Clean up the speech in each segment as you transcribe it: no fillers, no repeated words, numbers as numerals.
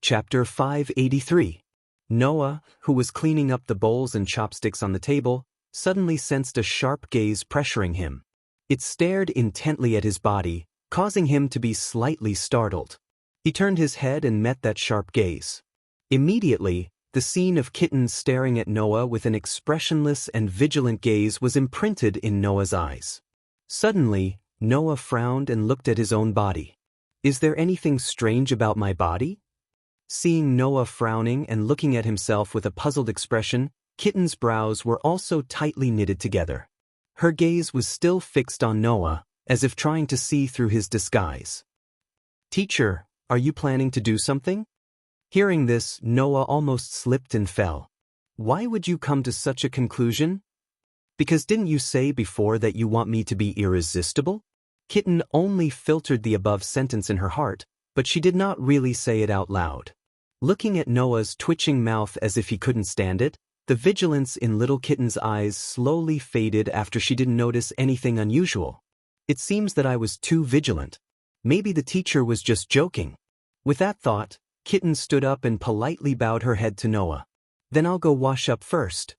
Chapter 583. Noah, who was cleaning up the bowls and chopsticks on the table, suddenly sensed a sharp gaze pressuring him. It stared intently at his body, causing him to be slightly startled. He turned his head and met that sharp gaze. Immediately, the scene of Kitten staring at Noah with an expressionless and vigilant gaze was imprinted in Noah's eyes. Suddenly, Noah frowned and looked at his own body. "Is there anything strange about my body?" Seeing Noah frowning and looking at himself with a puzzled expression, Kitten's brows were also tightly knitted together. Her gaze was still fixed on Noah, as if trying to see through his disguise. "Teacher, are you planning to do something?" Hearing this, Noah almost slipped and fell. "Why would you come to such a conclusion?" "Because didn't you say before that you want me to be irresistible?" Kitten only filtered the above sentence in her heart, but she did not really say it out loud. Looking at Noah's twitching mouth as if he couldn't stand it, the vigilance in little Kitten's eyes slowly faded after she didn't notice anything unusual. "It seems that I was too vigilant. Maybe the teacher was just joking." With that thought, Kitten stood up and politely bowed her head to Noah. "Then I'll go wash up first."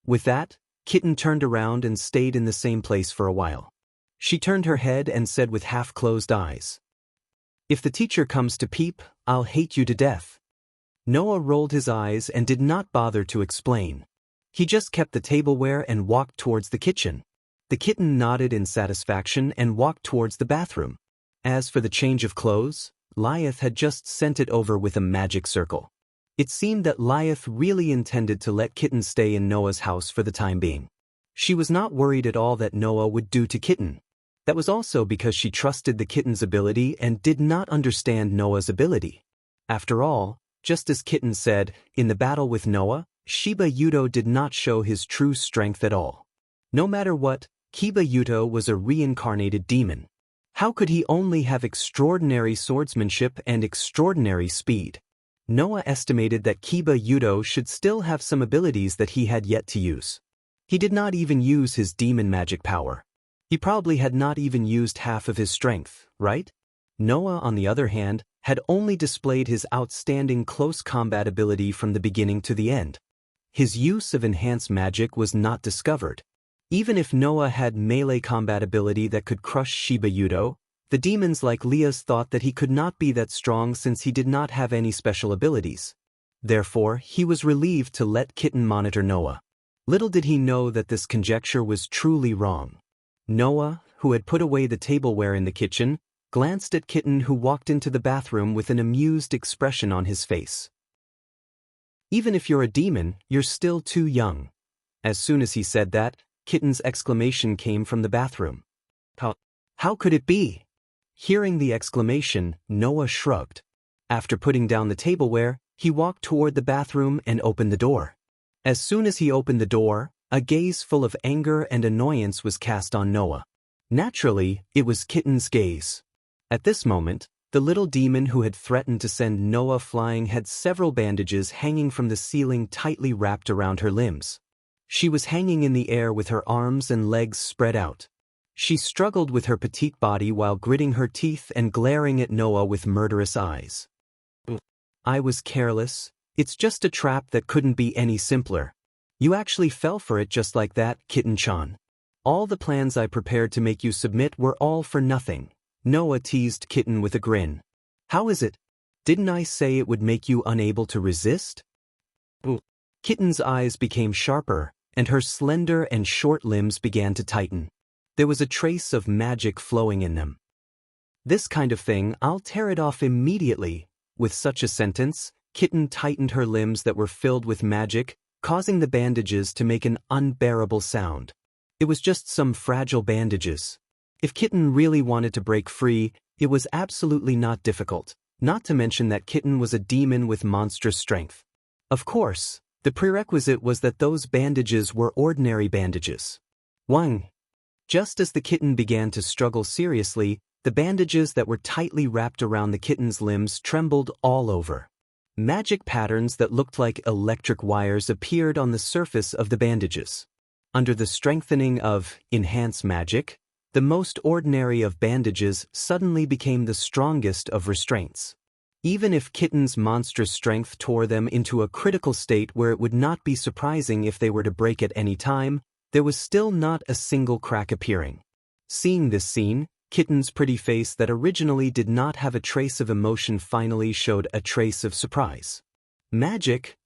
With that, Kitten turned around and stayed in the same place for a while. She turned her head and said with half-closed eyes, "If the teacher comes to peep, I'll hate you to death." Noah rolled his eyes and did not bother to explain. He just kept the tableware and walked towards the kitchen. The kitten nodded in satisfaction and walked towards the bathroom. As for the change of clothes, Liath had just sent it over with a magic circle. It seemed that Liath really intended to let Kitten stay in Noah's house for the time being. She was not worried at all that Noah would do to Kitten. That was also because she trusted the kitten's ability and did not understand Noah's ability. After all, just as Kitten said, in the battle with Noah, Shiba Yuto did not show his true strength at all. No matter what, Kiba Yuto was a reincarnated demon. How could he only have extraordinary swordsmanship and extraordinary speed? Noah estimated that Kiba Yuto should still have some abilities that he had yet to use. He did not even use his demon magic power. He probably had not even used half of his strength, right? Noah, on the other hand, had only displayed his outstanding close combat ability from the beginning to the end. His use of enhanced magic was not discovered. Even if Noah had melee combat ability that could crush Shiba Yuto, the demons like Lia's thought that he could not be that strong since he did not have any special abilities. Therefore, he was relieved to let Kitten monitor Noah. Little did he know that this conjecture was truly wrong. Noah, who had put away the tableware in the kitchen, glanced at Kitten, who walked into the bathroom with an amused expression on his face. "Even if you're a demon, you're still too young." As soon as he said that, Kitten's exclamation came from the bathroom. How could it be?" Hearing the exclamation, Noah shrugged. After putting down the tableware, he walked toward the bathroom and opened the door. As soon as he opened the door, a gaze full of anger and annoyance was cast on Noah. Naturally, it was Kitten's gaze. At this moment, the little demon who had threatened to send Noah flying had several bandages hanging from the ceiling tightly wrapped around her limbs. She was hanging in the air with her arms and legs spread out. She struggled with her petite body while gritting her teeth and glaring at Noah with murderous eyes. "I was careless. It's just a trap that couldn't be any simpler. You actually fell for it just like that, Kitten-chan. All the plans I prepared to make you submit were all for nothing." Noah teased Kitten with a grin. "How is it? Didn't I say it would make you unable to resist?" Kitten's eyes became sharper, and her slender and short limbs began to tighten. There was a trace of magic flowing in them. "This kind of thing, I'll tear it off immediately." With such a sentence, Kitten tightened her limbs that were filled with magic, causing the bandages to make an unbearable sound. It was just some fragile bandages. If Kitten really wanted to break free, it was absolutely not difficult, not to mention that Kitten was a demon with monstrous strength. Of course, the prerequisite was that those bandages were ordinary bandages. Wang. Just as the kitten began to struggle seriously, the bandages that were tightly wrapped around the kitten's limbs trembled all over. Magic patterns that looked like electric wires appeared on the surface of the bandages. Under the strengthening of enhanced magic, the most ordinary of bandages suddenly became the strongest of restraints. Even if Kitten's monstrous strength tore them into a critical state where it would not be surprising if they were to break at any time, there was still not a single crack appearing. Seeing this scene, Kitten's pretty face that originally did not have a trace of emotion finally showed a trace of surprise. Magic?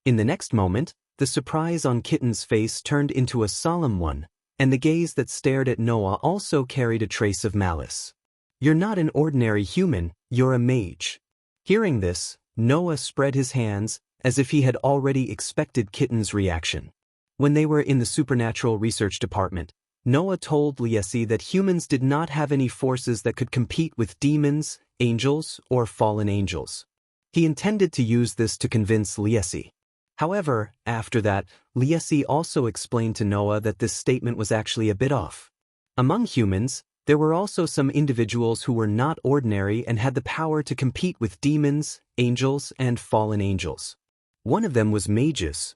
In the next moment, the surprise on Kitten's face turned into a solemn one, and the gaze that stared at Noah also carried a trace of malice. "You're not an ordinary human, you're a mage." Hearing this, Noah spread his hands, as if he had already expected Kitten's reaction. When they were in the supernatural research department, Noah told Liesi that humans did not have any forces that could compete with demons, angels, or fallen angels. He intended to use this to convince Liesi. However, after that, Liesi also explained to Noah that this statement was actually a bit off. Among humans, there were also some individuals who were not ordinary and had the power to compete with demons, angels, and fallen angels. One of them was mages.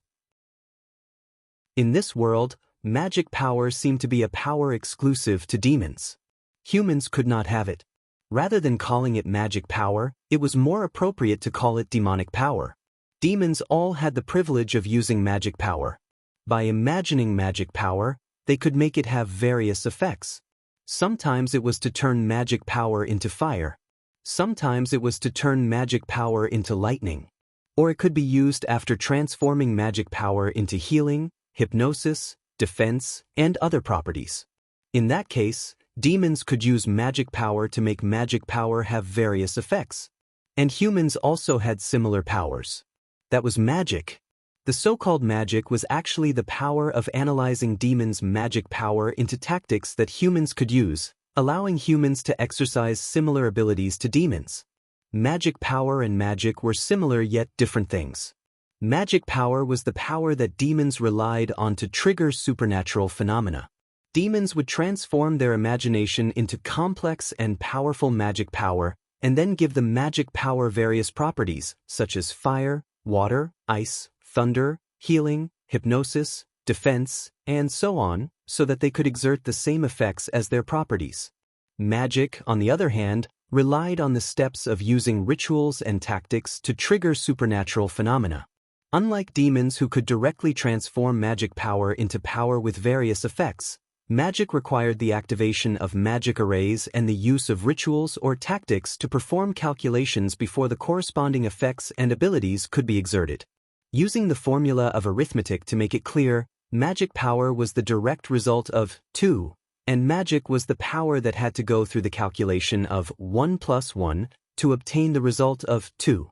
In this world, magic power seemed to be a power exclusive to demons. Humans could not have it. Rather than calling it magic power, it was more appropriate to call it demonic power. Demons all had the privilege of using magic power. By imagining magic power, they could make it have various effects. Sometimes it was to turn magic power into fire. Sometimes it was to turn magic power into lightning. Or it could be used after transforming magic power into healing, hypnosis, defense, and other properties. In that case, demons could use magic power to make magic power have various effects. And humans also had similar powers. That was magic. The so-called magic was actually the power of analyzing demons' magic power into tactics that humans could use, allowing humans to exercise similar abilities to demons. Magic power and magic were similar yet different things. Magic power was the power that demons relied on to trigger supernatural phenomena. Demons would transform their imagination into complex and powerful magic power, and then give the magic power various properties, such as fire, water, ice, thunder, healing, hypnosis, defense, and so on, so that they could exert the same effects as their properties. Magic, on the other hand, relied on the steps of using rituals and tactics to trigger supernatural phenomena. Unlike demons who could directly transform magic power into power with various effects, magic required the activation of magic arrays and the use of rituals or tactics to perform calculations before the corresponding effects and abilities could be exerted. Using the formula of arithmetic to make it clear, magic power was the direct result of 2, and magic was the power that had to go through the calculation of 1 plus 1 to obtain the result of 2.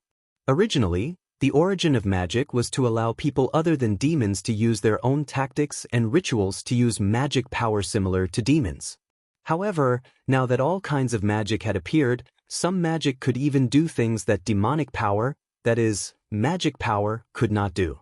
Originally, the origin of magic was to allow people other than demons to use their own tactics and rituals to use magic power similar to demons. However, now that all kinds of magic had appeared, some magic could even do things that demonic power, that is, magic power, could not do.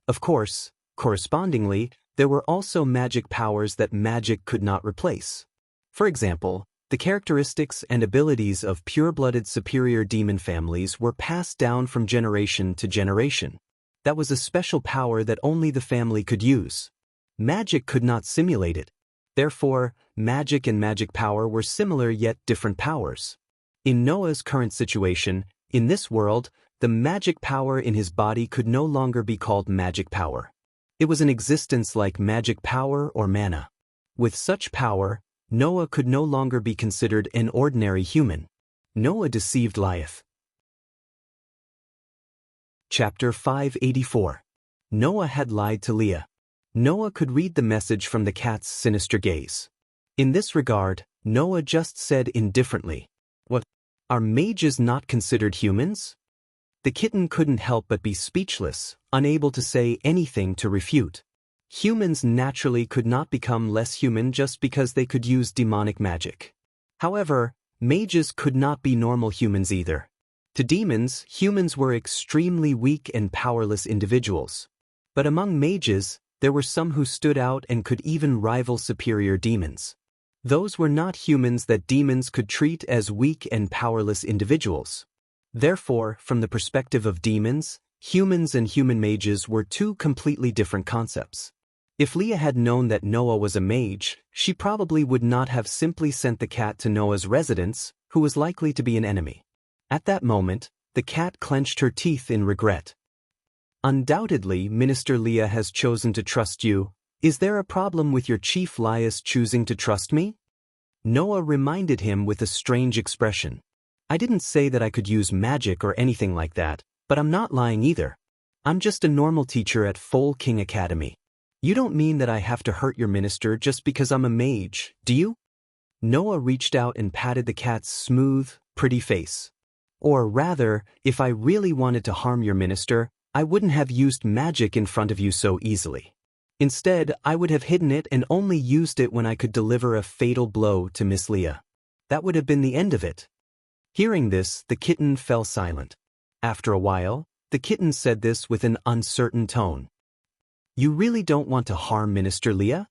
Of course, correspondingly, there were also magic powers that magic could not replace. For example, the characteristics and abilities of pure-blooded superior demon families were passed down from generation to generation. That was a special power that only the family could use. Magic could not simulate it. Therefore, magic and magic power were similar yet different powers. In Noah's current situation, in this world, the magic power in his body could no longer be called magic power. It was an existence like magic power or mana. With such power, Noah could no longer be considered an ordinary human. Noah deceived Lieth. Chapter 584. Noah had lied to Leah. Noah could read the message from the cat's sinister gaze. In this regard, Noah just said indifferently, "What? Are mages not considered humans?" The kitten couldn't help but be speechless, unable to say anything to refute. Humans naturally could not become less human just because they could use demonic magic. However, mages could not be normal humans either. To demons, humans were extremely weak and powerless individuals. But among mages, there were some who stood out and could even rival superior demons. Those were not humans that demons could treat as weak and powerless individuals. Therefore, from the perspective of demons, humans and human mages were two completely different concepts. If Leah had known that Noah was a mage, she probably would not have simply sent the cat to Noah's residence, who was likely to be an enemy. At that moment, The cat clenched her teeth in regret. Undoubtedly, Minister Leah has chosen to trust you. Is there a problem with your Chief Lias choosing to trust me? Noah reminded him with a strange expression. I didn't say that I could use magic or anything like that, but I'm not lying either. I'm just a normal teacher at Foal King Academy. You don't mean that I have to hurt your minister just because I'm a mage, do you? Noah reached out and patted the cat's smooth, pretty face. Or rather, if I really wanted to harm your minister, I wouldn't have used magic in front of you so easily. Instead, I would have hidden it and only used it when I could deliver a fatal blow to Miss Leah. That would have been the end of it. Hearing this, the kitten fell silent. After a while, the kitten said this with an uncertain tone. You really don't want to harm Minister Leah?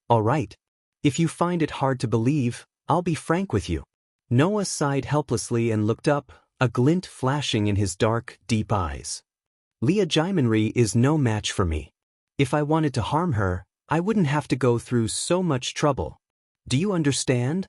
All right. If you find it hard to believe, I'll be frank with you. Noah sighed helplessly and looked up, a glint flashing in his dark, deep eyes. Leah Jaiminri is no match for me. If I wanted to harm her, I wouldn't have to go through so much trouble. Do you understand?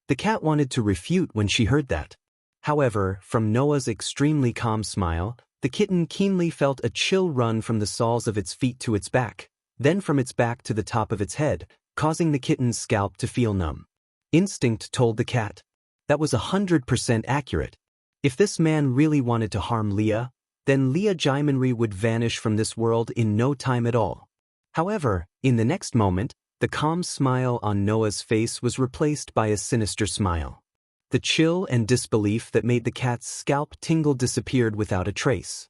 The cat wanted to refute when she heard that. However, from Noah's extremely calm smile, the kitten keenly felt a chill run from the soles of its feet to its back, then from its back to the top of its head, causing the kitten's scalp to feel numb. Instinct told the cat. That was 100% accurate. If this man really wanted to harm Leah, then Leah Jaiminri would vanish from this world in no time at all. However, in the next moment, the calm smile on Noah's face was replaced by a sinister smile. The chill and disbelief that made the cat's scalp tingle disappeared without a trace.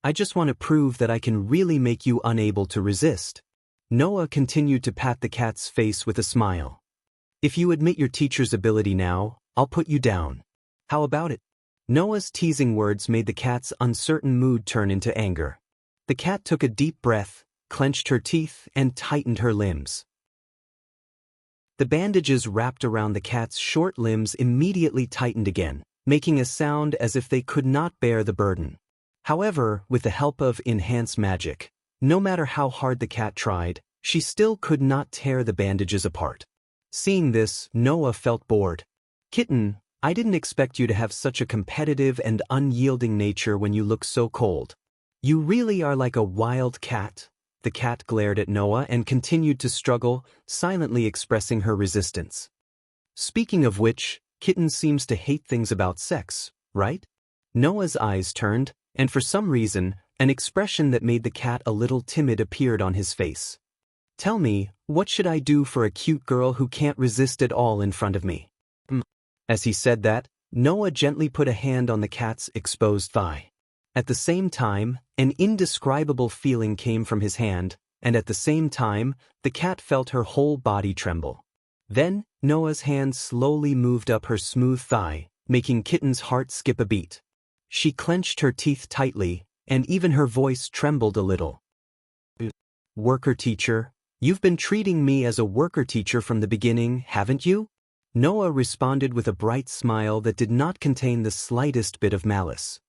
I just want to prove that I can really make you unable to resist. Noah continued to pat the cat's face with a smile. If you admit your teacher's ability now, I'll put you down. How about it? Noah's teasing words made the cat's uncertain mood turn into anger. The cat took a deep breath, clenched her teeth, and tightened her limbs. The bandages wrapped around the cat's short limbs immediately tightened again, making a sound as if they could not bear the burden. However, with the help of enhanced magic, no matter how hard the cat tried, she still could not tear the bandages apart. Seeing this, Noah felt bored. Kitten, I didn't expect you to have such a competitive and unyielding nature when you look so cold. You really are like a wild cat. The cat glared at Noah and continued to struggle, silently expressing her resistance. Speaking of which, Kitten seems to hate things about sex, right? Noah's eyes turned, and for some reason, an expression that made the cat a little timid appeared on his face. Tell me, what should I do for a cute girl who can't resist at all in front of me? As he said that, Noah gently put a hand on the cat's exposed thigh. At the same time, an indescribable feeling came from his hand, and at the same time, the cat felt her whole body tremble. Then, Noah's hand slowly moved up her smooth thigh, making Kitten's heart skip a beat. She clenched her teeth tightly, and even her voice trembled a little. Worker teacher, you've been treating me as a worker teacher from the beginning, haven't you? Noah responded with a bright smile that did not contain the slightest bit of malice.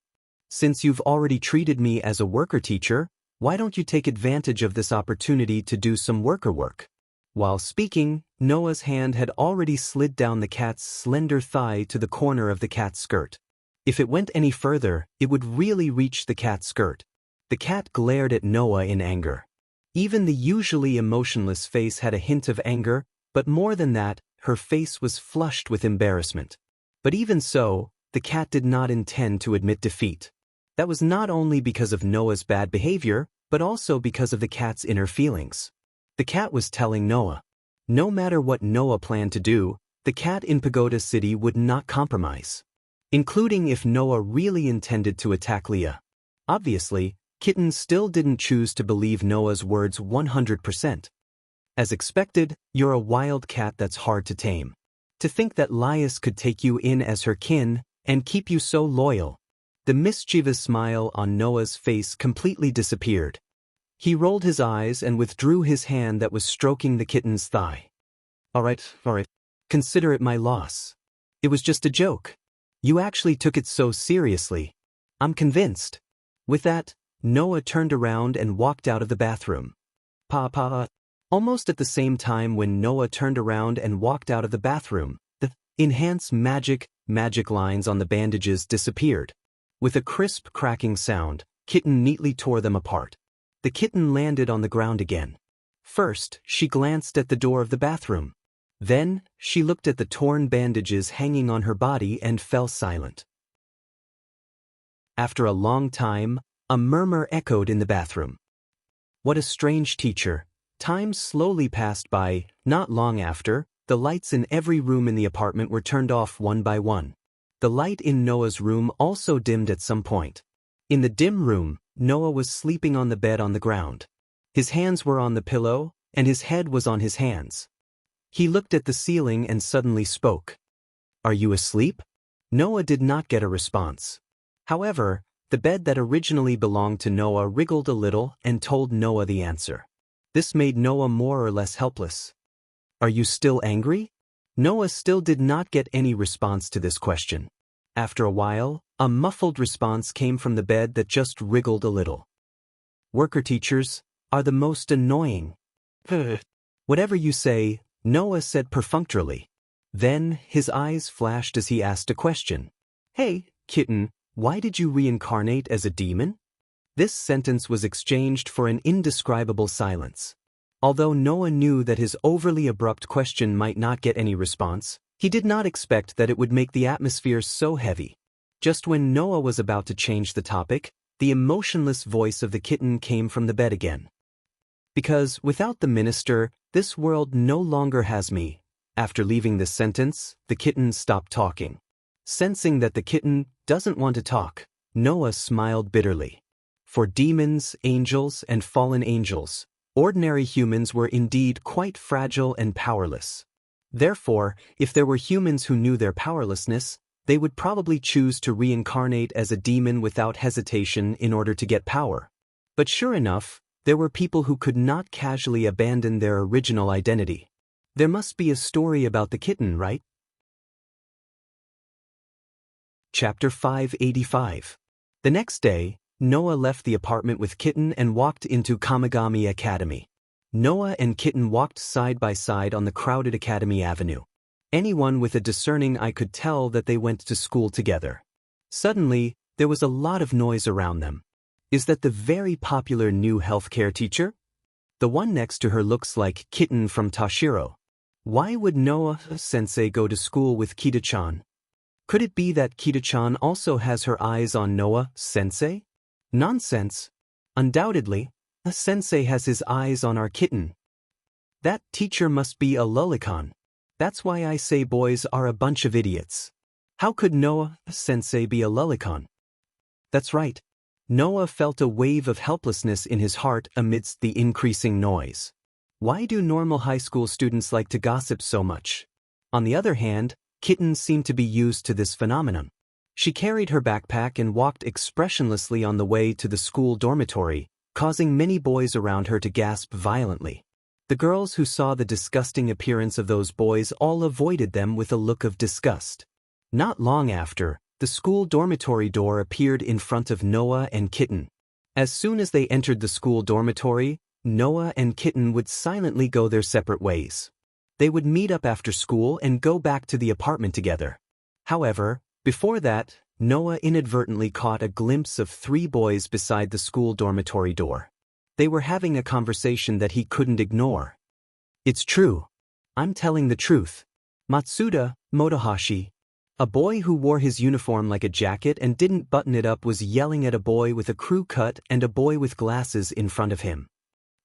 Since you've already treated me as a worker teacher, why don't you take advantage of this opportunity to do some worker work? While speaking, Noah's hand had already slid down the cat's slender thigh to the corner of the cat's skirt. If it went any further, it would really reach the cat's skirt. The cat glared at Noah in anger. Even the usually emotionless face had a hint of anger, but more than that, her face was flushed with embarrassment. But even so, the cat did not intend to admit defeat. That was not only because of Noah's bad behavior, but also because of the cat's inner feelings. The cat was telling Noah, no matter what Noah planned to do, the cat in Pagoda City would not compromise. Including if Noah really intended to attack Leah. Obviously, Kitten still didn't choose to believe Noah's words 100%. As expected, you're a wild cat that's hard to tame. To think that Lias could take you in as her kin, and keep you so loyal. The mischievous smile on Noah's face completely disappeared. He rolled his eyes and withdrew his hand that was stroking the kitten's thigh. All right. Consider it my loss. It was just a joke. You actually took it so seriously. I'm convinced. With that, Noah turned around and walked out of the bathroom. Almost at the same time when Noah turned around and walked out of the bathroom, the enhanced magic lines on the bandages disappeared. With a crisp cracking sound, Kitten neatly tore them apart. The kitten landed on the ground again. First, she glanced at the door of the bathroom. Then, she looked at the torn bandages hanging on her body and fell silent. After a long time, a murmur echoed in the bathroom. What a strange teacher. Time slowly passed by. Not long after, the lights in every room in the apartment were turned off one by one. The light in Noah's room also dimmed at some point. In the dim room, Noah was sleeping on the bed on the ground. His hands were on the pillow, and his head was on his hands. He looked at the ceiling and suddenly spoke. "Are you asleep?" Noah did not get a response. However, the bed that originally belonged to Noah wriggled a little and told Noah the answer. This made Noah more or less helpless. "Are you still angry?" Noah still did not get any response to this question. After a while, a muffled response came from the bed that just wriggled a little. "Worker teachers are the most annoying." "Whatever you say," Noah said perfunctorily. Then, his eyes flashed as he asked a question. "Hey, kitten, why did you reincarnate as a demon?" This sentence was exchanged for an indescribable silence. Although Noah knew that his overly abrupt question might not get any response, he did not expect that it would make the atmosphere so heavy. Just when Noah was about to change the topic, the emotionless voice of the kitten came from the bed again. "Because without the minister, this world no longer has me." After leaving this sentence, the kitten stopped talking. Sensing that the kitten doesn't want to talk, Noah smiled bitterly. For demons, angels, and fallen angels, ordinary humans were indeed quite fragile and powerless. Therefore, if there were humans who knew their powerlessness, they would probably choose to reincarnate as a demon without hesitation in order to get power. But sure enough, there were people who could not casually abandon their original identity. There must be a story about the kitten, right? Chapter 585. The next day, Noah left the apartment with Kitten and walked into Kamigami Academy. Noah and Kitten walked side by side on the crowded Academy Avenue. Anyone with a discerning eye could tell that they went to school together. Suddenly, there was a lot of noise around them. Is that the very popular new healthcare teacher? The one next to her looks like Kitten from Tashiro. Why would Noah-sensei go to school with Kita-chan? Could it be that Kita-chan also has her eyes on Noah-sensei? Nonsense. Undoubtedly, a sensei has his eyes on our kitten. That teacher must be a lolicon. That's why I say boys are a bunch of idiots. How could Noah-sensei be a lolicon? That's right. Noah felt a wave of helplessness in his heart amidst the increasing noise. Why do normal high school students like to gossip so much? On the other hand, Kitten seemed to be used to this phenomenon. She carried her backpack and walked expressionlessly on the way to the school dormitory, causing many boys around her to gasp violently. The girls who saw the disgusting appearance of those boys all avoided them with a look of disgust. Not long after, the school dormitory door appeared in front of Noah and Kitten. As soon as they entered the school dormitory, Noah and Kitten would silently go their separate ways. They would meet up after school and go back to the apartment together. However, before that, Noah inadvertently caught a glimpse of 3 boys beside the school dormitory door. They were having a conversation that he couldn't ignore. "It's true. I'm telling the truth." Matsuda Motohashi, a boy who wore his uniform like a jacket and didn't button it up, was yelling at a boy with a crew cut and a boy with glasses in front of him.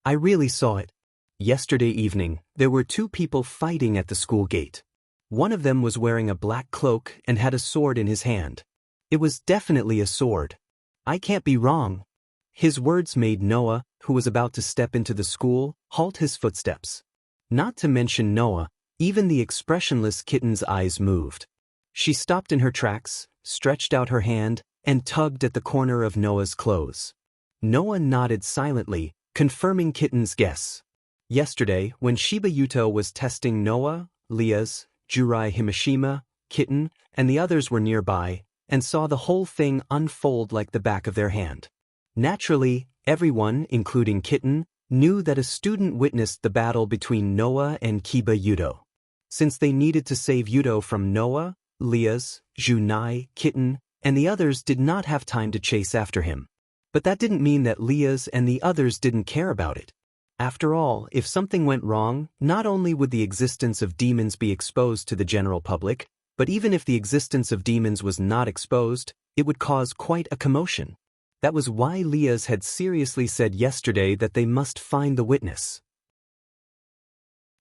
"I really saw it. Yesterday evening, there were 2 people fighting at the school gate. One of them was wearing a black cloak and had a sword in his hand. It was definitely a sword. I can't be wrong." His words made Noah, who was about to step into the school, halt his footsteps. Not to mention Noah, even the expressionless Kitten's eyes moved. She stopped in her tracks, stretched out her hand, and tugged at the corner of Noah's clothes. Noah nodded silently, confirming Kitten's guess. Yesterday, when Shiba Yuto was testing Noah, Liaz, Jurai Himashima, Kitten, and the others were nearby, and saw the whole thing unfold like the back of their hand. Naturally, everyone, including Kitten, knew that a student witnessed the battle between Noah and Kiba Yuto. Since they needed to save Yuto from Noah, Liaz, Junai, Kitten, and the others did not have time to chase after him. But that didn't mean that Leah's and the others didn't care about it. After all, if something went wrong, not only would the existence of demons be exposed to the general public, but even if the existence of demons was not exposed, it would cause quite a commotion. That was why Leah's had seriously said yesterday that they must find the witness.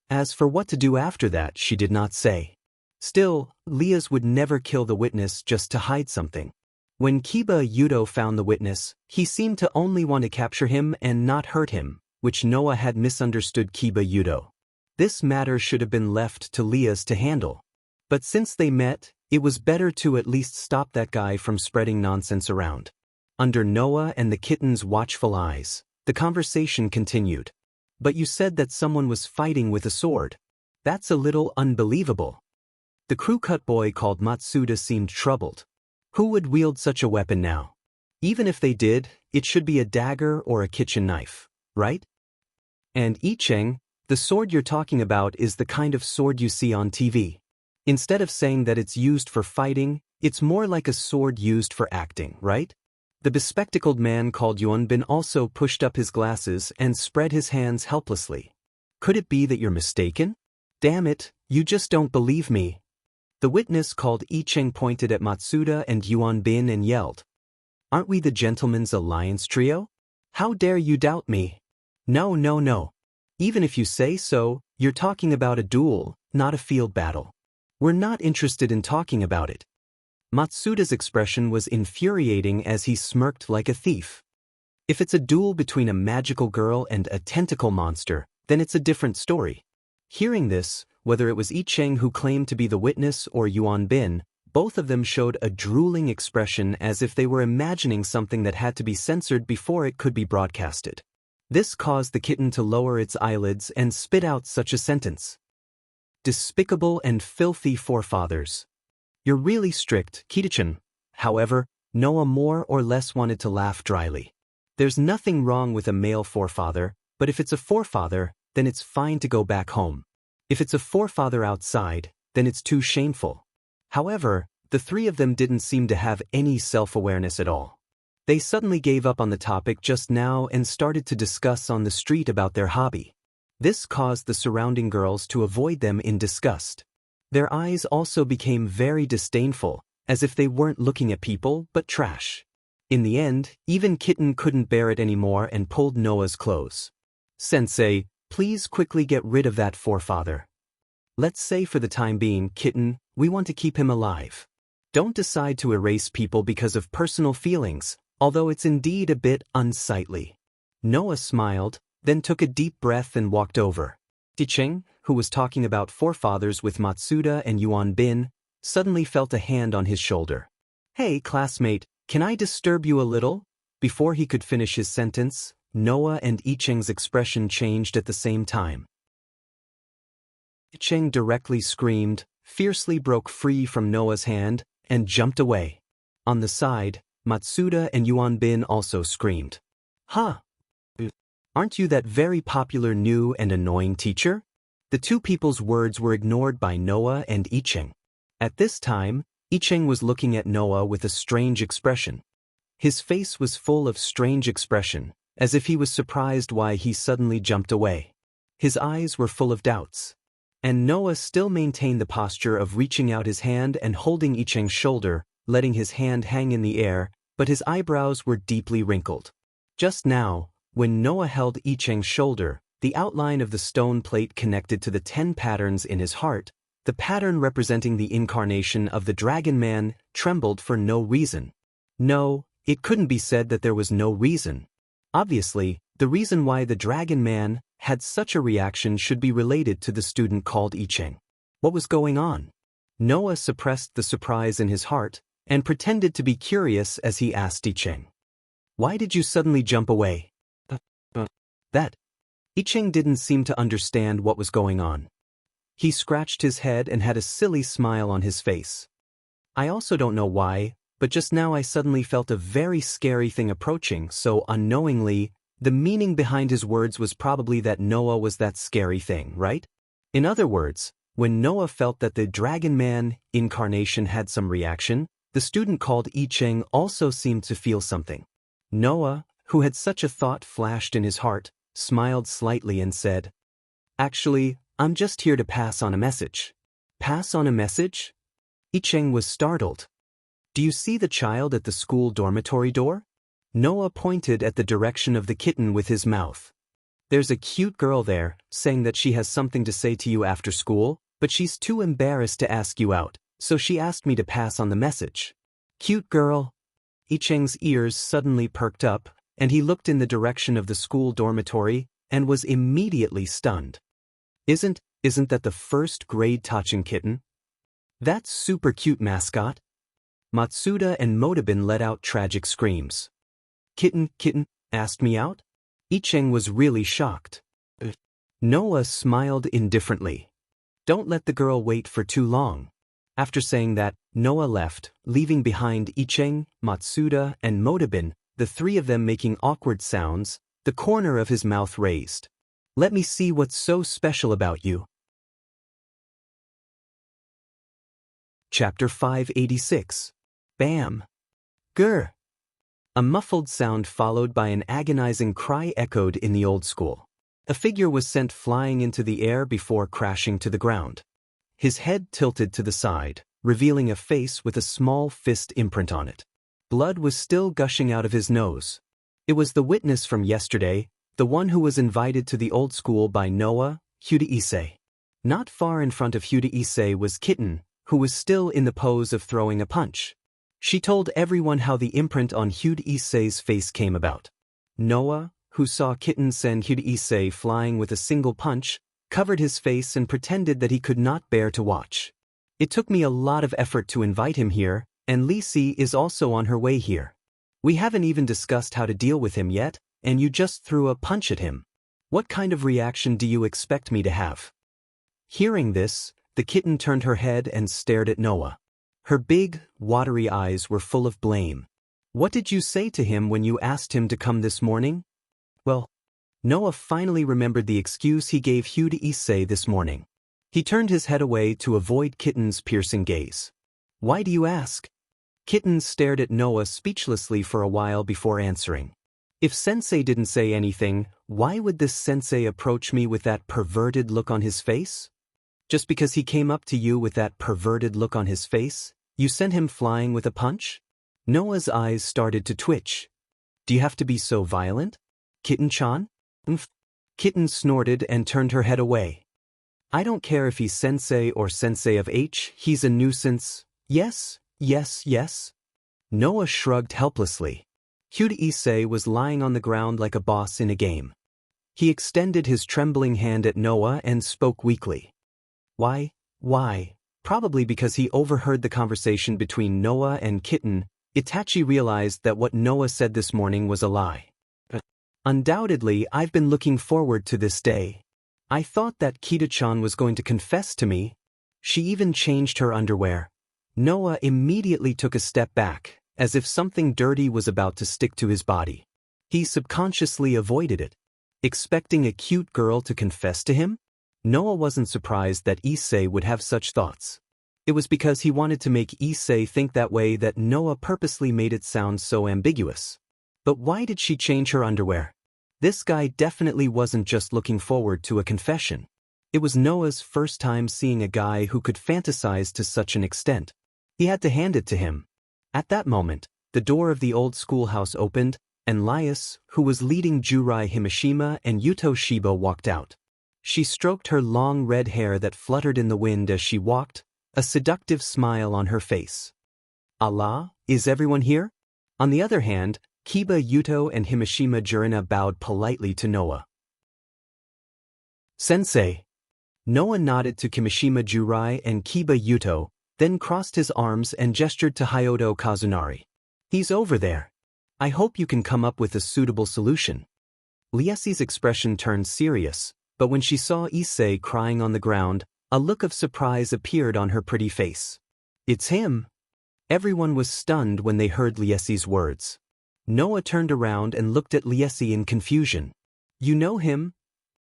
As for what to do after that, she did not say. Still, Leah's would never kill the witness just to hide something. When Kiba Yudo found the witness, he seemed to only want to capture him and not hurt him, which Noah had misunderstood Kiba Yudo. This matter should have been left to Leah's to handle. But since they met, it was better to at least stop that guy from spreading nonsense around. Under Noah and the kitten's watchful eyes, the conversation continued. But you said that someone was fighting with a sword. That's a little unbelievable. The crew cut boy called Matsuda seemed troubled. Who would wield such a weapon now? Even if they did, it should be a dagger or a kitchen knife, right? And Icheng, the sword you're talking about is the kind of sword you see on TV. Instead of saying that it's used for fighting, it's more like a sword used for acting, right? The bespectacled man called Yuanbin also pushed up his glasses and spread his hands helplessly. Could it be that you're mistaken? Damn it, you just don't believe me. The witness called Icheng pointed at Matsuda and Yuanbin and yelled. Aren't we the gentleman's alliance trio? How dare you doubt me? No, no, no. Even if you say so, you're talking about a duel, not a field battle. We're not interested in talking about it. Matsuda's expression was infuriating as he smirked like a thief. If it's a duel between a magical girl and a tentacle monster, then it's a different story. Hearing this, whether it was Icheng who claimed to be the witness or Yuanbin, both of them showed a drooling expression as if they were imagining something that had to be censored before it could be broadcasted. This caused the kitten to lower its eyelids and spit out such a sentence. Despicable and filthy forefathers. You're really strict, Kitachan. However, Noah more or less wanted to laugh dryly. There's nothing wrong with a male forefather, but if it's a forefather, then it's fine to go back home. If it's a forefather outside, then it's too shameful. However, the three of them didn't seem to have any self-awareness at all. They suddenly gave up on the topic just now and started to discuss on the street about their hobby. This caused the surrounding girls to avoid them in disgust. Their eyes also became very disdainful, as if they weren't looking at people but trash. In the end, even Kitten couldn't bear it anymore and pulled Noah's clothes. Sensei, please quickly get rid of that forefather. Let's say for the time being, Kitten, we want to keep him alive. Don't decide to erase people because of personal feelings, although it's indeed a bit unsightly. Noah smiled, then took a deep breath and walked over. Ticheng, who was talking about forefathers with Matsuda and Yuanbin, suddenly felt a hand on his shoulder. Hey, classmate, can I disturb you a little? Before he could finish his sentence, Noah and Icheng's expression changed at the same time. Icheng directly screamed, fiercely broke free from Noah's hand, and jumped away. On the side, Matsuda and Yuanbin also screamed. Huh? Aren't you that very popular new and annoying teacher? The two people's words were ignored by Noah and Icheng. At this time, Icheng was looking at Noah with a strange expression. His face was full of strange expression, as if he was surprised why he suddenly jumped away. His eyes were full of doubts. And Noah still maintained the posture of reaching out his hand and holding Icheng's shoulder, letting his hand hang in the air, but his eyebrows were deeply wrinkled. Just now, when Noah held Icheng's shoulder, the outline of the stone plate connected to the 10 patterns in his heart, the pattern representing the incarnation of the Dragon Man, trembled for no reason. No, it couldn't be said that there was no reason. Obviously, the reason why the Dragon Man had such a reaction should be related to the student called Icheng. What was going on? Noah suppressed the surprise in his heart and pretended to be curious as he asked Icheng. Why did you suddenly jump away? That. Icheng didn't seem to understand what was going on. He scratched his head and had a silly smile on his face. I also don't know why, but just now I suddenly felt a very scary thing approaching, so unknowingly, the meaning behind his words was probably that Noah was that scary thing, right? In other words, when Noah felt that the Dragon Man incarnation had some reaction, The student called I Cheng also seemed to feel something. Noah, who had such a thought flashed in his heart, smiled slightly and said, "Actually, I'm just here to pass on a message." "Pass on a message?" I Cheng was startled. "Do you see the child at the school dormitory door?" Noah pointed at the direction of the kitten with his mouth. "There's a cute girl there, saying that she has something to say to you after school, but she's too embarrassed to ask you out, so she asked me to pass on the message." "Cute girl?" I Cheng's ears suddenly perked up, and he looked in the direction of the school dormitory and was immediately stunned. Isn't that the first grade Tachin kitten? That super cute mascot?" Matsuda and Motabin let out tragic screams. Kitten, asked me out?" I Cheng was really shocked. Noah smiled indifferently. "Don't let the girl wait for too long." After saying that, Noah left, leaving behind I Cheng, Matsuda, and Motabin, the three of them making awkward sounds, the corner of his mouth raised. "Let me see what's so special about you." Chapter 586. Bam! Grr! A muffled sound followed by an agonizing cry echoed in the old school. A figure was sent flying into the air before crashing to the ground. His head tilted to the side, revealing a face with a small fist imprint on it. Blood was still gushing out of his nose. It was the witness from yesterday, the one who was invited to the old school by Noah, Hyuda Issei. Not far in front of Hyuda Issei was Kitten, who was still in the pose of throwing a punch. She told everyone how the imprint on Hyuda Issei's face came about. Noah, who saw Kitten send Hyuda Issei flying with a single punch, covered his face and pretended that he could not bear to watch. "It took me a lot of effort to invite him here, and Lisi is also on her way here. We haven't even discussed how to deal with him yet, and you just threw a punch at him. What kind of reaction do you expect me to have?" Hearing this, the kitten turned her head and stared at Noah. Her big, watery eyes were full of blame. "What did you say to him when you asked him to come this morning?" Well, Noah finally remembered the excuse he gave Hyuda Issei this morning. He turned his head away to avoid Kitten's piercing gaze. "Why do you ask?" Kitten stared at Noah speechlessly for a while before answering. "If Sensei didn't say anything, why would this Sensei approach me with that perverted look on his face? Just because he came up to you with that perverted look on his face, you sent him flying with a punch?" Noah's eyes started to twitch. "Do you have to be so violent? Kitten-chan?" Kitten snorted and turned her head away. "I don't care if he's Sensei or Sensei of H, he's a nuisance. Yes, yes, yes." Noah shrugged helplessly. Hyuda Issei was lying on the ground like a boss in a game. He extended his trembling hand at Noah and spoke weakly. Why? Probably because he overheard the conversation between Noah and Kitten, Itachi realized that what Noah said this morning was a lie. "Undoubtedly, I've been looking forward to this day. I thought that Kita-chan was going to confess to me. She even changed her underwear." Noah immediately took a step back, as if something dirty was about to stick to his body. He subconsciously avoided it. Expecting a cute girl to confess to him? Noah wasn't surprised that Issei would have such thoughts. It was because he wanted to make Issei think that way that Noah purposely made it sound so ambiguous. But why did she change her underwear? This guy definitely wasn't just looking forward to a confession. It was Noah's first time seeing a guy who could fantasize to such an extent. He had to hand it to him. At that moment, the door of the old schoolhouse opened, and Lias, who was leading Jurai Himashima and Yuto Shiba, walked out. She stroked her long red hair that fluttered in the wind as she walked, a seductive smile on her face. "Allah, is everyone here?" On the other hand, Kiba, Yuto, and Himashima Jurina bowed politely to Noah. "Sensei." Noah nodded to Kimishima Jurai and Kiba Yuto, then crossed his arms and gestured to Hyodo Kazunari. "He's over there. I hope you can come up with a suitable solution." Liesi's expression turned serious, but when she saw Issei crying on the ground, a look of surprise appeared on her pretty face. "It's him." Everyone was stunned when they heard Liesi's words. Noah turned around and looked at Liesi in confusion. "You know him?"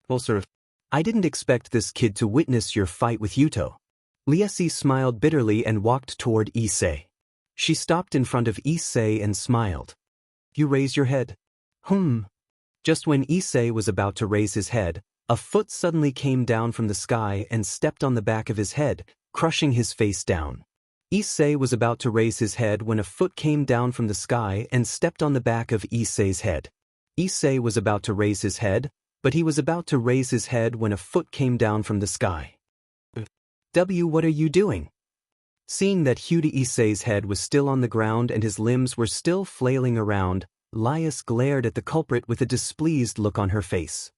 "Well, sort of. I didn't expect this kid to witness your fight with Yuto." Liesi smiled bitterly and walked toward Issei. She stopped in front of Issei and smiled. You raise your head. Just when Issei was about to raise his head, a foot suddenly came down from the sky and stepped on the back of his head, crushing his face down. Issei was about to raise his head when a foot came down from the sky and stepped on the back of Issei's head. Issei was about to raise his head, but he was about to raise his head when a foot came down from the sky. What are you doing? Seeing that Huda Issei's head was still on the ground and his limbs were still flailing around, Lias glared at the culprit with a displeased look on her face.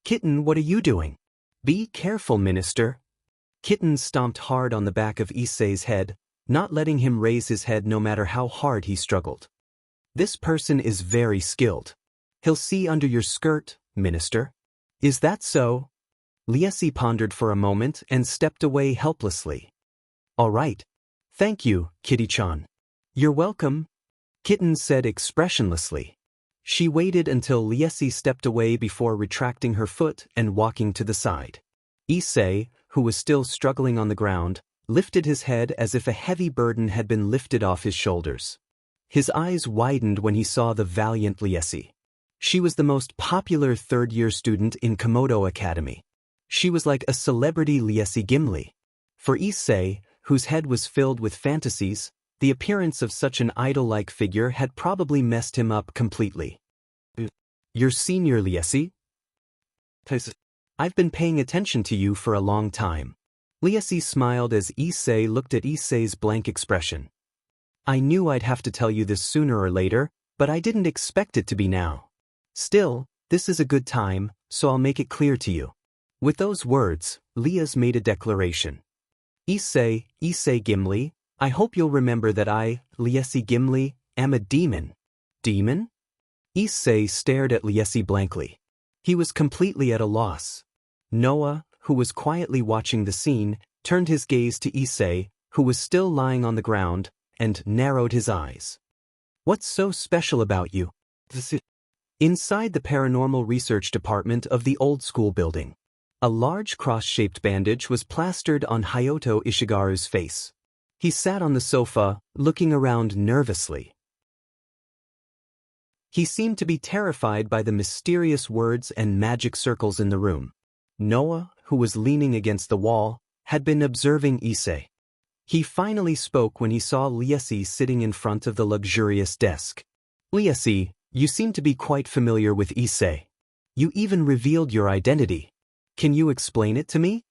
Kitten, what are you doing? Be careful, Minister. Kitten stomped hard on the back of Issei's head, not letting him raise his head no matter how hard he struggled. This person is very skilled. He'll see under your skirt, Minister. Is that so? Liesi pondered for a moment and stepped away helplessly. All right. Thank you, Kitty-chan. You're welcome, Kitten said expressionlessly. She waited until Liesi stepped away before retracting her foot and walking to the side. Issei, who was still struggling on the ground, lifted his head as if a heavy burden had been lifted off his shoulders. His eyes widened when he saw the valiant Liesi. She was the most popular third-year student in Komodo Academy. She was like a celebrity Liesi Gimli. For Issei, whose head was filled with fantasies, the appearance of such an idol-like figure had probably messed him up completely. You're senior, Liesi? I've been paying attention to you for a long time. Liesi smiled as Issei looked at Issei's blank expression. I knew I'd have to tell you this sooner or later, but I didn't expect it to be now. Still, this is a good time, so I'll make it clear to you. With those words, Lias made a declaration. Issei Gimli, I hope you'll remember that I, Liesi Gimli, am a demon. Demon? Issei stared at Liesi blankly. He was completely at a loss. Noah, who was quietly watching the scene, turned his gaze to Issei, who was still lying on the ground, and narrowed his eyes. What's so special about you? Inside the paranormal research department of the old school building, a large cross-shaped bandage was plastered on Hayato Ishigaru's face. He sat on the sofa, looking around nervously. He seemed to be terrified by the mysterious words and magic circles in the room. Noah, who was leaning against the wall, had been observing Issei. He finally spoke when he saw Liesi sitting in front of the luxurious desk. Liesi, you seem to be quite familiar with Issei. You even revealed your identity. Can you explain it to me?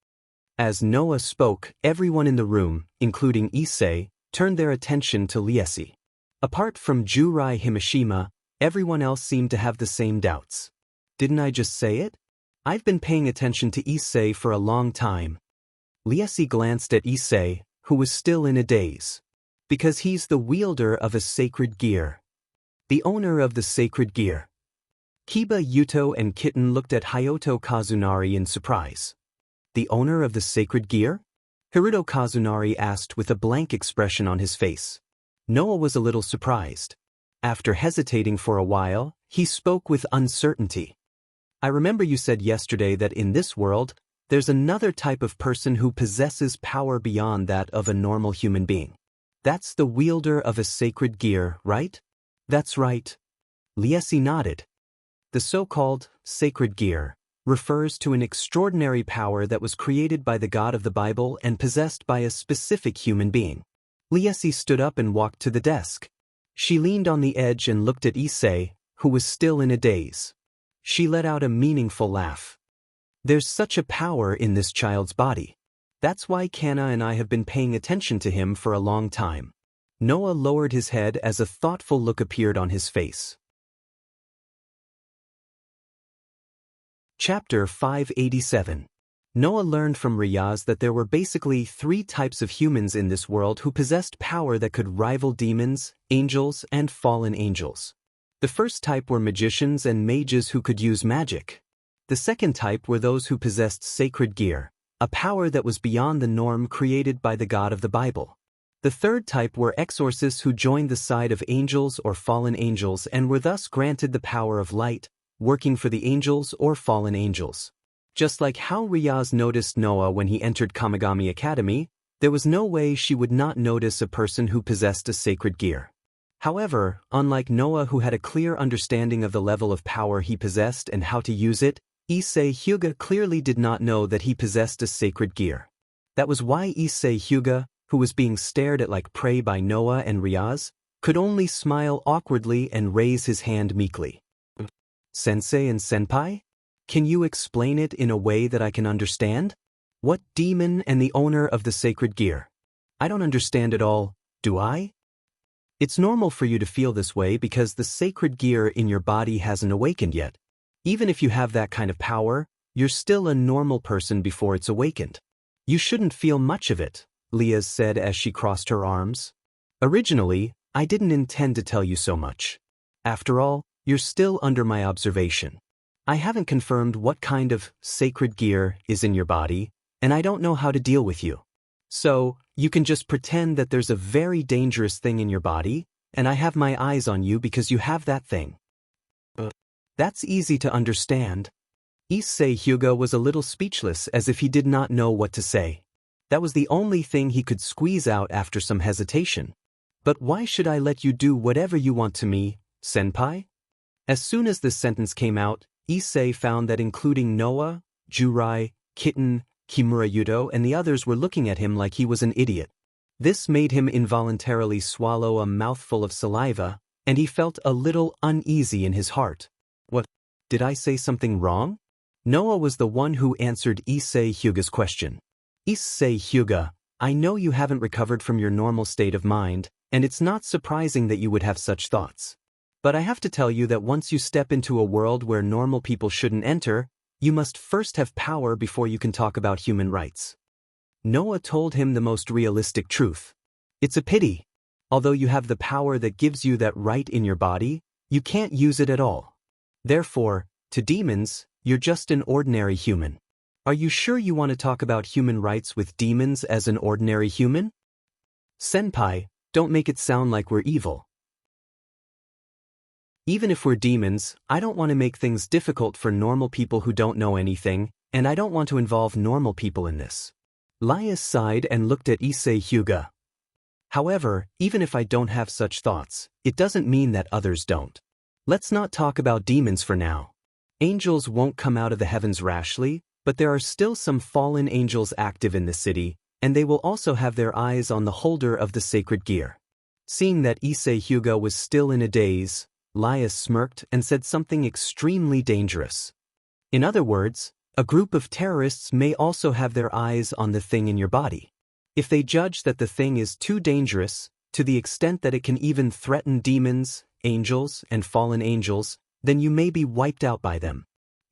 As Noah spoke, everyone in the room, including Issei, turned their attention to Liesi. Apart from Jurai Himashima, everyone else seemed to have the same doubts. Didn't I just say it? I've been paying attention to Issei for a long time. Liesi glanced at Issei, who was still in a daze. Because he's the wielder of a sacred gear. The owner of the sacred gear. Kiba Yuto and Kitten looked at Hayato Kazunari in surprise. The owner of the sacred gear? Hiruto Kazunari asked with a blank expression on his face. Noah was a little surprised. After hesitating for a while, he spoke with uncertainty. I remember you said yesterday that in this world, there's another type of person who possesses power beyond that of a normal human being. That's the wielder of a sacred gear, right? That's right. Liesi nodded. The so-called sacred gear refers to an extraordinary power that was created by the God of the Bible and possessed by a specific human being. Liesi stood up and walked to the desk. She leaned on the edge and looked at Issei, who was still in a daze. She let out a meaningful laugh. There's such a power in this child's body. That's why Kana and I have been paying attention to him for a long time. Noah lowered his head as a thoughtful look appeared on his face. Chapter 587. Noah learned from Riyaz that there were basically 3 types of humans in this world who possessed power that could rival demons, angels, and fallen angels. The first type were magicians and mages who could use magic. The second type were those who possessed sacred gear, a power that was beyond the norm created by the God of the Bible. The third type were exorcists who joined the side of angels or fallen angels and were thus granted the power of light, working for the angels or fallen angels. Just like how Riyaz noticed Noah when he entered Kamigami Academy, There was no way she would not notice a person who possessed a sacred gear. However, unlike Noah, who had a clear understanding of the level of power he possessed and how to use it, Issei Hyuga clearly did not know that he possessed a sacred gear. That was why Issei Hyuga, who was being stared at like prey by Noah and Ryaz, could only smile awkwardly and raise his hand meekly. Sensei and Senpai? Can you explain it in a way that I can understand? What demon and the owner of the sacred gear? I don't understand it all, do I? It's normal for you to feel this way because the sacred gear in your body hasn't awakened yet. Even if you have that kind of power, you're still a normal person before it's awakened. You shouldn't feel much of it, Liaz said as she crossed her arms. Originally, I didn't intend to tell you so much. After all, you're still under my observation. I haven't confirmed what kind of sacred gear is in your body, and I don't know how to deal with you. So, you can just pretend that there's a very dangerous thing in your body, and I have my eyes on you because you have that thing. That's easy to understand. Issei Hyuga was a little speechless, as if he did not know what to say. That was the only thing he could squeeze out after some hesitation. But why should I let you do whatever you want to me, senpai? As soon as this sentence came out, Issei found that including Noah, Jurai, Kitten, Kimura Yudo and the others were looking at him like he was an idiot. This made him involuntarily swallow a mouthful of saliva, and he felt a little uneasy in his heart. What? Did I say something wrong? Noah was the one who answered Issei Hyuga's question. Issei Hyuga, I know you haven't recovered from your normal state of mind, and it's not surprising that you would have such thoughts. But I have to tell you that once you step into a world where normal people shouldn't enter, you must first have power before you can talk about human rights. Noah told him the most realistic truth. It's a pity. Although you have the power that gives you that right in your body, you can't use it at all. Therefore, to demons, you're just an ordinary human. Are you sure you want to talk about human rights with demons as an ordinary human? Senpai, don't make it sound like we're evil. Even if we're demons, I don't want to make things difficult for normal people who don't know anything, and I don't want to involve normal people in this. Lias sighed and looked at Issei Hyuga. However, even if I don't have such thoughts, it doesn't mean that others don't. Let's not talk about demons for now. Angels won't come out of the heavens rashly, but there are still some fallen angels active in the city, and they will also have their eyes on the holder of the sacred gear. Seeing that Issei Hyuga was still in a daze, Lias smirked and said something extremely dangerous. In other words, a group of terrorists may also have their eyes on the thing in your body. If they judge that the thing is too dangerous, to the extent that it can even threaten demons, angels, and fallen angels, then you may be wiped out by them.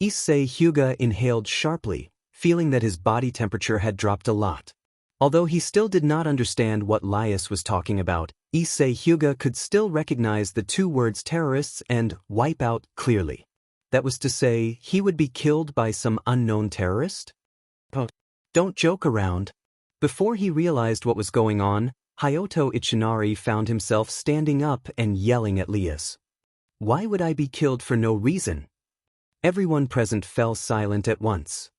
Issei Hyuga inhaled sharply, feeling that his body temperature had dropped a lot. Although he still did not understand what Lias was talking about, Issei Hyuga could still recognize the two words terrorists and wipe out clearly. That was to say, he would be killed by some unknown terrorist? Don't joke around. Before he realized what was going on, Hayato Ichinari found himself standing up and yelling at Lias. Why would I be killed for no reason? Everyone present fell silent at once.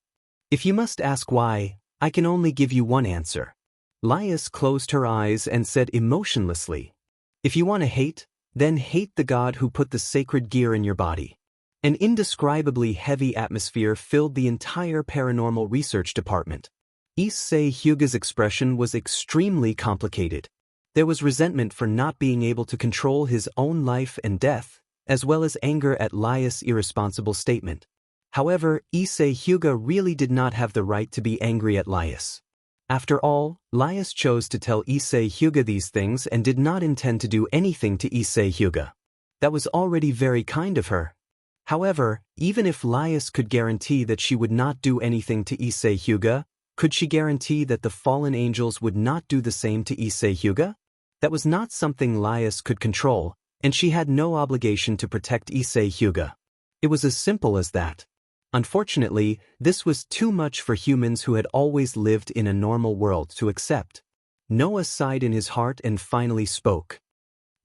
If you must ask why, I can only give you one answer. Lias closed her eyes and said emotionlessly, if you want to hate, then hate the god who put the sacred gear in your body. An indescribably heavy atmosphere filled the entire paranormal research department. Issei Hyuga's expression was extremely complicated. There was resentment for not being able to control his own life and death, as well as anger at Lias' irresponsible statement. However, Issei Hyuga really did not have the right to be angry at Lias. After all, Lias chose to tell Issei Hyuga these things and did not intend to do anything to Issei Hyuga. That was already very kind of her. However, even if Lias could guarantee that she would not do anything to Issei Hyuga, could she guarantee that the fallen angels would not do the same to Issei Hyuga? That was not something Lias could control, and she had no obligation to protect Issei Hyuga. It was as simple as that. Unfortunately, this was too much for humans who had always lived in a normal world to accept. Noah sighed in his heart and finally spoke.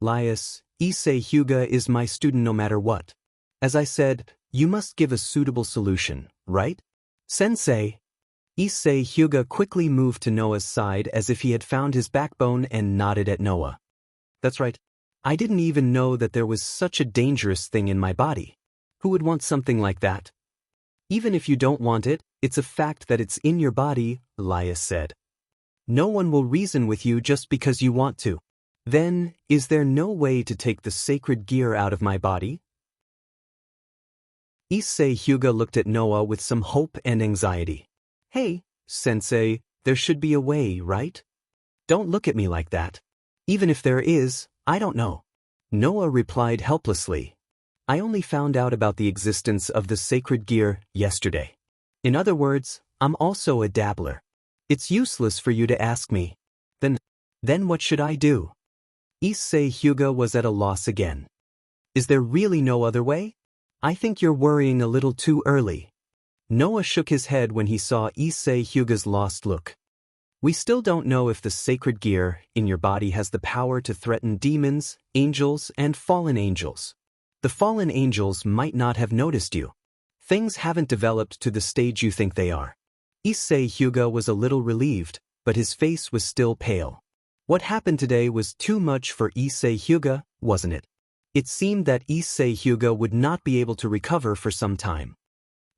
Lias, Issei Hyuga is my student no matter what. As I said, you must give a suitable solution, right? Sensei. Issei Hyuga quickly moved to Noah's side as if he had found his backbone and nodded at Noah. That's right. I didn't even know that there was such a dangerous thing in my body. Who would want something like that? Even if you don't want it, it's a fact that it's in your body, Elias said. No one will reason with you just because you want to. Then, is there no way to take the sacred gear out of my body? Issei Hyuga looked at Noah with some hope and anxiety. Hey, sensei, there should be a way, right? Don't look at me like that. Even if there is, I don't know. Noah replied helplessly. I only found out about the existence of the sacred gear yesterday. In other words, I'm also a dabbler. It's useless for you to ask me. Then what should I do? Issei Hyuga was at a loss again. Is there really no other way? I think you're worrying a little too early. Noah shook his head when he saw Issei Hyuga's lost look. We still don't know if the sacred gear in your body has the power to threaten demons, angels, and fallen angels. The fallen angels might not have noticed you. Things haven't developed to the stage you think they are. Issei Hyuga was a little relieved, but his face was still pale. What happened today was too much for Issei Hyuga, wasn't it? It seemed that Issei Hyuga would not be able to recover for some time.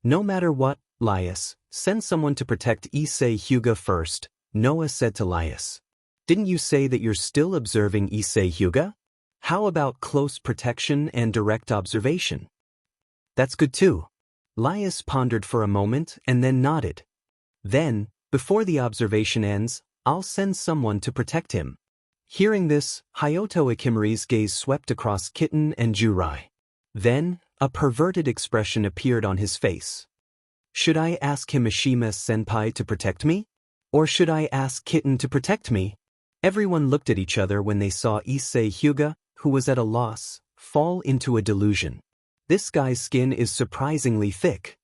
No matter what, Lias, send someone to protect Issei Hyuga first, Noah said to Lias. Didn't you say that you're still observing Issei Hyuga? How about close protection and direct observation? That's good too. Lias pondered for a moment and then nodded. Then, before the observation ends, I'll send someone to protect him. Hearing this, Hayato Ikimari's gaze swept across Kitten and Jurai. Then, a perverted expression appeared on his face. Should I ask Himashima-senpai to protect me? Or should I ask Kitten to protect me? Everyone looked at each other when they saw Issei Hyuga, who was at a loss, fall into a delusion. This guy's skin is surprisingly thick.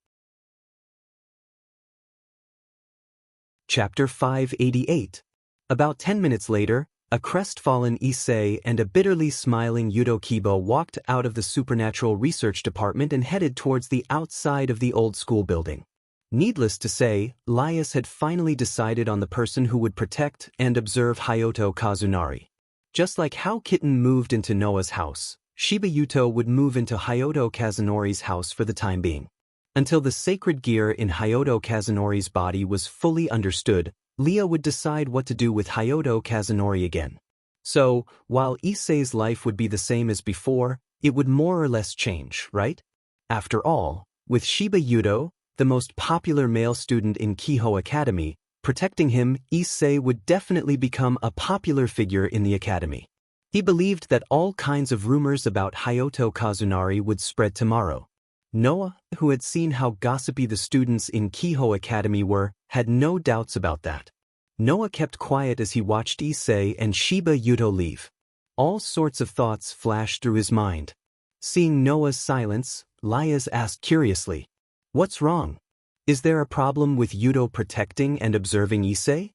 Chapter 588. About 10 minutes later, a crestfallen Issei and a bitterly smiling Yudo Kibo walked out of the Supernatural Research Department and headed towards the outside of the old school building. Needless to say, Lias had finally decided on the person who would protect and observe Hayato Kazunari. Just like how Kitten moved into Noah's house, Shiba Yuto would move into Hayato Kazunori's house for the time being. Until the sacred gear in Hayato Kazunori's body was fully understood, Leah would decide what to do with Hayato Kazunori again. So, while Issei's life would be the same as before, it would more or less change, right? After all, with Shiba Yuto, the most popular male student in Kiho Academy, protecting him, Issei would definitely become a popular figure in the academy. He believed that all kinds of rumors about Hayato Kazunari would spread tomorrow. Noah, who had seen how gossipy the students in Kiho Academy were, had no doubts about that. Noah kept quiet as he watched Issei and Shiba Yuto leave. All sorts of thoughts flashed through his mind. Seeing Noah's silence, Lias asked curiously, "What's wrong? Is there a problem with Yuto protecting and observing Issei?"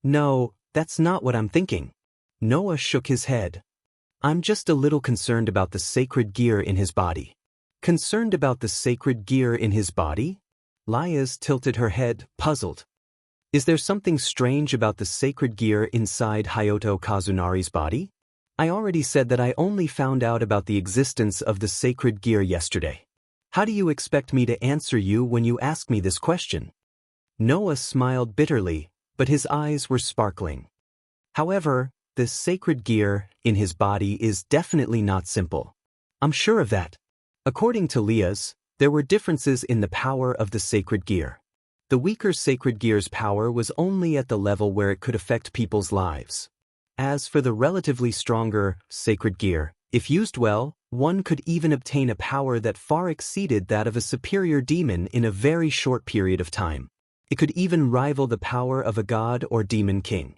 "No, that's not what I'm thinking." Noah shook his head. "I'm just a little concerned about the sacred gear in his body." Concerned about the sacred gear in his body? Lias tilted her head, puzzled. Is there something strange about the sacred gear inside Hayato Kazunari's body? I already said that I only found out about the existence of the sacred gear yesterday. How do you expect me to answer you when you ask me this question? Noah smiled bitterly, but his eyes were sparkling. However, the sacred gear in his body is definitely not simple. I'm sure of that. According to Lias, there were differences in the power of the sacred gear. The weaker sacred gear's power was only at the level where it could affect people's lives. As for the relatively stronger sacred gear, if used well, one could even obtain a power that far exceeded that of a superior demon in a very short period of time. It could even rival the power of a god or demon king.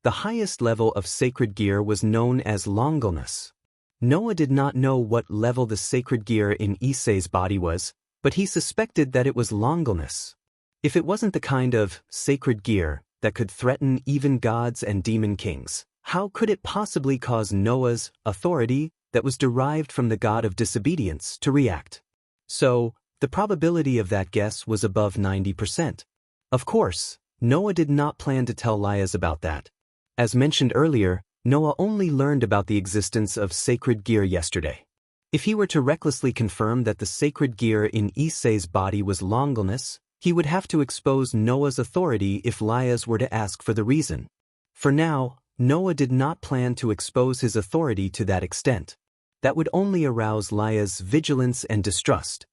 The highest level of sacred gear was known as Longleness. Noah did not know what level the sacred gear in Issei's body was, but he suspected that it was Longleness. If it wasn't the kind of sacred gear that could threaten even gods and demon kings, how could it possibly cause Noah's authority that was derived from the god of disobedience to react? So, the probability of that guess was above 90%. Of course, Noah did not plan to tell Lias about that. As mentioned earlier, Noah only learned about the existence of sacred gear yesterday. If he were to recklessly confirm that the sacred gear in Issei's body was Longinus, he would have to expose Noah's authority if Lias were to ask for the reason. For now, Noah did not plan to expose his authority to that extent. That would only arouse Lias' vigilance and distrust.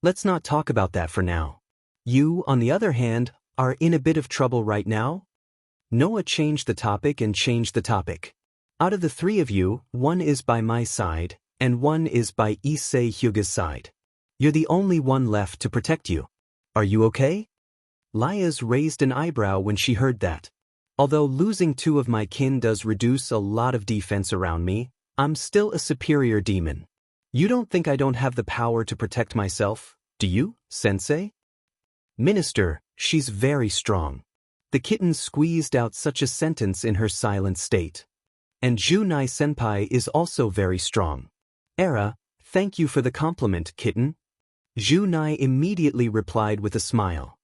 Let's not talk about that for now. You, on the other hand, are in a bit of trouble right now? Noah changed the topic and changed the topic. Out of the three of you, one is by my side, and one is by Issei Hyuga's side. You're the only one left to protect you. Are you okay? Lias raised an eyebrow when she heard that. Although losing two of my kin does reduce a lot of defense around me, I'm still a superior demon. You don't think I don't have the power to protect myself, do you, Sensei? Minister, she's very strong. The kitten squeezed out such a sentence in her silent state. And Junai-senpai is also very strong. Era, thank you for the compliment, kitten. Junai immediately replied with a smile.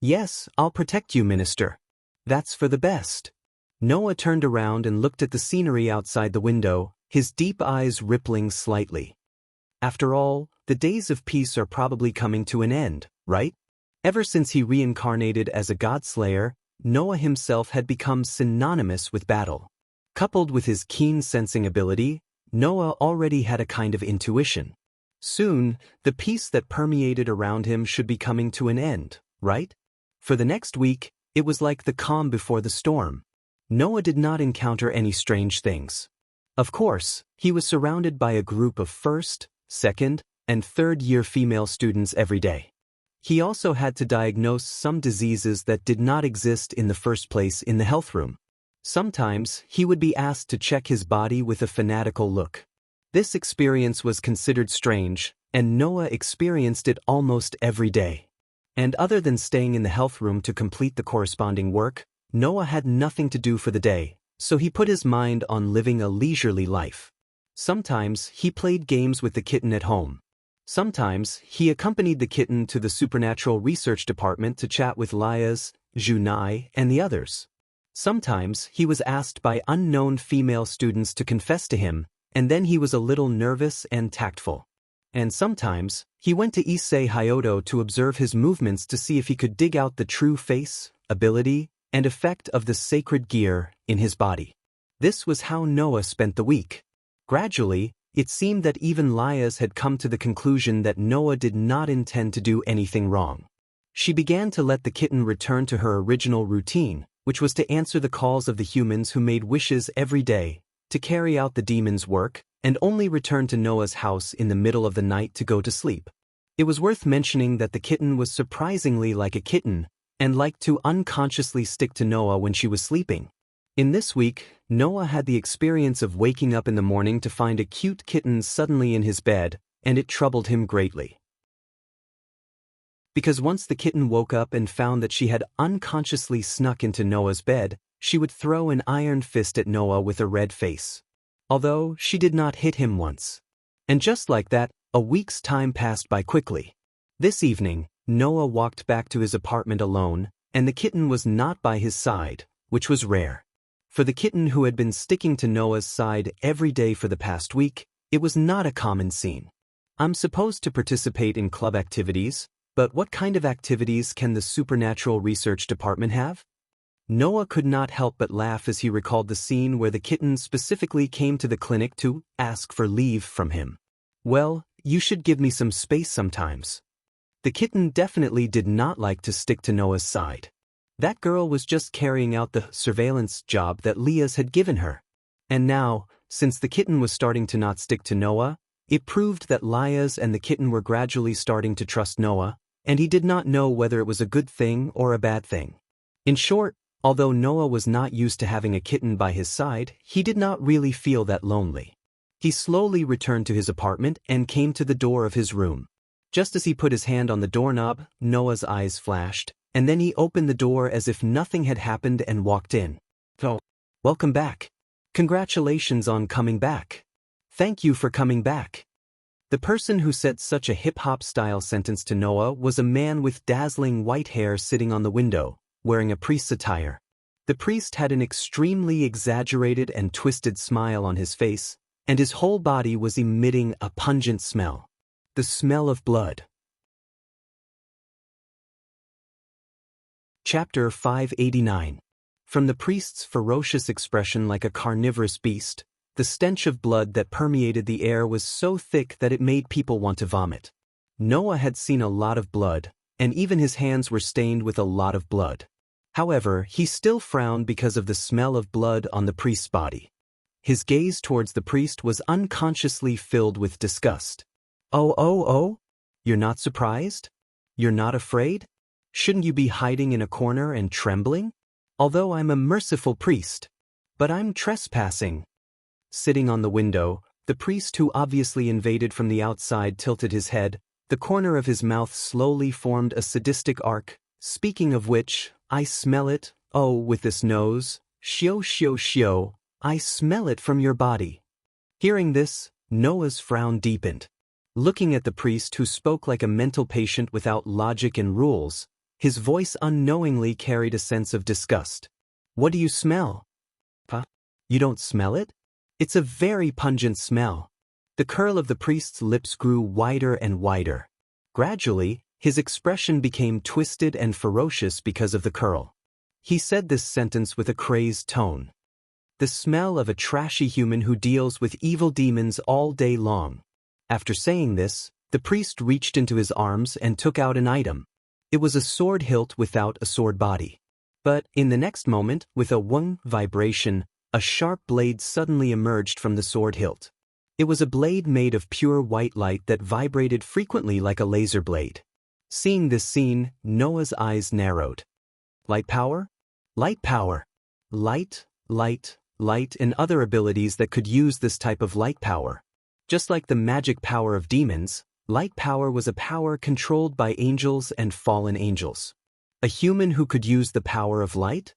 Yes, I'll protect you, Minister. That's for the best. Noah turned around and looked at the scenery outside the window, his deep eyes rippling slightly. After all, the days of peace are probably coming to an end, right? Ever since he reincarnated as a godslayer, Noah himself had become synonymous with battle. Coupled with his keen sensing ability, Noah already had a kind of intuition. Soon, the peace that permeated around him should be coming to an end, right? For the next week, it was like the calm before the storm. Noah did not encounter any strange things. Of course, he was surrounded by a group of first, second, and third-year female students every day. He also had to diagnose some diseases that did not exist in the first place in the health room. Sometimes, he would be asked to check his body with a fanatical look. This experience was considered strange, and Noah experienced it almost every day. And other than staying in the health room to complete the corresponding work, Noah had nothing to do for the day, so he put his mind on living a leisurely life. Sometimes, he played games with the kitten at home. Sometimes, he accompanied the kitten to the Supernatural Research Department to chat with Lias, Junai, and the others. Sometimes, he was asked by unknown female students to confess to him, and then he was a little nervous and tactful. And sometimes, he went to Issei Hyodo to observe his movements to see if he could dig out the true face, ability, and effect of the sacred gear in his body. This was how Noah spent the week. Gradually, it seemed that even Lias had come to the conclusion that Noah did not intend to do anything wrong. She began to let the kitten return to her original routine, which was to answer the calls of the humans who made wishes every day, to carry out the demon's work, and only return to Noah's house in the middle of the night to go to sleep. It was worth mentioning that the kitten was surprisingly like a kitten, and liked to unconsciously stick to Noah when she was sleeping. In this week, Noah had the experience of waking up in the morning to find a cute kitten suddenly in his bed, and it troubled him greatly. Because once the kitten woke up and found that she had unconsciously snuck into Noah's bed, she would throw an iron fist at Noah with a red face. Although she did not hit him once. And just like that, a week's time passed by quickly. This evening, Noah walked back to his apartment alone, and the kitten was not by his side, which was rare. For the kitten who had been sticking to Noah's side every day for the past week, it was not a common scene. I'm supposed to participate in club activities, but what kind of activities can the Supernatural Research Department have? Noah could not help but laugh as he recalled the scene where the kitten specifically came to the clinic to ask for leave from him. Well, you should give me some space sometimes. The kitten definitely did not like to stick to Noah's side. That girl was just carrying out the surveillance job that Lias had given her. And now, since the kitten was starting to not stick to Noah, it proved that Lias and the kitten were gradually starting to trust Noah, and he did not know whether it was a good thing or a bad thing. In short, although Noah was not used to having a kitten by his side, he did not really feel that lonely. He slowly returned to his apartment and came to the door of his room. Just as he put his hand on the doorknob, Noah's eyes flashed, and then he opened the door as if nothing had happened and walked in. "Oh, welcome back. Congratulations on coming back. Thank you for coming back." The person who said such a hip-hop style sentence to Noah was a man with dazzling white hair sitting on the window, wearing a priest's attire. The priest had an extremely exaggerated and twisted smile on his face, and his whole body was emitting a pungent smell. The smell of blood. Chapter 589. From the priest's ferocious expression like a carnivorous beast, the stench of blood that permeated the air was so thick that it made people want to vomit. Noah had seen a lot of blood, and even his hands were stained with a lot of blood. However, he still frowned because of the smell of blood on the priest's body. His gaze towards the priest was unconsciously filled with disgust. Oh, you're not surprised? You're not afraid? Shouldn't you be hiding in a corner and trembling? Although I'm a merciful priest. But I'm trespassing. Sitting on the window, the priest who obviously invaded from the outside tilted his head. The corner of his mouth slowly formed a sadistic arc. Speaking of which, I smell it, oh, with this nose, shio, I smell it from your body. Hearing this, Noah's frown deepened. Looking at the priest who spoke like a mental patient without logic and rules, his voice unknowingly carried a sense of disgust. What do you smell? Huh? You don't smell it? It's a very pungent smell. The curl of the priest's lips grew wider and wider. Gradually, his expression became twisted and ferocious because of the curl. He said this sentence with a crazed tone. The smell of a trashy human who deals with evil demons all day long. After saying this, the priest reached into his arms and took out an item. It was a sword hilt without a sword body. But, in the next moment, with a wong vibration, a sharp blade suddenly emerged from the sword hilt. It was a blade made of pure white light that vibrated frequently like a laser blade. Seeing this scene, Noah's eyes narrowed. Light power? Light power. Light, and other abilities that could use this type of light power. Just like the magic power of demons, light power was a power controlled by angels and fallen angels. A human who could use the power of light?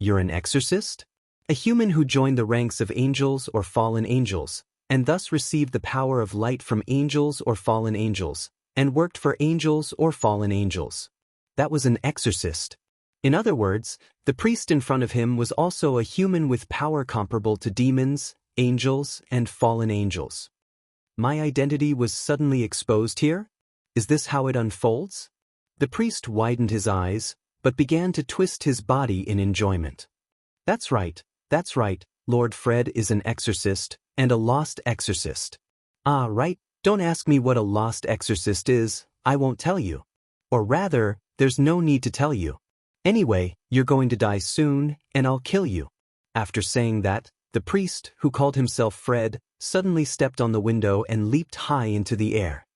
You're an exorcist? A human who joined the ranks of angels or fallen angels, and thus received the power of light from angels or fallen angels, and worked for angels or fallen angels. That was an exorcist. In other words, the priest in front of him was also a human with power comparable to demons, angels, and fallen angels. My identity was suddenly exposed here? Is this how it unfolds? The priest widened his eyes, but began to twist his body in enjoyment. That's right, Lord Fred is an exorcist, and a lost exorcist. Ah, right, don't ask me what a lost exorcist is, I won't tell you. Or rather, there's no need to tell you. Anyway, you're going to die soon, and I'll kill you. After saying that, the priest, who called himself Fred, suddenly stepped on the window and leaped high into the air.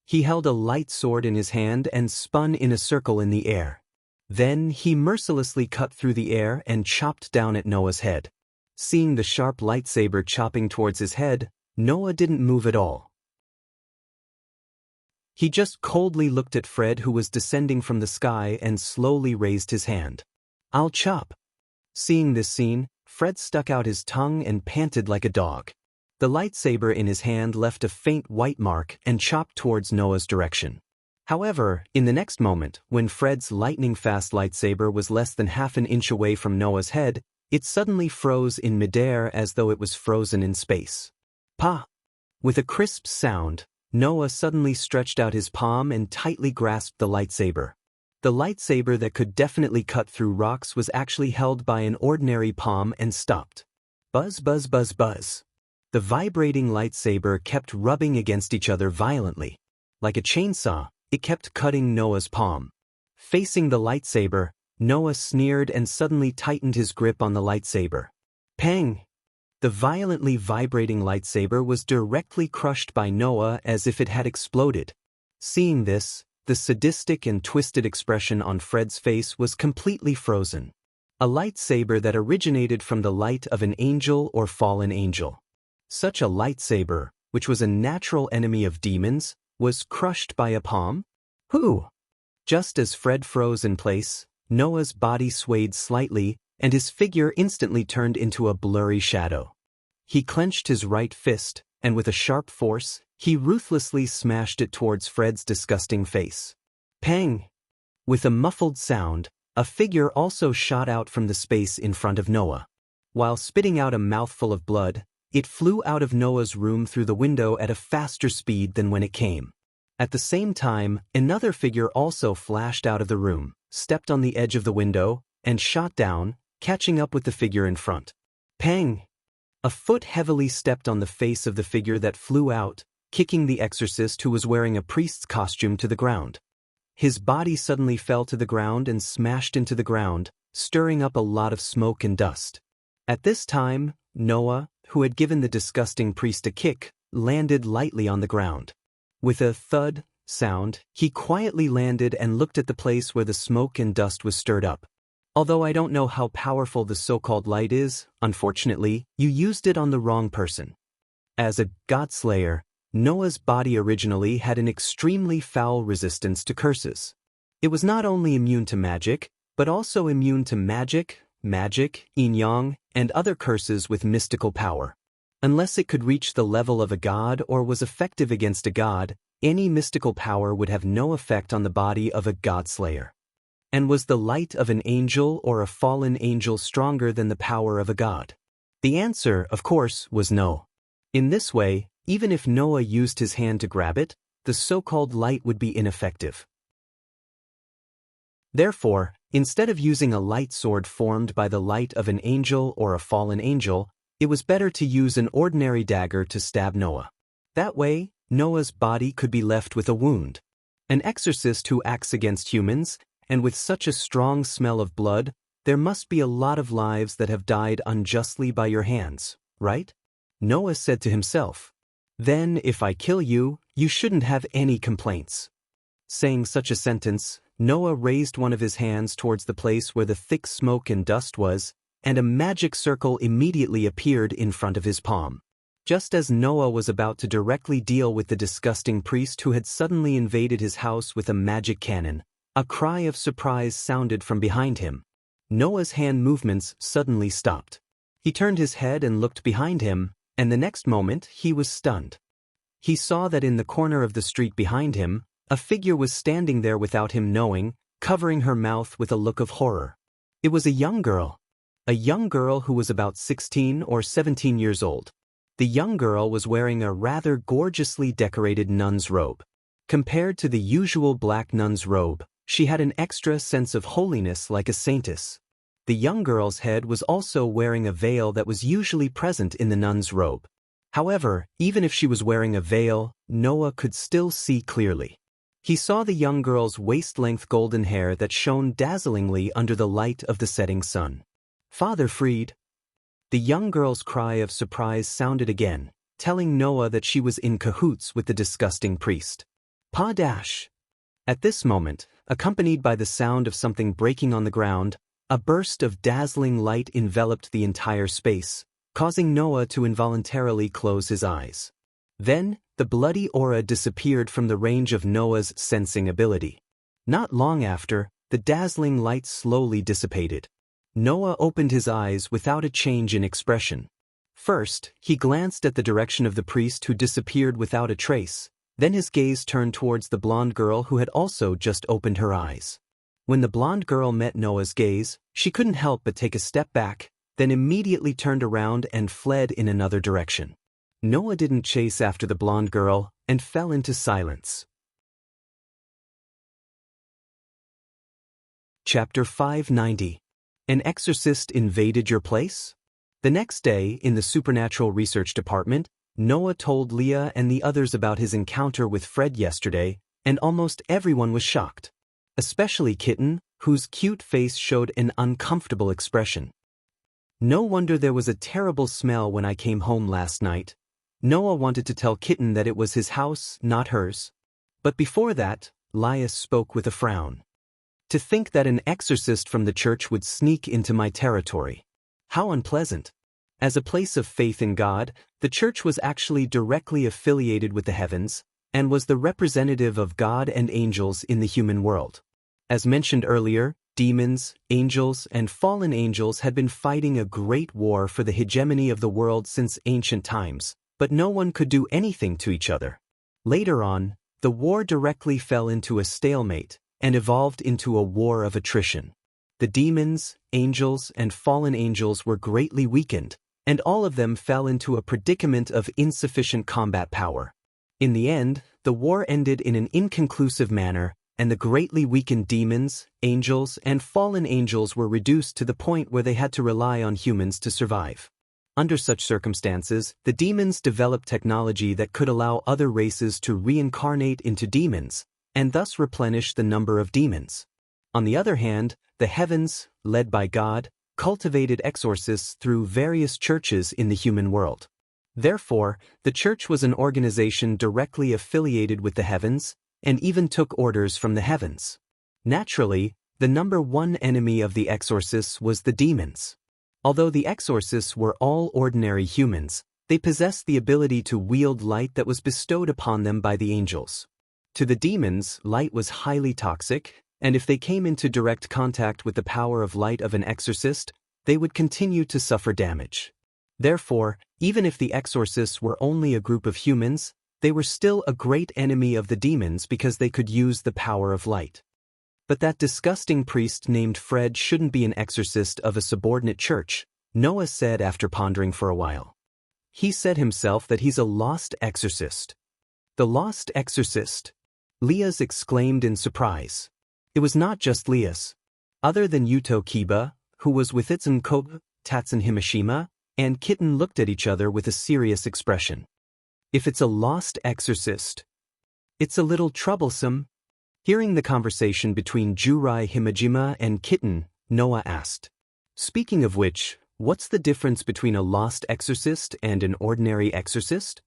He held a light sword in his hand and spun in a circle in the air. Then he mercilessly cut through the air and chopped down at Noah's head. Seeing the sharp lightsaber chopping towards his head, Noah didn't move at all. He just coldly looked at Fred, who was descending from the sky, and slowly raised his hand. I'll chop. Seeing this scene, Fred stuck out his tongue and panted like a dog. The lightsaber in his hand left a faint white mark and chopped towards Noah's direction. However, in the next moment, when Fred's lightning-fast lightsaber was less than half an inch away from Noah's head, it suddenly froze in midair as though it was frozen in space. Pa! With a crisp sound, Noah suddenly stretched out his palm and tightly grasped the lightsaber. The lightsaber that could definitely cut through rocks was actually held by an ordinary palm and stopped. Buzz, buzz, buzz, buzz. The vibrating lightsaber kept rubbing against each other violently. Like a chainsaw, it kept cutting Noah's palm. Facing the lightsaber, Noah sneered and suddenly tightened his grip on the lightsaber. Pang! The violently vibrating lightsaber was directly crushed by Noah as if it had exploded. Seeing this, the sadistic and twisted expression on Fred's face was completely frozen. A lightsaber that originated from the light of an angel or fallen angel. Such a lightsaber, which was a natural enemy of demons, was crushed by a palm? Who? Just as Fred froze in place, Noah's body swayed slightly, and his figure instantly turned into a blurry shadow. He clenched his right fist, and with a sharp force, He ruthlessly smashed it towards Fred's disgusting face. Pang! With a muffled sound, a figure also shot out from the space in front of Noah. While spitting out a mouthful of blood, it flew out of Noah's room through the window at a faster speed than when it came. At the same time, another figure also flashed out of the room, stepped on the edge of the window, and shot down, catching up with the figure in front. Pang! A foot heavily stepped on the face of the figure that flew out, kicking the exorcist who was wearing a priest's costume to the ground. His body suddenly fell to the ground and smashed into the ground, stirring up a lot of smoke and dust. At this time, Noah, who had given the disgusting priest a kick, landed lightly on the ground. With a thud sound, he quietly landed and looked at the place where the smoke and dust was stirred up. Although I don't know how powerful the so-called light is, unfortunately, you used it on the wrong person. As a godslayer, Noah's body originally had an extremely foul resistance to curses. It was not only immune to magic, but also immune to magic, yin-yang, and other curses with mystical power. Unless it could reach the level of a god or was effective against a god, any mystical power would have no effect on the body of a godslayer. And was the light of an angel or a fallen angel stronger than the power of a god? The answer, of course, was no. In this way, even if Noah used his hand to grab it, the so-called light would be ineffective. Therefore, instead of using a light sword formed by the light of an angel or a fallen angel, it was better to use an ordinary dagger to stab Noah. That way, Noah's body could be left with a wound. An exorcist who acts against humans, and with such a strong smell of blood, there must be a lot of lives that have died unjustly by your hands, right? Noah said to himself. Then, if I kill you, you shouldn't have any complaints. Saying such a sentence, Noah raised one of his hands towards the place where the thick smoke and dust was, and a magic circle immediately appeared in front of his palm. Just as Noah was about to directly deal with the disgusting priest who had suddenly invaded his house with a magic cannon, a cry of surprise sounded from behind him. Noah's hand movements suddenly stopped. He turned his head and looked behind him, and the next moment he was stunned. He saw that in the corner of the street behind him, a figure was standing there without him knowing, covering her mouth with a look of horror. It was a young girl who was about 16 or 17 years old. The young girl was wearing a rather gorgeously decorated nun's robe. Compared to the usual black nun's robe, she had an extra sense of holiness like a saintess. The young girl's head was also wearing a veil that was usually present in the nun's robe. However, even if she was wearing a veil, Noah could still see clearly. He saw the young girl's waist-length golden hair that shone dazzlingly under the light of the setting sun. Father Fried! The young girl's cry of surprise sounded again, telling Noah that she was in cahoots with the disgusting priest. Pa dash! At this moment, accompanied by the sound of something breaking on the ground, a burst of dazzling light enveloped the entire space, causing Noah to involuntarily close his eyes. Then, the bloody aura disappeared from the range of Noah's sensing ability. Not long after, the dazzling light slowly dissipated. Noah opened his eyes without a change in expression. First, he glanced at the direction of the priest who disappeared without a trace, then his gaze turned towards the blonde girl who had also just opened her eyes. When the blonde girl met Noah's gaze, she couldn't help but take a step back, then immediately turned around and fled in another direction. Noah didn't chase after the blonde girl and fell into silence. Chapter 590. An exorcist invaded your place? The next day, in the Supernatural Research Department, Noah told Leah and the others about his encounter with Fred yesterday, and almost everyone was shocked. Especially Kitten, whose cute face showed an uncomfortable expression. No wonder there was a terrible smell when I came home last night. Noah wanted to tell Kitten that it was his house, not hers. But before that, Lias spoke with a frown. To think that an exorcist from the church would sneak into my territory. How unpleasant. As a place of faith in God, the church was actually directly affiliated with the heavens, and was the representative of God and angels in the human world. As mentioned earlier, demons, angels, and fallen angels had been fighting a great war for the hegemony of the world since ancient times, but no one could do anything to each other. Later on, the war directly fell into a stalemate and evolved into a war of attrition. The demons, angels, and fallen angels were greatly weakened, and all of them fell into a predicament of insufficient combat power. In the end, the war ended in an inconclusive manner, and the greatly weakened demons, angels, and fallen angels were reduced to the point where they had to rely on humans to survive. Under such circumstances, the demons developed technology that could allow other races to reincarnate into demons, and thus replenish the number of demons. On the other hand, the heavens, led by God, cultivated exorcists through various churches in the human world. Therefore, the church was an organization directly affiliated with the heavens, and even took orders from the heavens. Naturally, the number one enemy of the exorcists was the demons. Although the exorcists were all ordinary humans, they possessed the ability to wield light that was bestowed upon them by the angels. To the demons, light was highly toxic, and if they came into direct contact with the power of light of an exorcist, they would continue to suffer damage. Therefore, even if the exorcists were only a group of humans, they were still a great enemy of the demons because they could use the power of light. But that disgusting priest named Fred shouldn't be an exorcist of a subordinate church, Noah said after pondering for a while. He said himself that he's a lost exorcist. The lost exorcist? Leah's exclaimed in surprise. It was not just Leah's. Other than Yuto Kiba, who was with Itsun Kobe, Tatsun Himashima, and Kitten looked at each other with a serious expression. If it's a lost exorcist, it's a little troublesome. Hearing the conversation between Jurai Himajima and Kitten, Noah asked. Speaking of which, what's the difference between a lost exorcist and an ordinary exorcist?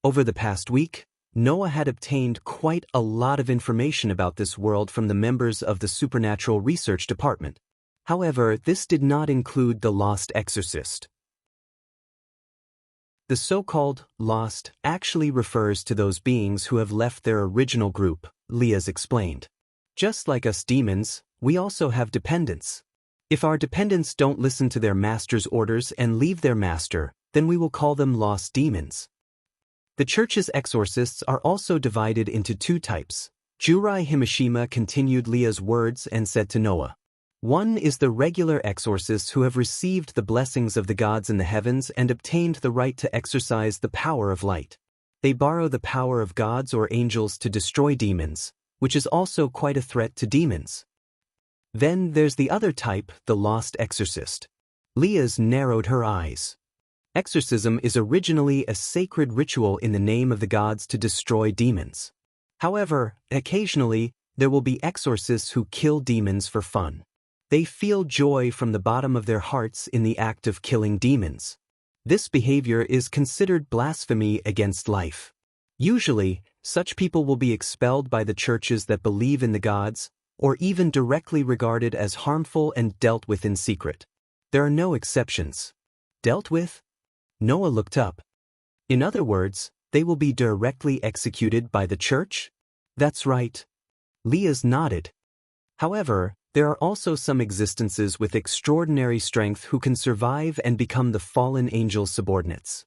Over the past week, Noah had obtained quite a lot of information about this world from the members of the Supernatural Research Department. However, this did not include the lost exorcist. The so-called lost actually refers to those beings who have left their original group, Leah's explained. Just like us demons, we also have dependents. If our dependents don't listen to their master's orders and leave their master, then we will call them lost demons. The church's exorcists are also divided into two types. Jurai Himashima continued Leah's words and said to Noah, one is the regular exorcists who have received the blessings of the gods in the heavens and obtained the right to exercise the power of light. They borrow the power of gods or angels to destroy demons, which is also quite a threat to demons. Then there's the other type, the lost exorcist. Leah's narrowed her eyes. Exorcism is originally a sacred ritual in the name of the gods to destroy demons. However, occasionally, there will be exorcists who kill demons for fun. They feel joy from the bottom of their hearts in the act of killing demons. This behavior is considered blasphemy against life. Usually, such people will be expelled by the churches that believe in the gods, or even directly regarded as harmful and dealt with in secret. There are no exceptions. Dealt with? Noah looked up. In other words, they will be directly executed by the church? That's right. Leah's nodded. However, there are also some existences with extraordinary strength who can survive and become the fallen angels' subordinates.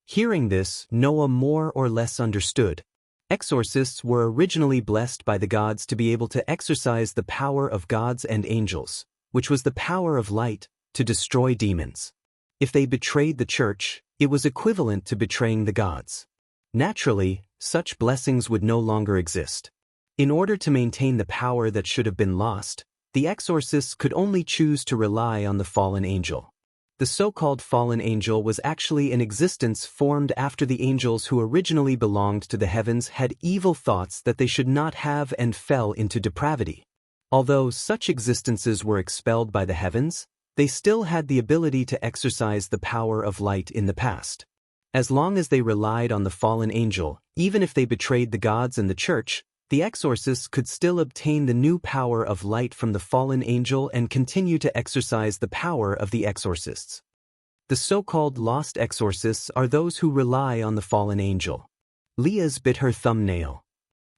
Hearing this, Noah more or less understood. Exorcists were originally blessed by the gods to be able to exercise the power of gods and angels, which was the power of light, to destroy demons. If they betrayed the church, it was equivalent to betraying the gods. Naturally, such blessings would no longer exist. In order to maintain the power that should have been lost, the exorcists could only choose to rely on the fallen angel. The so-called fallen angel was actually an existence formed after the angels who originally belonged to the heavens had evil thoughts that they should not have and fell into depravity. Although such existences were expelled by the heavens, they still had the ability to exercise the power of light in the past. As long as they relied on the fallen angel, even if they betrayed the gods and the church, the exorcists could still obtain the new power of light from the fallen angel and continue to exercise the power of the exorcists. The so-called lost exorcists are those who rely on the fallen angel. Leah's bit her thumbnail.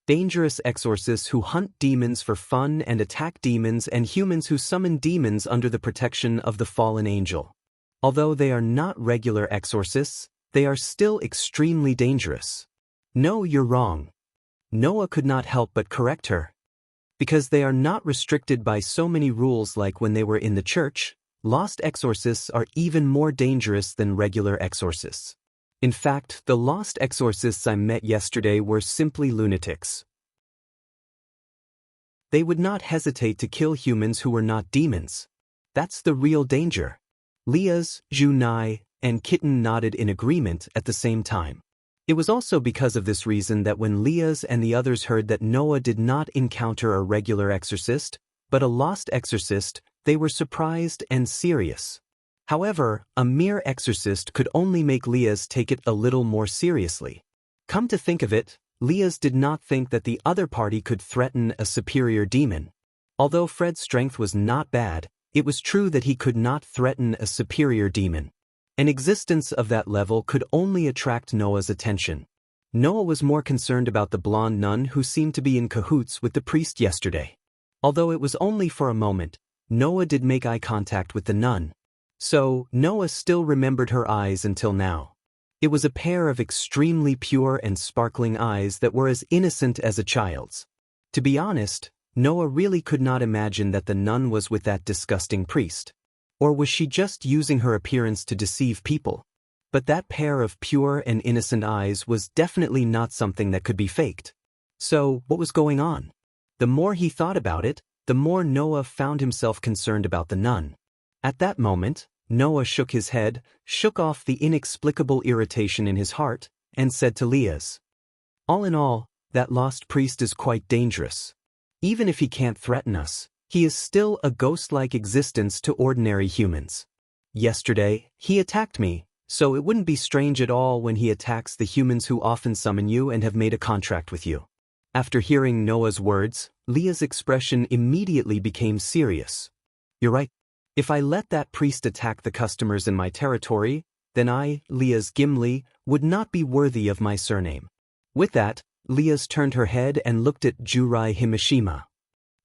Dangerous exorcists who hunt demons for fun and attack demons and humans who summon demons under the protection of the fallen angel. Although they are not regular exorcists, they are still extremely dangerous. No, you're wrong. Noah could not help but correct her. Because they are not restricted by so many rules like when they were in the church, lost exorcists are even more dangerous than regular exorcists. In fact, the lost exorcists I met yesterday were simply lunatics. They would not hesitate to kill humans who were not demons. That's the real danger. Leah's, Junai, and Kitten nodded in agreement at the same time. It was also because of this reason that when Leah's and the others heard that Noah did not encounter a regular exorcist, but a lost exorcist, they were surprised and serious. However, a mere exorcist could only make Leah's take it a little more seriously. Come to think of it, Leah's did not think that the other party could threaten a superior demon. Although Fred's strength was not bad, it was true that he could not threaten a superior demon. An existence of that level could only attract Noah's attention. Noah was more concerned about the blonde nun who seemed to be in cahoots with the priest yesterday. Although it was only for a moment, Noah did make eye contact with the nun. So, Noah still remembered her eyes until now. It was a pair of extremely pure and sparkling eyes that were as innocent as a child's. To be honest, Noah really could not imagine that the nun was with that disgusting priest. Or was she just using her appearance to deceive people? But that pair of pure and innocent eyes was definitely not something that could be faked. So, what was going on? The more he thought about it, the more Noah found himself concerned about the nun. At that moment, Noah shook his head, shook off the inexplicable irritation in his heart, and said to Leah's, "All in all, that lost priest is quite dangerous. Even if he can't threaten us, he is still a ghost-like existence to ordinary humans. Yesterday, he attacked me, so it wouldn't be strange at all when he attacks the humans who often summon you and have made a contract with you." After hearing Noah's words, Leah's expression immediately became serious. "You're right. If I let that priest attack the customers in my territory, then I, Leah's Gimli, would not be worthy of my surname." With that, Leah's turned her head and looked at Jurai Himashima.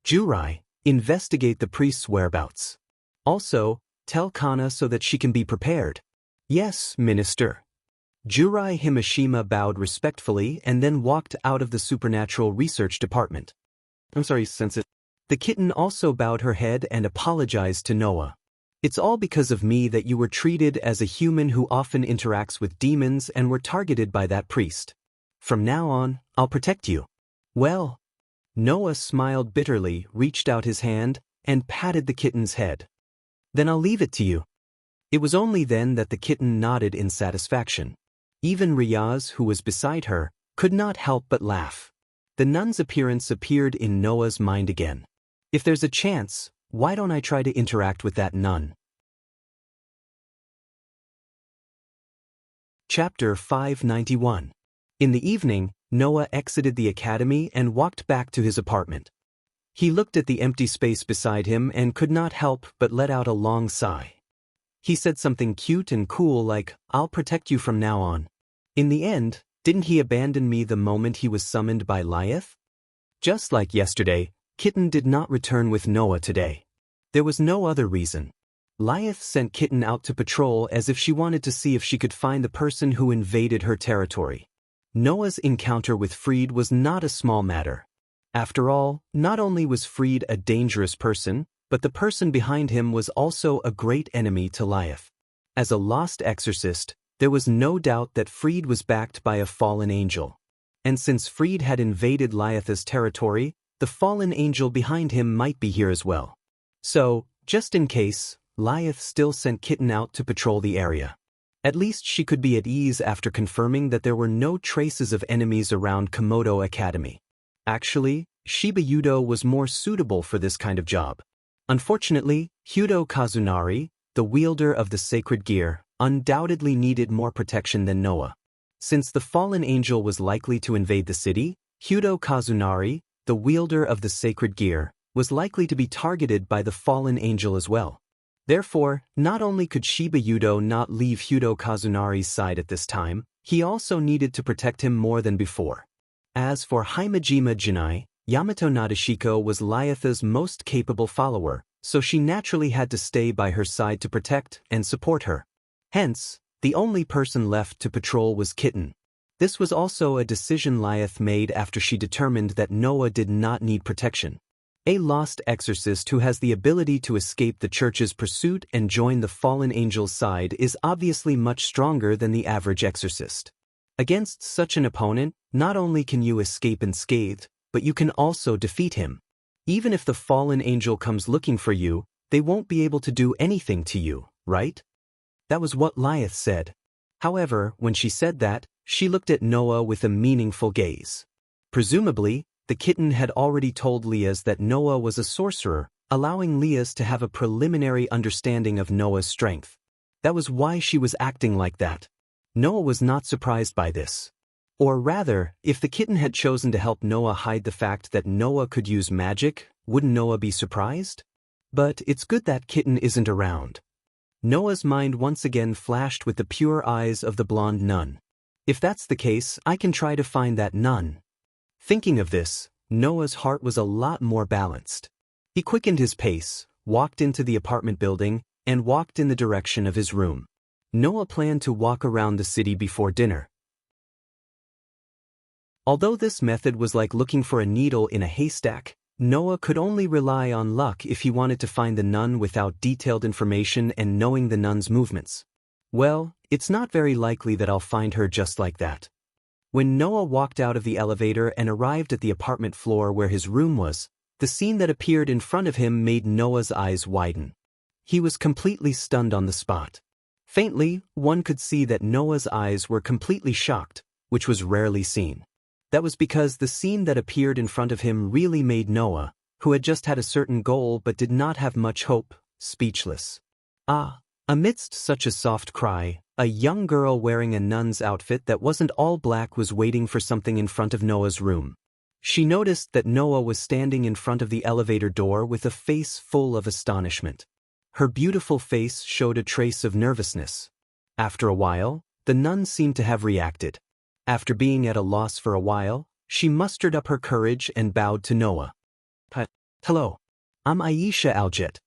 "Jurai, investigate the priest's whereabouts. Also, tell Kana so that she can be prepared." "Yes, Minister." Jurai Himashima bowed respectfully and then walked out of the Supernatural Research Department. "I'm sorry, Sensei." The kitten also bowed her head and apologized to Noah. "It's all because of me that you were treated as a human who often interacts with demons and were targeted by that priest. From now on, I'll protect you." "Well." Noah smiled bitterly, reached out his hand, and patted the kitten's head. "Then I'll leave it to you." It was only then that the kitten nodded in satisfaction. Even Riaz, who was beside her, could not help but laugh. The nun's appearance appeared in Noah's mind again. If there's a chance, why don't I try to interact with that nun? Chapter 591. In the evening, Noah exited the academy and walked back to his apartment. He looked at the empty space beside him and could not help but let out a long sigh. He said something cute and cool like, "I'll protect you from now on." In the end, didn't he abandon me the moment he was summoned by Lyath? Just like yesterday, Kitten did not return with Noah today. There was no other reason. Lyath sent Kitten out to patrol as if she wanted to see if she could find the person who invaded her territory. Noah's encounter with Freed was not a small matter. After all, not only was Freed a dangerous person, but the person behind him was also a great enemy to Lyath. As a lost exorcist, there was no doubt that Freed was backed by a fallen angel. And since Freed had invaded Lyath's territory, the fallen angel behind him might be here as well. So, just in case, Lyath still sent Kitten out to patrol the area. At least she could be at ease after confirming that there were no traces of enemies around Komodo Academy. Actually, Shiba Yudo was more suitable for this kind of job. Unfortunately, Hyudo Kazunari, the wielder of the sacred gear, undoubtedly needed more protection than Noah. Since the fallen angel was likely to invade the city, Hyudo Kazunari, the wielder of the sacred gear, was likely to be targeted by the fallen angel as well. Therefore, not only could Shiba Yudo not leave Hyudo Kazunari's side at this time, he also needed to protect him more than before. As for Himejima Jinai, Yamato Nadeshiko was Lyath's most capable follower, so she naturally had to stay by her side to protect and support her. Hence, the only person left to patrol was Kitten. This was also a decision Lilith made after she determined that Noah did not need protection. A lost exorcist who has the ability to escape the church's pursuit and join the fallen angel's side is obviously much stronger than the average exorcist. Against such an opponent, not only can you escape unscathed, but you can also defeat him. Even if the fallen angel comes looking for you, they won't be able to do anything to you, right? That was what Lilith said. However, when she said that, she looked at Noah with a meaningful gaze. Presumably, the kitten had already told Leah's that Noah was a sorcerer, allowing Leah's to have a preliminary understanding of Noah's strength. That was why she was acting like that. Noah was not surprised by this. Or rather, if the kitten had chosen to help Noah hide the fact that Noah could use magic, wouldn't Noah be surprised? But it's good that kitten isn't around. Noah's mind once again flashed with the pure eyes of the blonde nun. If that's the case, I can try to find that nun. Thinking of this, Noah's heart was a lot more balanced. He quickened his pace, walked into the apartment building, and walked in the direction of his room. Noah planned to walk around the city before dinner. Although this method was like looking for a needle in a haystack, Noah could only rely on luck if he wanted to find the nun without detailed information and knowing the nun's movements. Well, it's not very likely that I'll find her just like that. When Noah walked out of the elevator and arrived at the apartment floor where his room was, the scene that appeared in front of him made Noah's eyes widen. He was completely stunned on the spot. Faintly, one could see that Noah's eyes were completely shocked, which was rarely seen. That was because the scene that appeared in front of him really made Noah, who had just had a certain goal but did not have much hope, speechless. Amidst such a soft cry, a young girl wearing a nun's outfit that wasn't all black was waiting for something in front of Noah's room. She noticed that Noah was standing in front of the elevator door with a face full of astonishment. Her beautiful face showed a trace of nervousness. After a while, the nun seemed to have reacted. After being at a loss for a while, she mustered up her courage and bowed to Noah. Hello. I'm Aisha Aljet.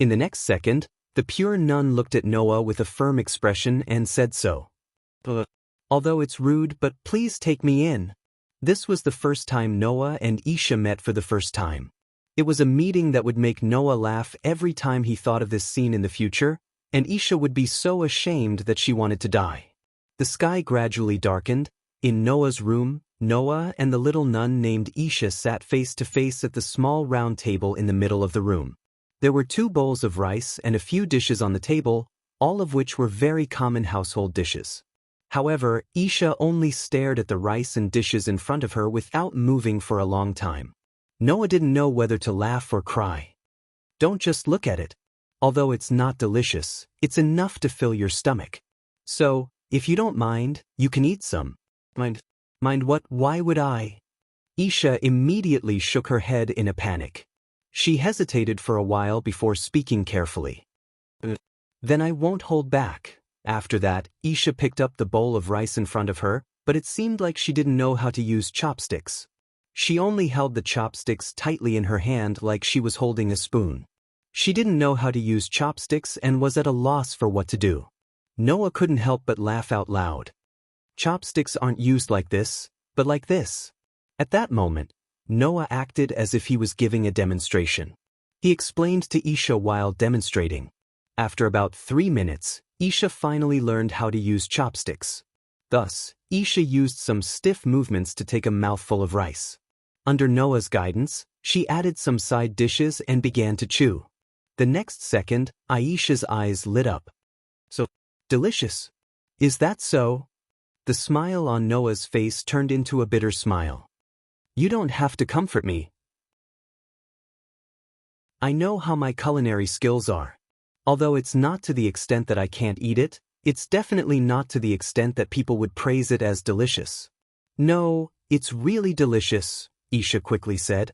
In the next second, the pure nun looked at Noah with a firm expression and said so. Although it's rude, but please take me in. This was the first time Noah and Isha met for the first time. It was a meeting that would make Noah laugh every time he thought of this scene in the future, and Isha would be so ashamed that she wanted to die. The sky gradually darkened. In Noah's room, Noah and the little nun named Isha sat face to face at the small round table in the middle of the room. There were 2 bowls of rice and a few dishes on the table, all of which were very common household dishes. However, Isha only stared at the rice and dishes in front of her without moving for a long time. Noah didn't know whether to laugh or cry. Don't just look at it. Although it's not delicious, it's enough to fill your stomach. So, if you don't mind, you can eat some. Mind what? Why would I? Isha immediately shook her head in a panic. She hesitated for a while before speaking carefully. Then I won't hold back. After that, Isha picked up the bowl of rice in front of her, but it seemed like she didn't know how to use chopsticks. She only held the chopsticks tightly in her hand like she was holding a spoon. She didn't know how to use chopsticks and was at a loss for what to do. Noah couldn't help but laugh out loud. Chopsticks aren't used like this, but like this. At that moment, Noah acted as if he was giving a demonstration. He explained to Isha while demonstrating. After about 3 minutes, Isha finally learned how to use chopsticks. Thus, Isha used some stiff movements to take a mouthful of rice. Under Noah's guidance, she added some side dishes and began to chew. The next second, Aisha's eyes lit up. So, delicious. Is that so? The smile on Noah's face turned into a bitter smile. You don't have to comfort me. I know how my culinary skills are. Although it's not to the extent that I can't eat it, it's definitely not to the extent that people would praise it as delicious. No, it's really delicious, Isha quickly said.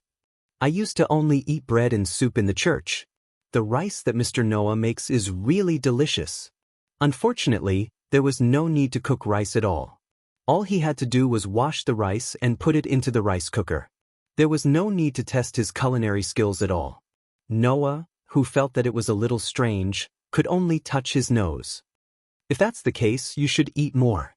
I used to only eat bread and soup in the church. The rice that Mr. Noah makes is really delicious. Unfortunately, there was no need to cook rice at all. All he had to do was wash the rice and put it into the rice cooker. There was no need to test his culinary skills at all. Noah, who felt that it was a little strange, could only touch his nose. If that's the case, you should eat more.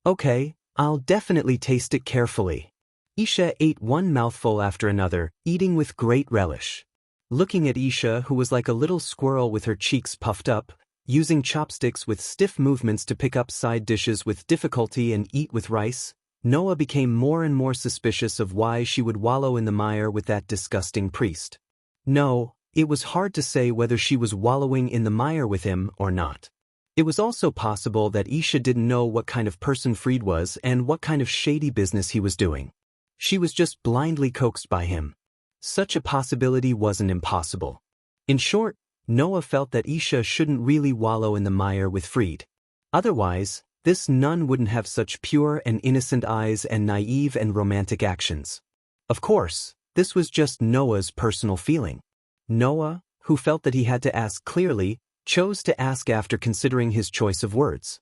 Okay, I'll definitely taste it carefully. Isha ate one mouthful after another, eating with great relish. Looking at Isha, who was like a little squirrel with her cheeks puffed up, using chopsticks with stiff movements to pick up side dishes with difficulty and eat with rice, Noah became more and more suspicious of why she would wallow in the mire with that disgusting priest. No, it was hard to say whether she was wallowing in the mire with him or not. It was also possible that Isha didn't know what kind of person Fried was and what kind of shady business he was doing. She was just blindly coaxed by him. Such a possibility wasn't impossible. In short, Noah felt that Isha shouldn't really wallow in the mire with Fried. Otherwise, this nun wouldn't have such pure and innocent eyes and naive and romantic actions. Of course, this was just Noah's personal feeling. Noah, who felt that he had to ask clearly, chose to ask after considering his choice of words.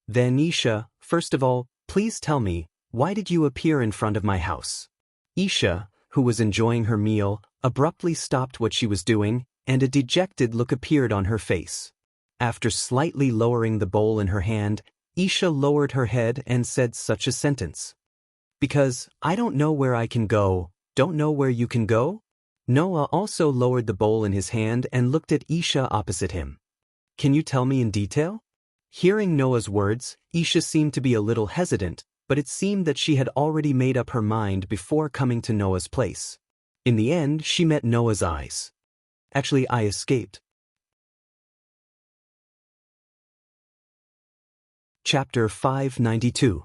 Then Isha, first of all, please tell me, why did you appear in front of my house? Isha, who was enjoying her meal, abruptly stopped what she was doing, and a dejected look appeared on her face. After slightly lowering the bowl in her hand, Isha lowered her head and said such a sentence. Because I don't know where I can go, don't know where you can go? Noah also lowered the bowl in his hand and looked at Isha opposite him. Can you tell me in detail? Hearing Noah's words, Isha seemed to be a little hesitant, but it seemed that she had already made up her mind before coming to Noah's place. In the end, she met Noah's eyes. Actually, I escaped. Chapter 592.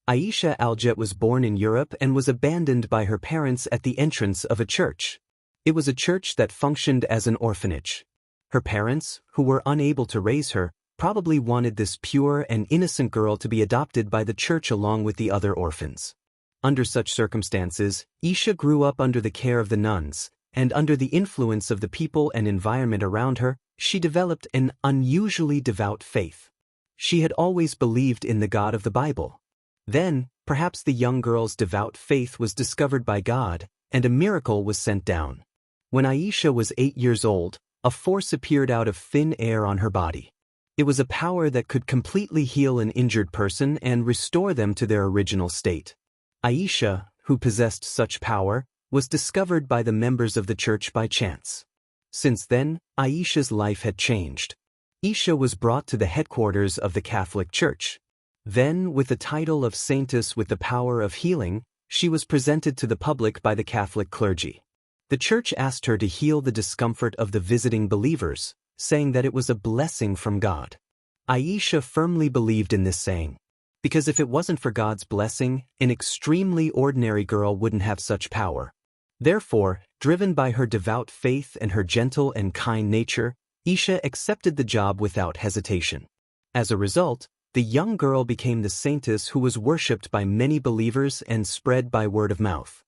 Aisha Aljet was born in Europe and was abandoned by her parents at the entrance of a church. It was a church that functioned as an orphanage. Her parents, who were unable to raise her, probably wanted this pure and innocent girl to be adopted by the church along with the other orphans. Under such circumstances, Isha grew up under the care of the nuns, and under the influence of the people and environment around her, she developed an unusually devout faith. She had always believed in the God of the Bible. Then, perhaps the young girl's devout faith was discovered by God, and a miracle was sent down. When Aisha was 8 years old, a force appeared out of thin air on her body. It was a power that could completely heal an injured person and restore them to their original state. Aisha, who possessed such power, was discovered by the members of the church by chance. Since then, Aisha's life had changed. Isha was brought to the headquarters of the Catholic Church. Then, with the title of Saintess with the power of healing, she was presented to the public by the Catholic clergy. The church asked her to heal the discomfort of the visiting believers, saying that it was a blessing from God. Aisha firmly believed in this saying, because if it wasn't for God's blessing, an extremely ordinary girl wouldn't have such power. Therefore, driven by her devout faith and her gentle and kind nature, Isha accepted the job without hesitation. As a result, the young girl became the saintess who was worshipped by many believers and spread by word of mouth.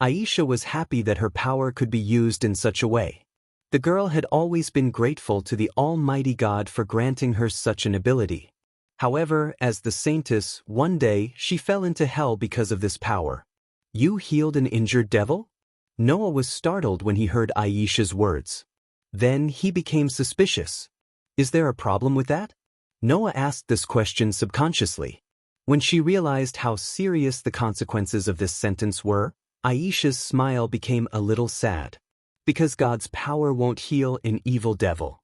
Aisha was happy that her power could be used in such a way. The girl had always been grateful to the Almighty God for granting her such an ability. However, as the saintess, one day she fell into hell because of this power. You healed an injured devil? Noah was startled when he heard Aisha's words. Then he became suspicious. Is there a problem with that? Noah asked this question subconsciously. When she realized how serious the consequences of this sentence were, Aisha's smile became a little sad. Because God's power won't heal an evil devil.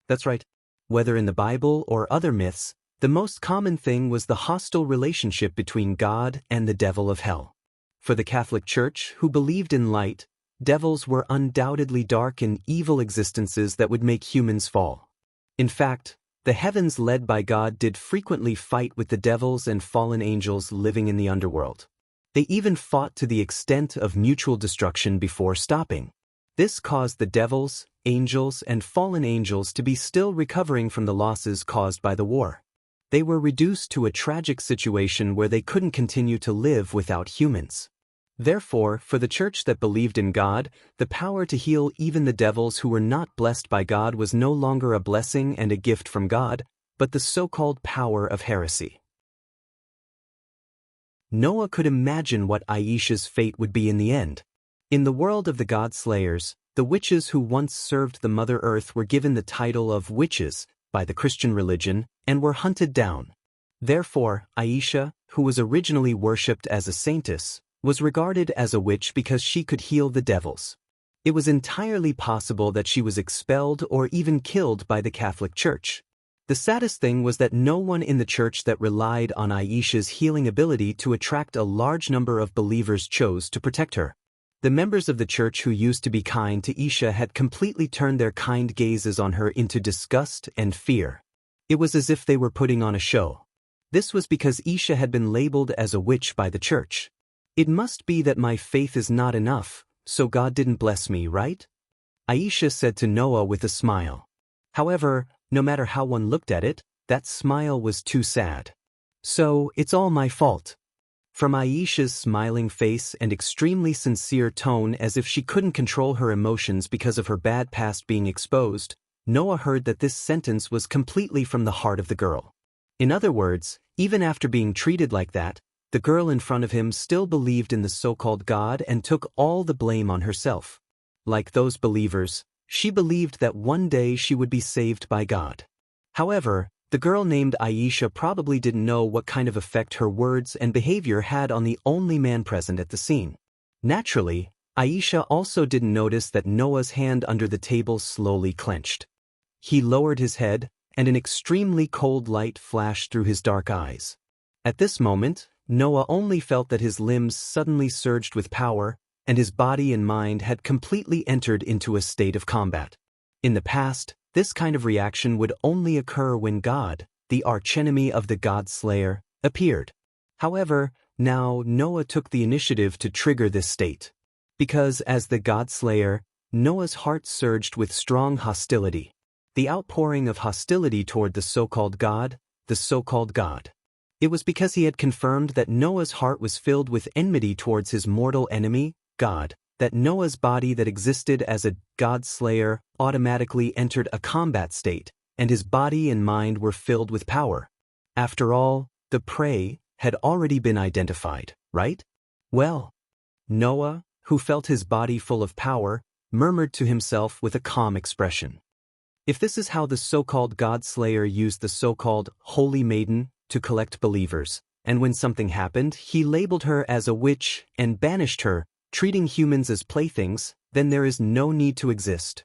That's right. Whether in the Bible or other myths, the most common thing was the hostile relationship between God and the devil of hell. For the Catholic Church, who believed in light, devils were undoubtedly dark and evil existences that would make humans fall. In fact, the heavens led by God did frequently fight with the devils and fallen angels living in the underworld. They even fought to the extent of mutual destruction before stopping. This caused the devils, angels, and fallen angels to be still recovering from the losses caused by the war. They were reduced to a tragic situation where they couldn't continue to live without humans. Therefore, for the church that believed in God, the power to heal even the devils who were not blessed by God was no longer a blessing and a gift from God, but the so-called power of heresy. Noah could imagine what Aisha's fate would be in the end. In the world of the God-slayers, the witches who once served the Mother Earth were given the title of witches by the Christian religion and were hunted down. Therefore, Aisha, who was originally worshipped as a saintess, was regarded as a witch because she could heal the devils. It was entirely possible that she was expelled or even killed by the Catholic Church. The saddest thing was that no one in the church that relied on Aisha's healing ability to attract a large number of believers chose to protect her. The members of the church who used to be kind to Aisha had completely turned their kind gazes on her into disgust and fear. It was as if they were putting on a show. This was because Aisha had been labeled as a witch by the church. It must be that my faith is not enough, so God didn't bless me, right? Aisha said to Noah with a smile. However, no matter how one looked at it, that smile was too sad. So, it's all my fault. From Aisha's smiling face and extremely sincere tone, as if she couldn't control her emotions because of her bad past being exposed, Noah heard that this sentence was completely from the heart of the girl. In other words, even after being treated like that, the girl in front of him still believed in the so-called God and took all the blame on herself. Like those believers, she believed that one day she would be saved by God. However, the girl named Aisha probably didn't know what kind of effect her words and behavior had on the only man present at the scene. Naturally, Aisha also didn't notice that Noah's hand under the table slowly clenched. He lowered his head, and an extremely cold light flashed through his dark eyes. At this moment, Noah only felt that his limbs suddenly surged with power, and his body and mind had completely entered into a state of combat. In the past, this kind of reaction would only occur when God, the archenemy of the God-slayer, appeared. However, now Noah took the initiative to trigger this state. Because as the God-slayer, Noah's heart surged with strong hostility. The outpouring of hostility toward the so-called God, the so-called God. It was because he had confirmed that Noah's heart was filled with enmity towards his mortal enemy, God, that Noah's body that existed as a God-slayer automatically entered a combat state, and his body and mind were filled with power. After all, the prey had already been identified, right? Well, Noah, who felt his body full of power, murmured to himself with a calm expression. If this is how the so-called God-slayer used the so-called holy maiden to collect believers, and when something happened, he labeled her as a witch and banished her, treating humans as playthings, then there is no need to exist.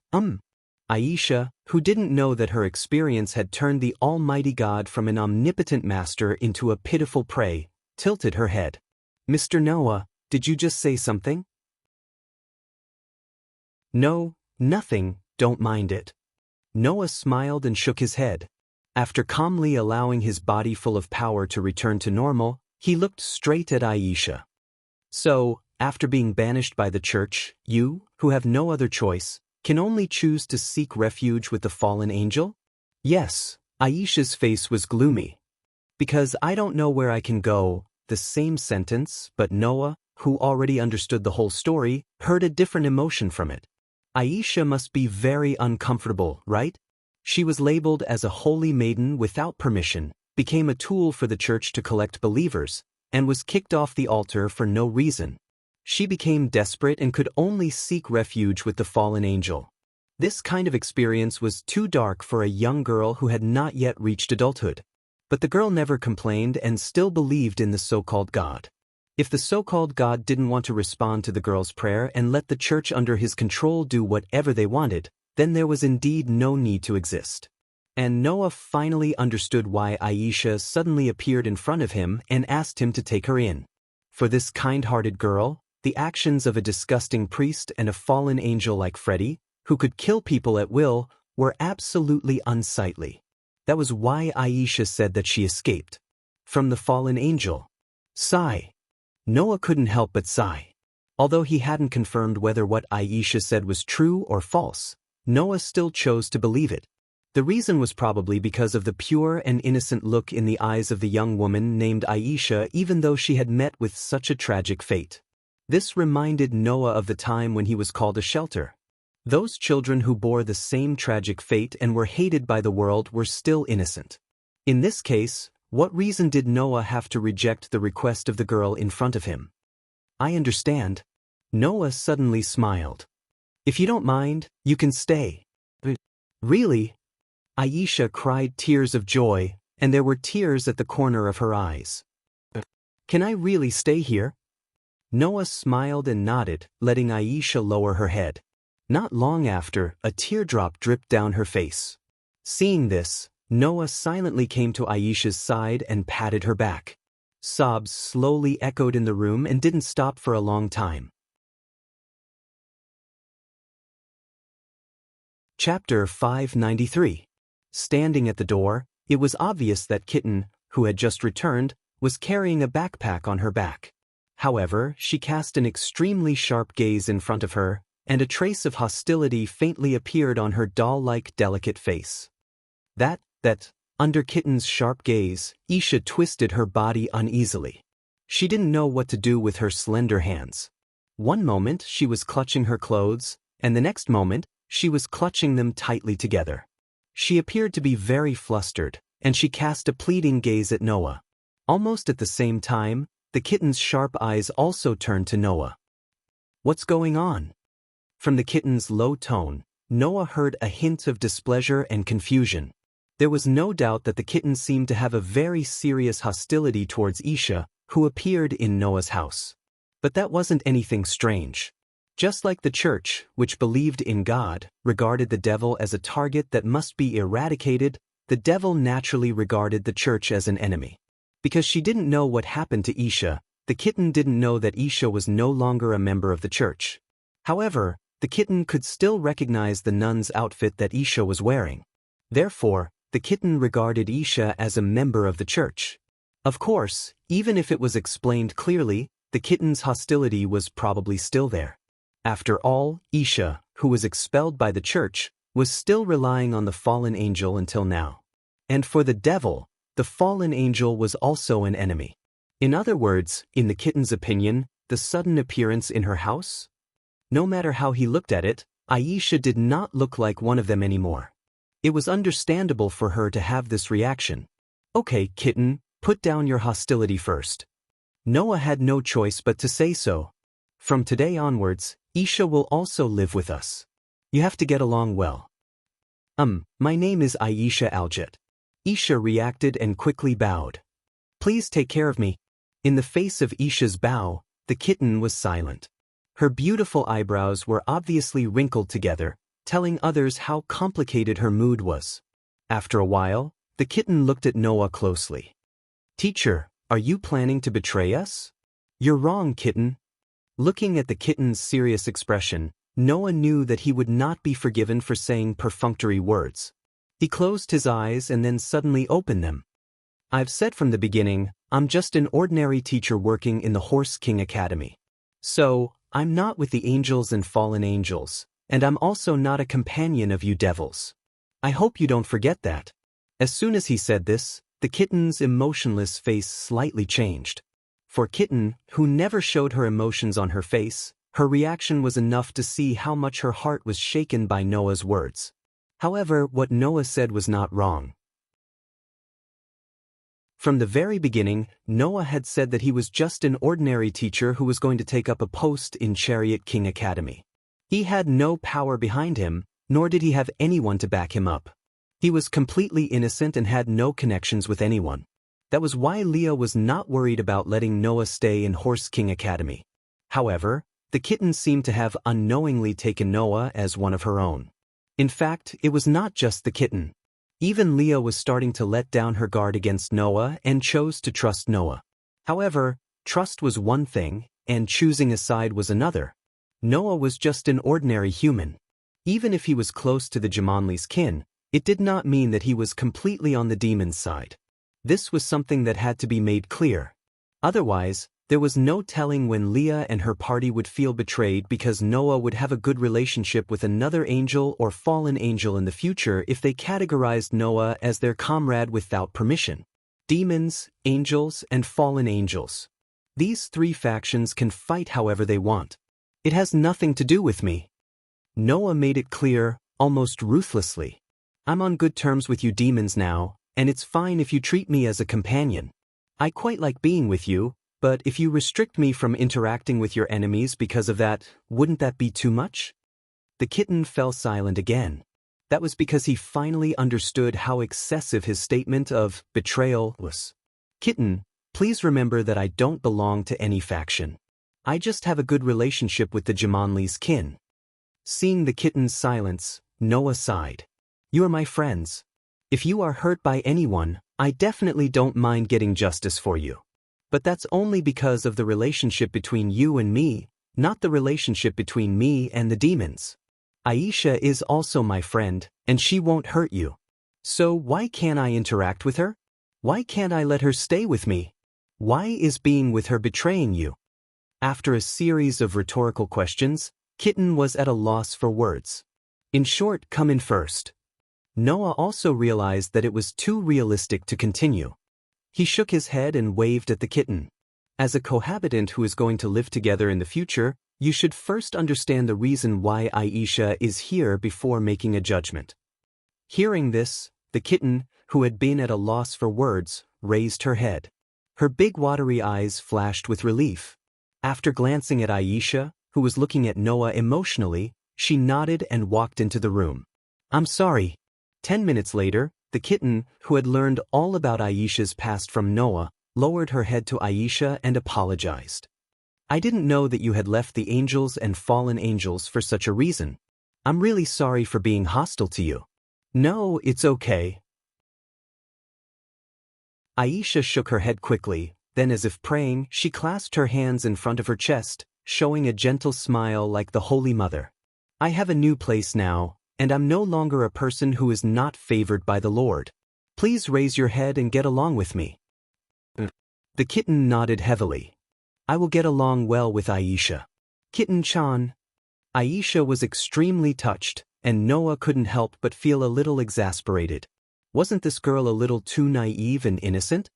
Aisha, who didn't know that her experience had turned the Almighty God from an omnipotent master into a pitiful prey, tilted her head. Mr. Noah, did you just say something? No, nothing, don't mind it. Noah smiled and shook his head. After calmly allowing his body full of power to return to normal, he looked straight at Aisha. So, after being banished by the church, you, who have no other choice, can only choose to seek refuge with the fallen angel? Yes, Aisha's face was gloomy. Because I don't know where I can go, the same sentence, but Noah, who already understood the whole story, heard a different emotion from it. Aisha must be very uncomfortable, right? She was labeled as a holy maiden without permission, became a tool for the church to collect believers, and was kicked off the altar for no reason. She became desperate and could only seek refuge with the fallen angel. This kind of experience was too dark for a young girl who had not yet reached adulthood. But the girl never complained and still believed in the so-called God. If the so-called God didn't want to respond to the girl's prayer and let the church under his control do whatever they wanted, then there was indeed no need to exist. And Noah finally understood why Aisha suddenly appeared in front of him and asked him to take her in. For this kind-hearted girl, the actions of a disgusting priest and a fallen angel like Freddy, who could kill people at will, were absolutely unsightly. That was why Aisha said that she escaped. From the fallen angel. Sigh. Noah couldn't help but sigh. Although he hadn't confirmed whether what Aisha said was true or false, Noah still chose to believe it. The reason was probably because of the pure and innocent look in the eyes of the young woman named Aisha, even though she had met with such a tragic fate. This reminded Noah of the time when he was called a shelter. Those children who bore the same tragic fate and were hated by the world were still innocent. In this case, what reason did Noah have to reject the request of the girl in front of him? I understand. Noah suddenly smiled. If you don't mind, you can stay. Really? Aisha cried tears of joy, and there were tears at the corner of her eyes. "Can I really stay here?" Noah smiled and nodded, letting Aisha lower her head. Not long after, a teardrop dripped down her face. Seeing this, Noah silently came to Aisha's side and patted her back. Sobs slowly echoed in the room and didn't stop for a long time. Chapter 593. Standing at the door, it was obvious that Kitten, who had just returned, was carrying a backpack on her back. However, she cast an extremely sharp gaze in front of her, and a trace of hostility faintly appeared on her doll-like delicate face. Under Kitten's sharp gaze, Isha twisted her body uneasily. She didn't know what to do with her slender hands. One moment she was clutching her clothes, and the next moment she was clutching them tightly together. She appeared to be very flustered, and she cast a pleading gaze at Noah. Almost at the same time, the kitten's sharp eyes also turned to Noah. "What's going on?" From the kitten's low tone, Noah heard a hint of displeasure and confusion. There was no doubt that the kitten seemed to have a very serious hostility towards Isha, who appeared in Noah's house. But that wasn't anything strange. Just like the church, which believed in God, regarded the devil as a target that must be eradicated, the devil naturally regarded the church as an enemy. Because she didn't know what happened to Isha, the kitten didn't know that Isha was no longer a member of the church. However, the kitten could still recognize the nun's outfit that Isha was wearing. Therefore, the kitten regarded Isha as a member of the church. Of course, even if it was explained clearly, the kitten's hostility was probably still there. After all, Isha, who was expelled by the church, was still relying on the fallen angel until now. And for the devil, the fallen angel was also an enemy. In other words, in the kitten's opinion, the sudden appearance in her house? No matter how he looked at it, Aisha did not look like one of them anymore. It was understandable for her to have this reaction. "Okay, kitten, put down your hostility first." Noah had no choice but to say so. "From today onwards, Isha will also live with us. You have to get along well." My name is Aisha Aljet." Isha reacted and quickly bowed. "Please take care of me." In the face of Isha's bow, the kitten was silent. Her beautiful eyebrows were obviously wrinkled together, telling others how complicated her mood was. After a while, the kitten looked at Noah closely. "Teacher, are you planning to betray us?" "You're wrong, kitten." Looking at the kitten's serious expression, Noah knew that he would not be forgiven for saying perfunctory words. He closed his eyes and then suddenly opened them. "I've said from the beginning, I'm just an ordinary teacher working in the Horse King Academy. So, I'm not with the angels and fallen angels, and I'm also not a companion of you devils. I hope you don't forget that." As soon as he said this, the kitten's emotionless face slightly changed. For Kitten, who never showed her emotions on her face, her reaction was enough to see how much her heart was shaken by Noah's words. However, what Noah said was not wrong. From the very beginning, Noah had said that he was just an ordinary teacher who was going to take up a post in Chariot King Academy. He had no power behind him, nor did he have anyone to back him up. He was completely innocent and had no connections with anyone. That was why Leah was not worried about letting Noah stay in Horse King Academy. However, the kitten seemed to have unknowingly taken Noah as one of her own. In fact, it was not just the kitten. Even Leah was starting to let down her guard against Noah and chose to trust Noah. However, trust was one thing, and choosing a side was another. Noah was just an ordinary human. Even if he was close to the Jumanli's kin, it did not mean that he was completely on the demon's side. This was something that had to be made clear. Otherwise, there was no telling when Leah and her party would feel betrayed because Noah would have a good relationship with another angel or fallen angel in the future if they categorized Noah as their comrade without permission. Demons, angels, and fallen angels. These three factions can fight however they want. It has nothing to do with me. Noah made it clear, almost ruthlessly. I'm on good terms with you demons now, and it's fine if you treat me as a companion. I quite like being with you, but if you restrict me from interacting with your enemies because of that, wouldn't that be too much? The kitten fell silent again. That was because he finally understood how excessive his statement of betrayal was. Kitten, please remember that I don't belong to any faction. I just have a good relationship with the Jamanli's kin. Seeing the kitten's silence, Noah sighed. You are my friends. If you are hurt by anyone, I definitely don't mind getting justice for you. But that's only because of the relationship between you and me, not the relationship between me and the demons. Aisha is also my friend, and she won't hurt you. So why can't I interact with her? Why can't I let her stay with me? Why is being with her betraying you? After a series of rhetorical questions, Kitten was at a loss for words. In short, come in first. Noah also realized that it was too realistic to continue. He shook his head and waved at the kitten. As a cohabitant who is going to live together in the future, you should first understand the reason why Aisha is here before making a judgment. Hearing this, the kitten, who had been at a loss for words, raised her head. Her big watery eyes flashed with relief. After glancing at Aisha, who was looking at Noah emotionally, she nodded and walked into the room. I'm sorry. 10 minutes later, the kitten, who had learned all about Aisha's past from Noah, lowered her head to Aisha and apologized. I didn't know that you had left the angels and fallen angels for such a reason. I'm really sorry for being hostile to you. No, it's okay. Aisha shook her head quickly, then as if praying, she clasped her hands in front of her chest, showing a gentle smile like the Holy Mother. I have a new place now, and I'm no longer a person who is not favored by the Lord. Please raise your head and get along with me. The kitten nodded heavily. I will get along well with Aisha. Kitten-chan. Aisha was extremely touched, and Noah couldn't help but feel a little exasperated. Wasn't this girl a little too naive and innocent?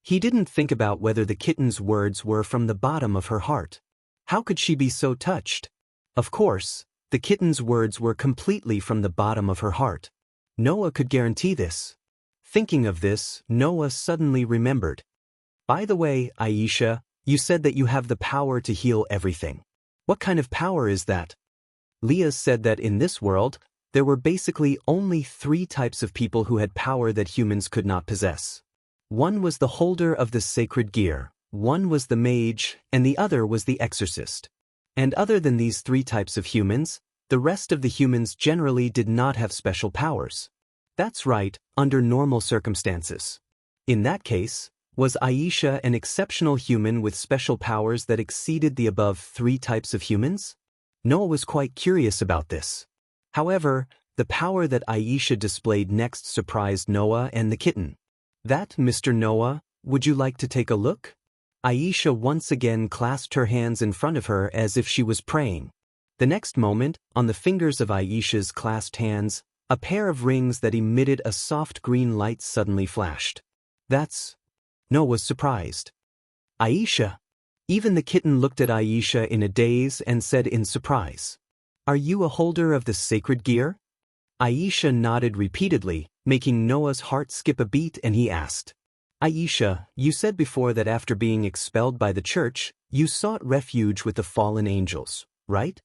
He didn't think about whether the kitten's words were from the bottom of her heart. How could she be so touched? Of course, the kitten's words were completely from the bottom of her heart. Noah could guarantee this. Thinking of this, Noah suddenly remembered. By the way, Aisha, you said that you have the power to heal everything. What kind of power is that? Leah said that in this world, there were basically only 3 types of people who had power that humans could not possess. One was the holder of the sacred gear, one was the mage, and the other was the exorcist. And other than these 3 types of humans, the rest of the humans generally did not have special powers. That's right, under normal circumstances. In that case, was Aisha an exceptional human with special powers that exceeded the above 3 types of humans? Noah was quite curious about this. However, the power that Aisha displayed next surprised Noah and the kitten. That, Mr. Noah, would you like to take a look? Aisha once again clasped her hands in front of her as if she was praying. The next moment, on the fingers of Aisha's clasped hands, a pair of rings that emitted a soft green light suddenly flashed. That's... Noah was surprised. Aisha. Even the kitten looked at Aisha in a daze and said in surprise, Are you a holder of the sacred gear? Aisha nodded repeatedly, making Noah's heart skip a beat, and he asked, Aisha, you said before that after being expelled by the church, you sought refuge with the fallen angels, right?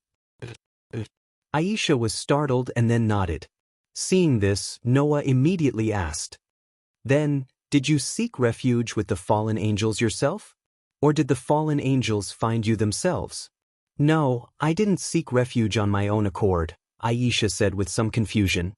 Aisha was startled and then nodded. Seeing this, Noah immediately asked, Then, did you seek refuge with the fallen angels yourself? Or did the fallen angels find you themselves? No, I didn't seek refuge on my own accord, Aisha said with some confusion.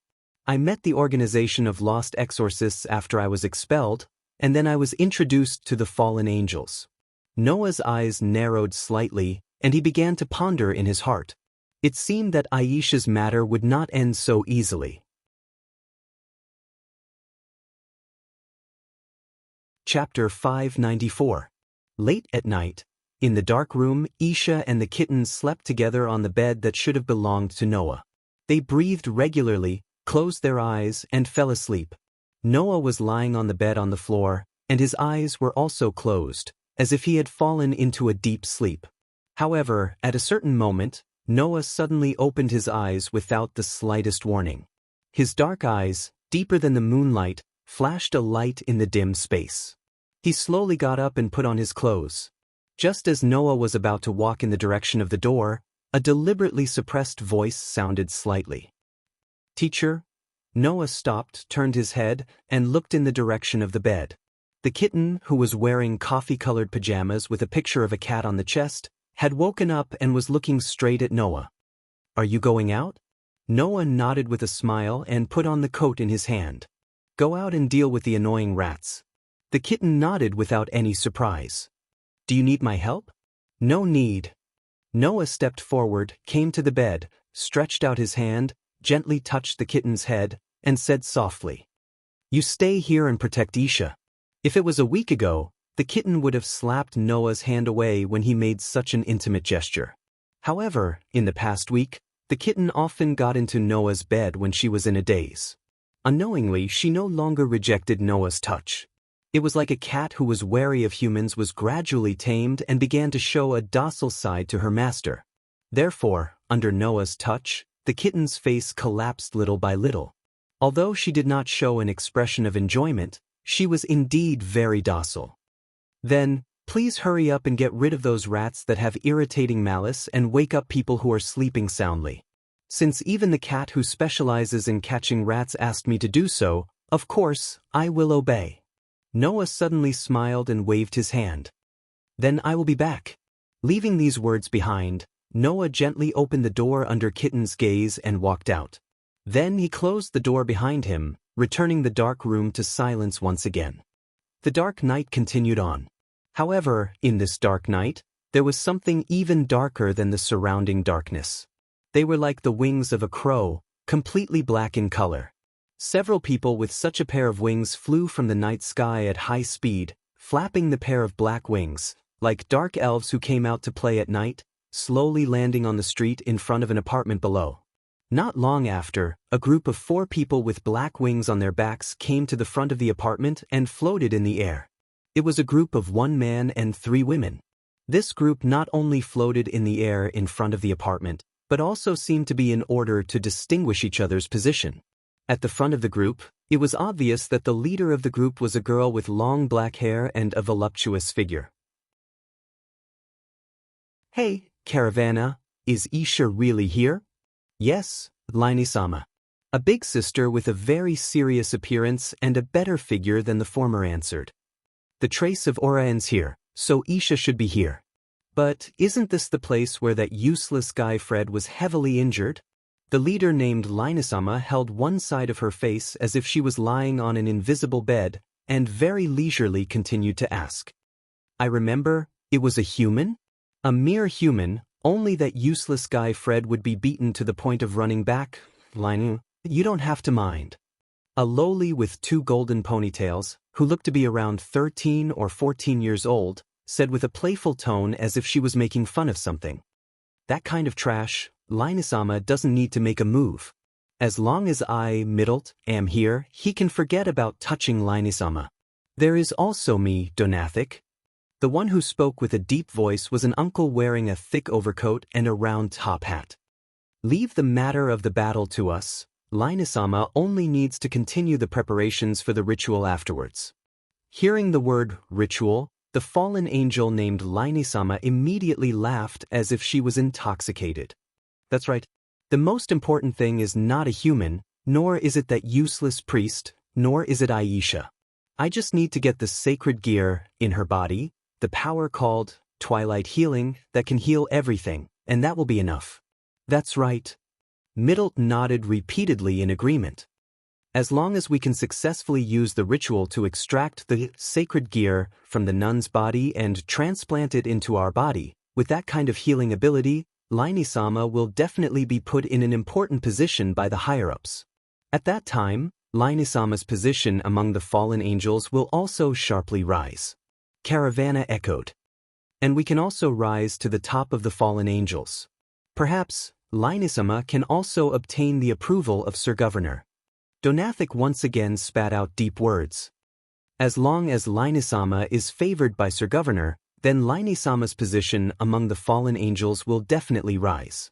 I met the organization of lost exorcists after I was expelled, and then I was introduced to the fallen angels. Noah's eyes narrowed slightly, and he began to ponder in his heart. It seemed that Aisha's matter would not end so easily. Chapter 594. Late at night, in the dark room, Isha and the kitten slept together on the bed that should have belonged to Noah. They breathed regularly, closed their eyes, and fell asleep. Noah was lying on the bed on the floor, and his eyes were also closed, as if he had fallen into a deep sleep. However, at a certain moment, Noah suddenly opened his eyes without the slightest warning. His dark eyes, deeper than the moonlight, flashed a light in the dim space. He slowly got up and put on his clothes. Just as Noah was about to walk in the direction of the door, a deliberately suppressed voice sounded slightly. Teacher, Noah stopped, turned his head, and looked in the direction of the bed. The kitten, who was wearing coffee-colored pajamas with a picture of a cat on the chest, had woken up and was looking straight at Noah. "Are you going out?" Noah nodded with a smile and put on the coat in his hand. "Go out and deal with the annoying rats." The kitten nodded without any surprise. "Do you need my help?" "No need." Noah stepped forward, came to the bed, stretched out his hand, gently touched the kitten's head, and said softly, "You stay here and protect Isha." If it was a week ago, the kitten would have slapped Noah's hand away when he made such an intimate gesture. However, in the past week, the kitten often got into Noah's bed when she was in a daze. Unknowingly, she no longer rejected Noah's touch. It was like a cat who was wary of humans was gradually tamed and began to show a docile side to her master. Therefore, under Noah's touch, the kitten's face collapsed little by little. Although she did not show an expression of enjoyment, she was indeed very docile. "Then, please hurry up and get rid of those rats that have irritating malice and wake up people who are sleeping soundly. Since even the cat who specializes in catching rats asked me to do so, of course, I will obey." Noah suddenly smiled and waved his hand. "Then I will be back." Leaving these words behind, Noah gently opened the door under Kitten's gaze and walked out. Then he closed the door behind him, returning the dark room to silence once again. The dark night continued on. However, in this dark night, there was something even darker than the surrounding darkness. They were like the wings of a crow, completely black in color. Several people with such a pair of wings flew from the night sky at high speed, flapping the pair of black wings, like dark elves who came out to play at night, slowly landing on the street in front of an apartment below. Not long after, a group of 4 people with black wings on their backs came to the front of the apartment and floated in the air. It was a group of 1 man and 3 women. This group not only floated in the air in front of the apartment, but also seemed to be in order to distinguish each other's position. At the front of the group, it was obvious that the leader of the group was a girl with long black hair and a voluptuous figure. "Hey, Caravana, is Isha really here?" "Yes, Liney-sama." A big sister with a very serious appearance and a better figure than the former answered. "The trace of aura ends here, so Isha should be here." "But isn't this the place where that useless guy Fred was heavily injured?" The leader named Liney-sama held one side of her face as if she was lying on an invisible bed, and very leisurely continued to ask. "I remember, it was a human? A mere human, only that useless guy Fred would be beaten to the point of running back. Liney, you don't have to mind." A lowly with 2 golden ponytails, who looked to be around 13 or 14 years old, said with a playful tone as if she was making fun of something. "That kind of trash, Liney-sama doesn't need to make a move. As long as I, Middlet, am here, he can forget about touching Liney-sama. There is also me, Donathik." The one who spoke with a deep voice was an uncle wearing a thick overcoat and a round top hat. "Leave the matter of the battle to us. Liney-sama only needs to continue the preparations for the ritual afterwards." Hearing the word ritual, the fallen angel named Liney-sama immediately laughed as if she was intoxicated. "That's right. The most important thing is not a human, nor is it that useless priest, nor is it Aisha. I just need to get the sacred gear in her body, the power called Twilight Healing that can heal everything, and that will be enough." "That's right." Middlet nodded repeatedly in agreement. "As long as we can successfully use the ritual to extract the sacred gear from the nun's body and transplant it into our body, with that kind of healing ability, Liney-sama will definitely be put in an important position by the higher-ups. At that time, Liney-sama's position among the fallen angels will also sharply rise." Caravana echoed. "And we can also rise to the top of the fallen angels. Perhaps, Liney-sama can also obtain the approval of Sir Governor." Donathik once again spat out deep words. As long as Liney-sama is favored by Sir Governor, then Liney-sama's position among the fallen angels will definitely rise.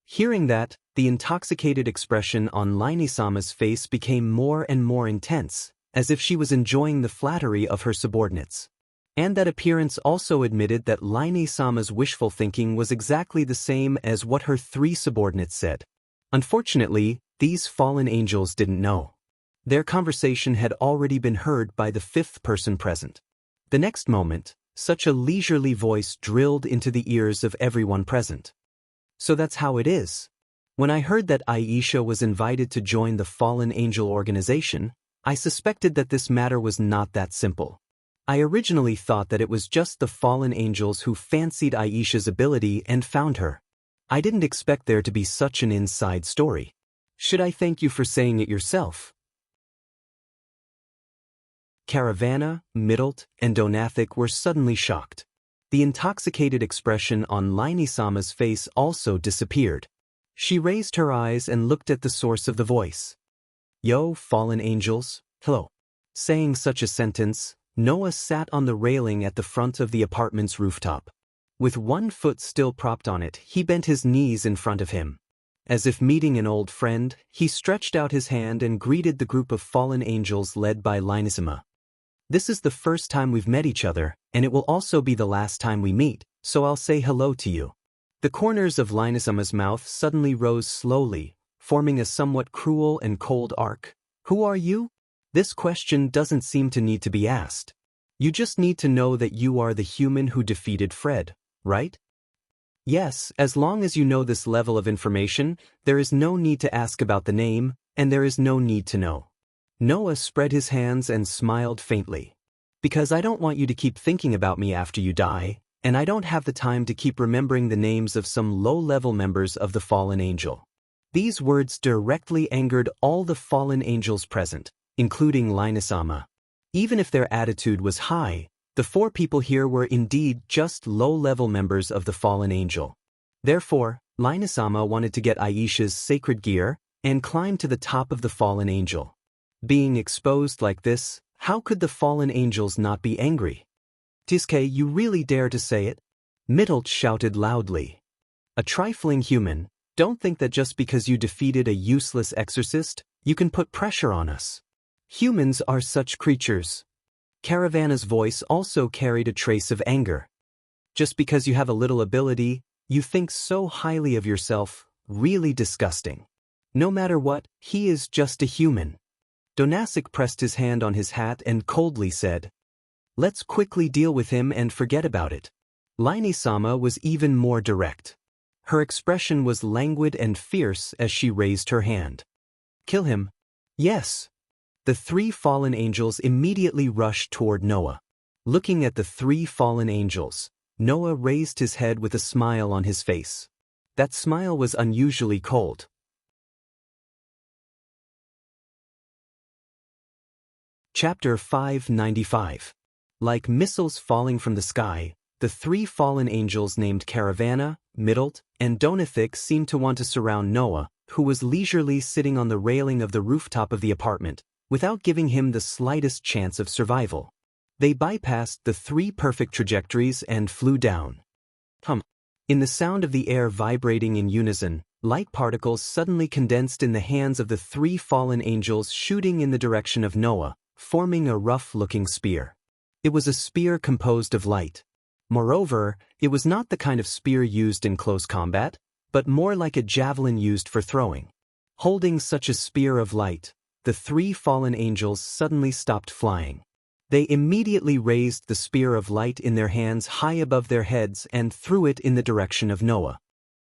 Hearing that, the intoxicated expression on Liney-sama's face became more and more intense, as if she was enjoying the flattery of her subordinates. And that appearance also admitted that Liney-sama's wishful thinking was exactly the same as what her 3 subordinates said. Unfortunately, these fallen angels didn't know. Their conversation had already been heard by the fifth person present. The next moment, such a leisurely voice drilled into the ears of everyone present. So that's how it is. When I heard that Aisha was invited to join the Fallen Angel organization, I suspected that this matter was not that simple. I originally thought that it was just the fallen angels who fancied Aisha's ability and found her. I didn't expect there to be such an inside story. Should I thank you for saying it yourself? Caravana, Middlet, and Donathik were suddenly shocked. The intoxicated expression on Linisama's face also disappeared. She raised her eyes and looked at the source of the voice. Yo, fallen angels, hello. Saying such a sentence, Noah sat on the railing at the front of the apartment's rooftop. With one foot still propped on it, he bent his knees in front of him. As if meeting an old friend, he stretched out his hand and greeted the group of fallen angels led by Linisama. This is the first time we've met each other, and it will also be the last time we meet, so I'll say hello to you. The corners of Linisama's mouth suddenly rose slowly, forming a somewhat cruel and cold arc. Who are you? This question doesn't seem to need to be asked. You just need to know that you are the human who defeated Fred, right? Yes, as long as you know this level of information, there is no need to ask about the name, and there is no need to know. Noah spread his hands and smiled faintly. Because I don't want you to keep thinking about me after you die, and I don't have the time to keep remembering the names of some low-level members of the fallen angel. These words directly angered all the fallen angels present, including Linisama. Even if their attitude was high, the four people here were indeed just low-level members of the fallen angel. Therefore, Linisama wanted to get Aisha's sacred gear and climb to the top of the fallen angel. Being exposed like this, how could the fallen angels not be angry? Tiske, you really dare to say it? Middlet shouted loudly. A trifling human, don't think that just because you defeated a useless exorcist, you can put pressure on us. Humans are such creatures. Caravana's voice also carried a trace of anger. Just because you have a little ability, you think so highly of yourself, really disgusting. No matter what, he is just a human. Donathik pressed his hand on his hat and coldly said, Let's quickly deal with him and forget about it. Linisama was even more direct. Her expression was languid and fierce as she raised her hand. Kill him? Yes. The three fallen angels immediately rushed toward Noah. Looking at the three fallen angels, Noah raised his head with a smile on his face. That smile was unusually cold. Chapter 595. Like missiles falling from the sky, the three fallen angels named Caravana, Middlet, and Donathik seemed to want to surround Noah, who was leisurely sitting on the railing of the rooftop of the apartment, without giving him the slightest chance of survival. They bypassed the three perfect trajectories and flew down. In the sound of the air vibrating in unison, light particles suddenly condensed in the hands of the three fallen angels, shooting in the direction of Noah, forming a rough-looking spear. It was a spear composed of light. Moreover, it was not the kind of spear used in close combat, but more like a javelin used for throwing. Holding such a spear of light, the three fallen angels suddenly stopped flying. They immediately raised the spear of light in their hands high above their heads and threw it in the direction of Noah.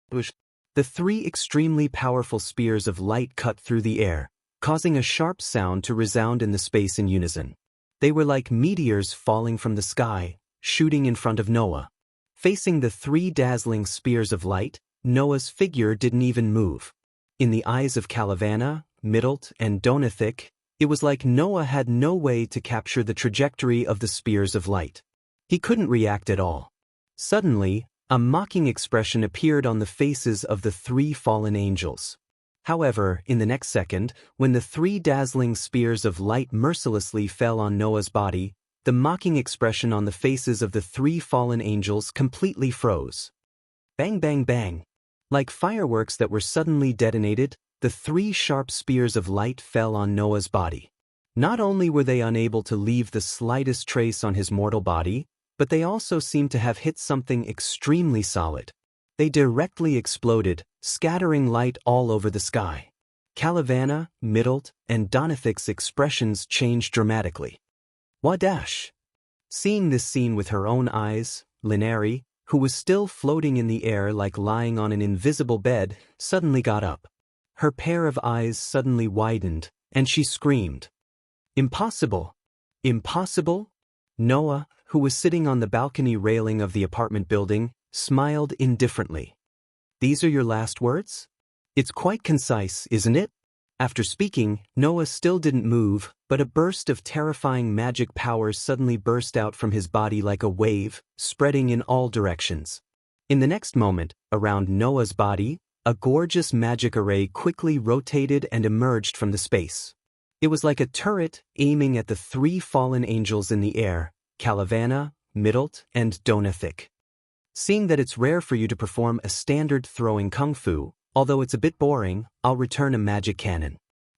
The three extremely powerful spears of light cut through the air, causing a sharp sound to resound in the space in unison. They were like meteors falling from the sky, shooting in front of Noah. Facing the three dazzling spears of light, Noah's figure didn't even move. In the eyes of Caravana, Middlet, and Donathik, it was like Noah had no way to capture the trajectory of the spears of light. He couldn't react at all. Suddenly, a mocking expression appeared on the faces of the three fallen angels. However, in the next second, when the three dazzling spears of light mercilessly fell on Noah's body, the mocking expression on the faces of the three fallen angels completely froze. Bang, bang, bang. Like fireworks that were suddenly detonated, the three sharp spears of light fell on Noah's body. Not only were they unable to leave the slightest trace on his mortal body, but they also seemed to have hit something extremely solid. They directly exploded, scattering light all over the sky. Calavana, Middlet, and Donithic's expressions changed dramatically. Wadash! Seeing this scene with her own eyes, Linari, who was still floating in the air like lying on an invisible bed, suddenly got up. Her pair of eyes suddenly widened, and she screamed. Impossible! Impossible? Noah, who was sitting on the balcony railing of the apartment building, smiled indifferently. These are your last words? It's quite concise, isn't it? After speaking, Noah still didn't move, but a burst of terrifying magic power suddenly burst out from his body like a wave, spreading in all directions. In the next moment, around Noah's body, a gorgeous magic array quickly rotated and emerged from the space. It was like a turret aiming at the three fallen angels in the air, Calavana, Middlet, and Donithic. Seeing that it's rare for you to perform a standard throwing kung fu, although it's a bit boring, I'll return a magic cannon.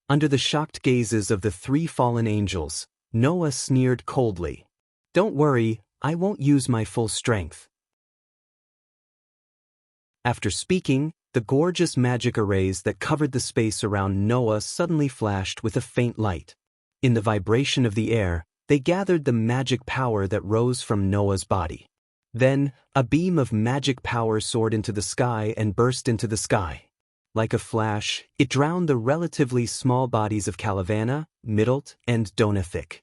Under the shocked gazes of the three fallen angels, Noah sneered coldly. Don't worry, I won't use my full strength. After speaking, the gorgeous magic arrays that covered the space around Noah suddenly flashed with a faint light. In the vibration of the air, they gathered the magic power that rose from Noah's body. Then, a beam of magic power soared into the sky and burst into the sky. Like a flash, it drowned the relatively small bodies of Calavana, Middlet, and Donithic.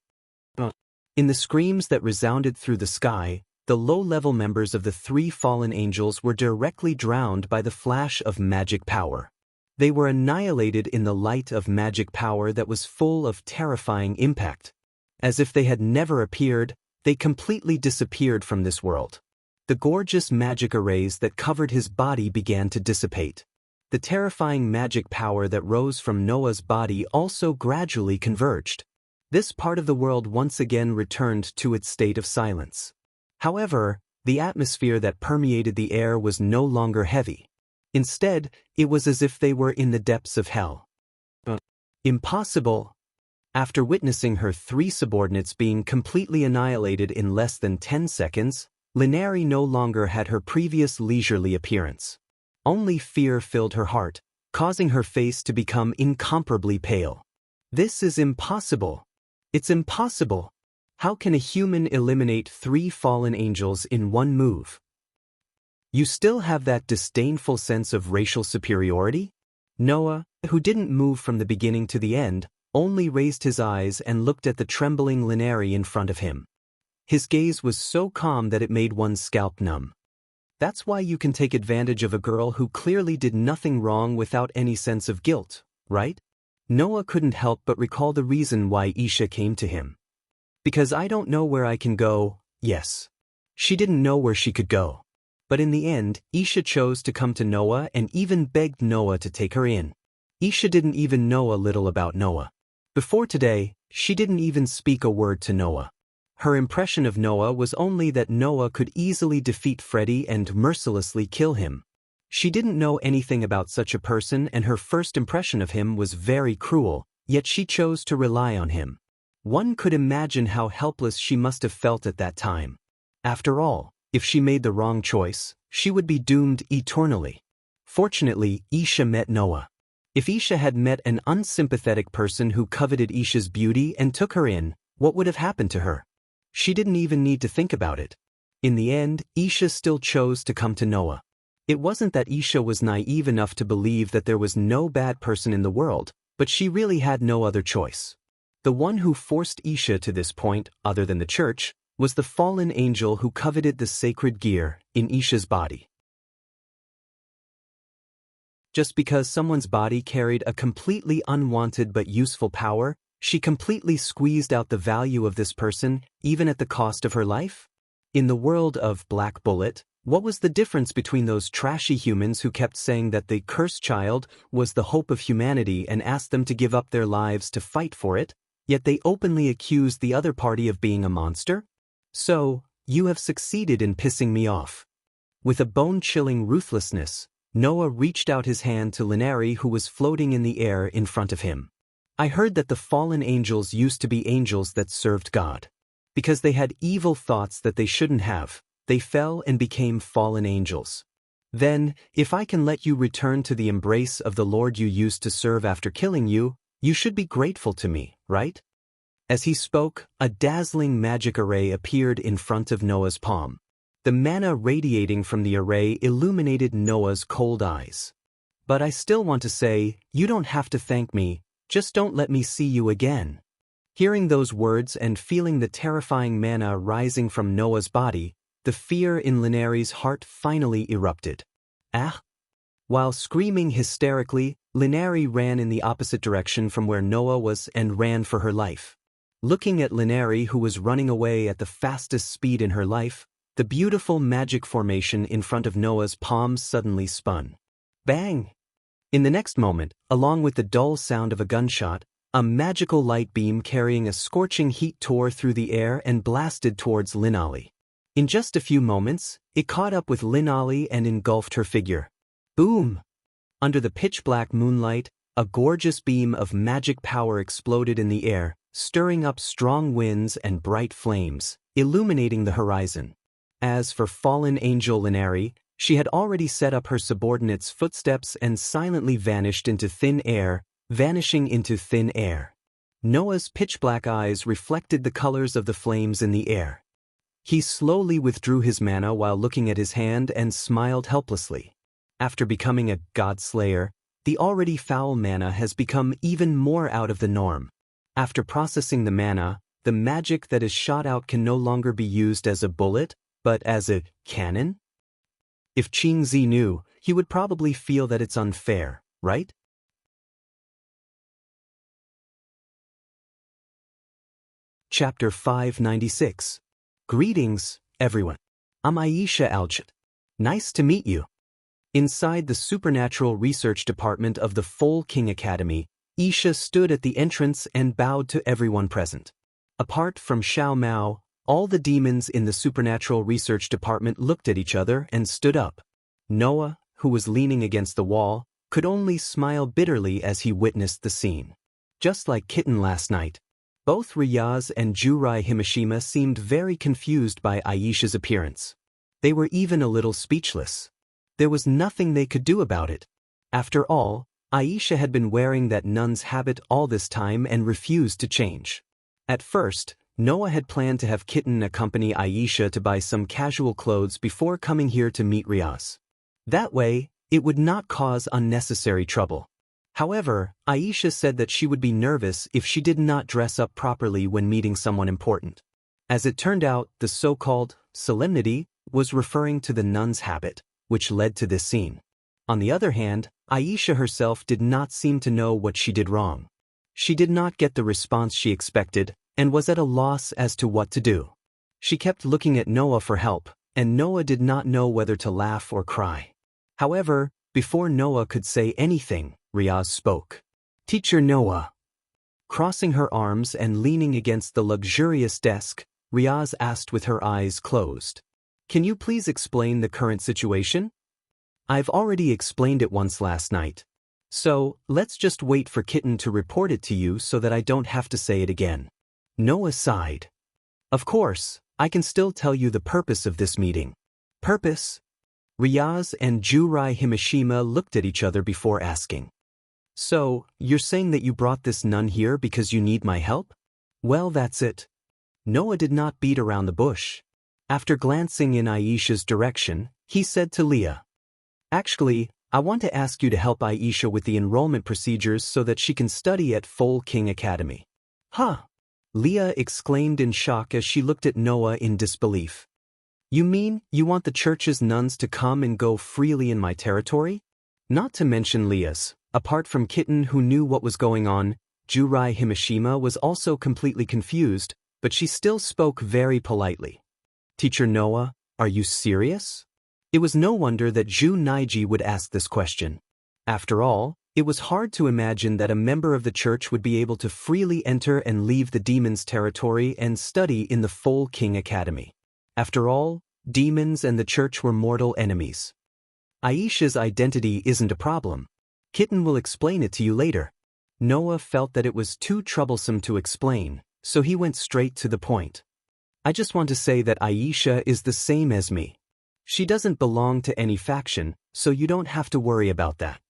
In the screams that resounded through the sky, the low-level members of the three fallen angels were directly drowned by the flash of magic power. They were annihilated in the light of magic power that was full of terrifying impact. As if they had never appeared, they completely disappeared from this world. The gorgeous magic arrays that covered his body began to dissipate. The terrifying magic power that rose from Noah's body also gradually converged. This part of the world once again returned to its state of silence. However, the atmosphere that permeated the air was no longer heavy. Instead, it was as if they were in the depths of hell. Impossible! After witnessing her three subordinates being completely annihilated in less than 10 seconds, Linari no longer had her previous leisurely appearance. Only fear filled her heart, causing her face to become incomparably pale. This is impossible. It's impossible. How can a human eliminate three fallen angels in one move? You still have that disdainful sense of racial superiority? Noah, who didn't move from the beginning to the end, only raised his eyes and looked at the trembling Linari in front of him. His gaze was so calm that it made one's scalp numb. That's why you can take advantage of a girl who clearly did nothing wrong without any sense of guilt, right? Noah couldn't help but recall the reason why Isha came to him. Because I don't know where I can go, yes. She didn't know where she could go. But in the end, Isha chose to come to Noah and even begged Noah to take her in. Isha didn't even know a little about Noah. Before today, she didn't even speak a word to Noah. Her impression of Noah was only that Noah could easily defeat Freddy and mercilessly kill him. She didn't know anything about such a person, and her first impression of him was very cruel, yet she chose to rely on him. One could imagine how helpless she must have felt at that time. After all, if she made the wrong choice, she would be doomed eternally. Fortunately, Isha met Noah. If Isha had met an unsympathetic person who coveted Isha's beauty and took her in, what would have happened to her? She didn't even need to think about it. In the end, Isha still chose to come to Noah. It wasn't that Isha was naive enough to believe that there was no bad person in the world, but she really had no other choice. The one who forced Isha to this point, other than the church, was the fallen angel who coveted the sacred gear in Isha's body. Just because someone's body carried a completely unwanted but useful power, she completely squeezed out the value of this person, even at the cost of her life? In the world of Black Bullet, what was the difference between those trashy humans who kept saying that the cursed child was the hope of humanity and asked them to give up their lives to fight for it, yet they openly accused the other party of being a monster? So, you have succeeded in pissing me off. With a bone-chilling ruthlessness, Noah reached out his hand to Linari, who was floating in the air in front of him. I heard that the fallen angels used to be angels that served God. Because they had evil thoughts that they shouldn't have, they fell and became fallen angels. Then, if I can let you return to the embrace of the Lord you used to serve after killing you, you should be grateful to me, right? As he spoke, a dazzling magic array appeared in front of Noah's palm. The mana radiating from the array illuminated Noah's cold eyes. But I still want to say, you don't have to thank me, just don't let me see you again. Hearing those words and feeling the terrifying mana rising from Noah's body, the fear in Linari's heart finally erupted. Ah! While screaming hysterically, Linari ran in the opposite direction from where Noah was and ran for her life. Looking at Linari, who was running away at the fastest speed in her life, the beautiful magic formation in front of Noah's palm suddenly spun. Bang! In the next moment, along with the dull sound of a gunshot, a magical light beam carrying a scorching heat tore through the air and blasted towards Linali. In just a few moments, it caught up with Linali and engulfed her figure. Boom! Under the pitch-black moonlight, a gorgeous beam of magic power exploded in the air, stirring up strong winds and bright flames, illuminating the horizon. As for fallen angel Linari, she had already set up her subordinates' footsteps and silently vanished into thin air, vanishing into thin air. Noah's pitch-black eyes reflected the colors of the flames in the air. He slowly withdrew his mana while looking at his hand and smiled helplessly. After becoming a god-slayer, the already foul mana has become even more out of the norm. After processing the mana, the magic that is shot out can no longer be used as a bullet, but as a cannon? If Qingzi knew, he would probably feel that it's unfair, right? Chapter 596. Greetings, everyone. I'm Aisha Aljit. Nice to meet you. Inside the Supernatural Research Department of the Full King Academy, Isha stood at the entrance and bowed to everyone present. Apart from Xiao Mao, all the demons in the Supernatural Research Department looked at each other and stood up. Noah, who was leaning against the wall, could only smile bitterly as he witnessed the scene. Just like Kitten last night, both Ryaz and Jurai Himashima seemed very confused by Aisha's appearance. They were even a little speechless. There was nothing they could do about it. After all, Aisha had been wearing that nun's habit all this time and refused to change. At first, Noah had planned to have Kitten accompany Aisha to buy some casual clothes before coming here to meet Ryaz. That way, it would not cause unnecessary trouble. However, Aisha said that she would be nervous if she did not dress up properly when meeting someone important. As it turned out, the so-called solemnity was referring to the nun's habit, which led to this scene. On the other hand, Aisha herself did not seem to know what she did wrong. She did not get the response she expected and was at a loss as to what to do. She kept looking at Noah for help, and Noah did not know whether to laugh or cry. However, before Noah could say anything, Ryaz spoke. Teacher Noah. Crossing her arms and leaning against the luxurious desk, Ryaz asked with her eyes closed. Can you please explain the current situation? I've already explained it once last night. So, let's just wait for Kitten to report it to you so that I don't have to say it again. Noah sighed. Of course, I can still tell you the purpose of this meeting. Purpose? Ryaz and Jurai Himashima looked at each other before asking. So, you're saying that you brought this nun here because you need my help? Well, that's it. Noah did not beat around the bush. After glancing in Aisha's direction, he said to Leah, Actually, I want to ask you to help Aisha with the enrollment procedures so that she can study at Full King Academy. Huh? Leah exclaimed in shock as she looked at Noah in disbelief. You mean you want the church's nuns to come and go freely in my territory? Not to mention Leah's, apart from Kitten who knew what was going on, Jurai Himashima was also completely confused, but she still spoke very politely. Teacher Noah, are you serious? It was no wonder that Zhu Naiji would ask this question. After all, it was hard to imagine that a member of the church would be able to freely enter and leave the demon's territory and study in the Full King Academy. After all, demons and the church were mortal enemies. Aisha's identity isn't a problem. Kitten will explain it to you later. Noah felt that it was too troublesome to explain, so he went straight to the point. I just want to say that Aisha is the same as me. She doesn't belong to any faction, so you don't have to worry about that.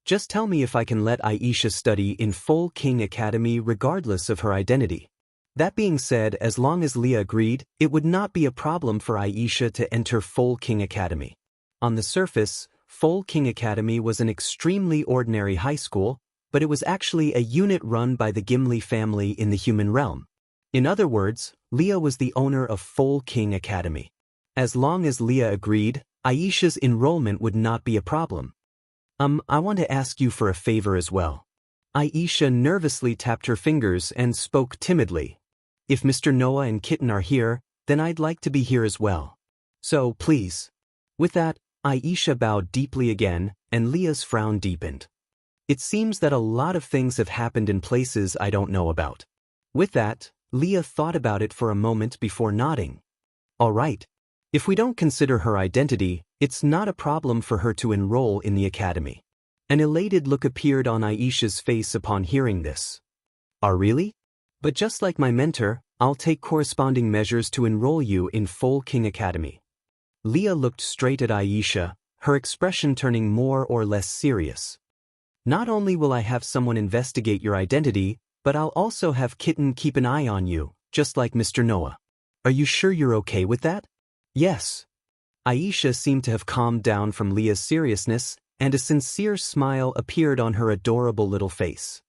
Just tell me if I can let Aisha study in Full King Academy regardless of her identity. That being said, as long as Leah agreed, it would not be a problem for Aisha to enter Full King Academy. On the surface, Full King Academy was an extremely ordinary high school, but it was actually a unit run by the Gimli family in the human realm. In other words, Leah was the owner of Full King Academy. As long as Leah agreed, Aisha's enrollment would not be a problem. I want to ask you for a favor as well. Aisha nervously tapped her fingers and spoke timidly. If Mr. Noah and Kitten are here, then I'd like to be here as well. So, please. With that, Aisha bowed deeply again, and Leah's frown deepened. It seems that a lot of things have happened in places I don't know about. With that, Leah thought about it for a moment before nodding. All right. If we don't consider her identity, it's not a problem for her to enroll in the academy. An elated look appeared on Aisha's face upon hearing this. Really? But just like my mentor, I'll take corresponding measures to enroll you in Full King Academy. Leah looked straight at Aisha, her expression turning more or less serious. Not only will I have someone investigate your identity, but I'll also have Kitten keep an eye on you, just like Mr. Noah. Are you sure you're okay with that? Yes. Aisha seemed to have calmed down from Leah's seriousness, and a sincere smile appeared on her adorable little face.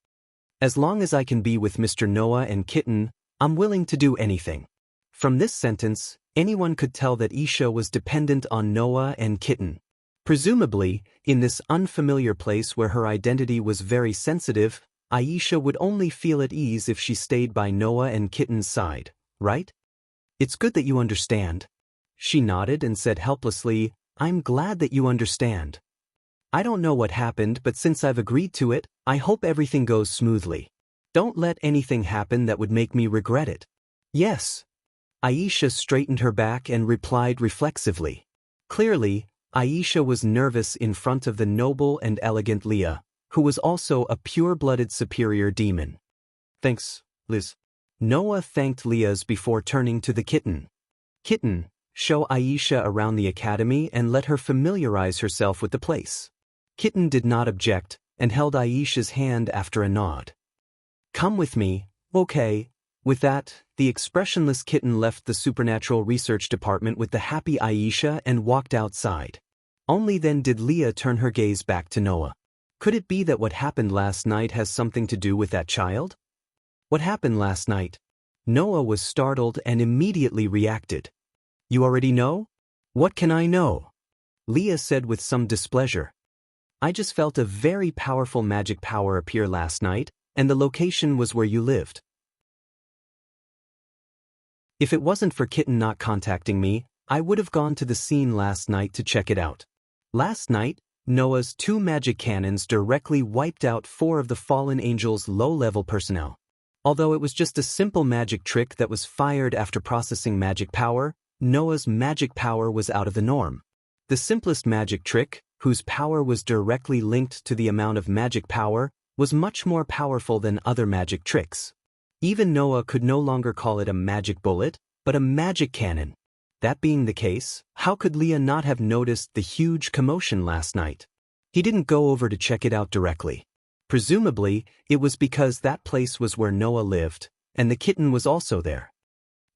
As long as I can be with Mr. Noah and Kitten, I'm willing to do anything. From this sentence, anyone could tell that Aisha was dependent on Noah and Kitten. Presumably, in this unfamiliar place where her identity was very sensitive, Aisha would only feel at ease if she stayed by Noah and Kitten's side, right? It's good that you understand. She nodded and said helplessly, I'm glad that you understand. I don't know what happened, but since I've agreed to it, I hope everything goes smoothly. Don't let anything happen that would make me regret it. Yes. Aisha straightened her back and replied reflexively. Clearly, Aisha was nervous in front of the noble and elegant Leah, who was also a pure-blooded superior demon. Thanks, Liz. Noah thanked Leah's before turning to the Kitten. Kitten, show Aisha around the academy and let her familiarize herself with the place. Kitten did not object, and held Aisha's hand after a nod. Come with me, okay. With that, the expressionless Kitten left the supernatural research department with the happy Aisha and walked outside. Only then did Leah turn her gaze back to Noah. Could it be that what happened last night has something to do with that child? What happened last night? Noah was startled and immediately reacted. You already know? What can I know? Leah said with some displeasure. I just felt a very powerful magic power appear last night, and the location was where you lived. If it wasn't for Kitten not contacting me, I would have gone to the scene last night to check it out. Last night, Noah's 2 magic cannons directly wiped out 4 of the fallen angels' low-level personnel. Although it was just a simple magic trick that was fired after processing magic power, Noah's magic power was out of the norm. The simplest magic trick, whose power was directly linked to the amount of magic power, was much more powerful than other magic tricks. Even Noah could no longer call it a magic bullet, but a magic cannon. That being the case, how could Leah not have noticed the huge commotion last night? He didn't go over to check it out directly. Presumably, it was because that place was where Noah lived, and the Kitten was also there.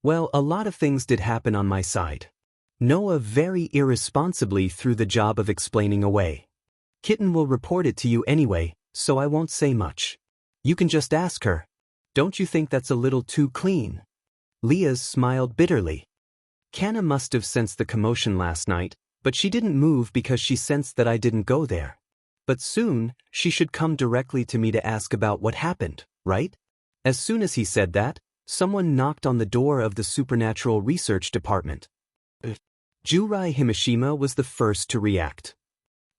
Well, a lot of things did happen on my side. Noah very irresponsibly threw the job of explaining away. Kitten will report it to you anyway, so I won't say much. You can just ask her. Don't you think that's a little too clean? Leah smiled bitterly. Kanna must have sensed the commotion last night, but she didn't move because she sensed that I didn't go there. But soon, she should come directly to me to ask about what happened, right? As soon as he said that, someone knocked on the door of the supernatural research department. Jurai Himashima was the first to react.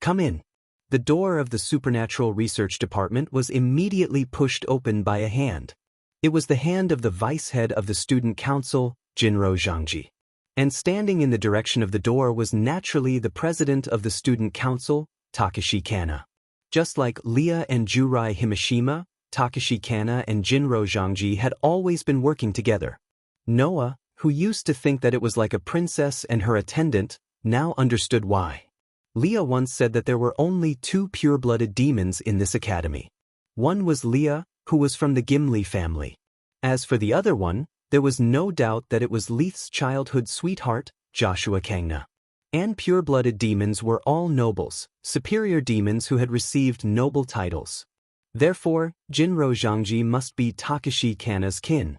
Come in. The door of the supernatural research department was immediately pushed open by a hand. It was the hand of the vice head of the student council, Jinro Zhangji. And standing in the direction of the door was naturally the president of the student council, Takashi Kanna. Just like Leah and Jurai Himashima, Takashi Kanna and Jinro Zhangji had always been working together. Noah, who used to think that it was like a princess and her attendant, now understood why. Leah once said that there were only two pure-blooded demons in this academy. One was Leah, who was from the Gimli family. As for the other one, there was no doubt that it was Leith's childhood sweetheart, Joshua Kangna. And pure-blooded demons were all nobles, superior demons who had received noble titles. Therefore, Jinro Zhangji must be Takashi Kana's kin.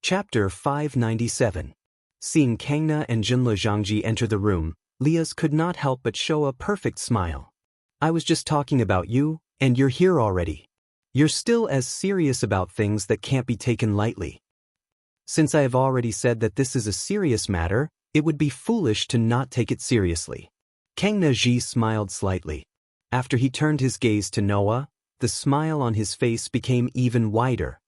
Chapter 597. Seeing Kangna and Jinro Zhangji enter the room, Leah's could not help but show a perfect smile. I was just talking about you, and you're here already. You're still as serious about things that can't be taken lightly. Since I have already said that this is a serious matter, it would be foolish to not take it seriously. Kangna Ji smiled slightly. After he turned his gaze to Noah, the smile on his face became even wider.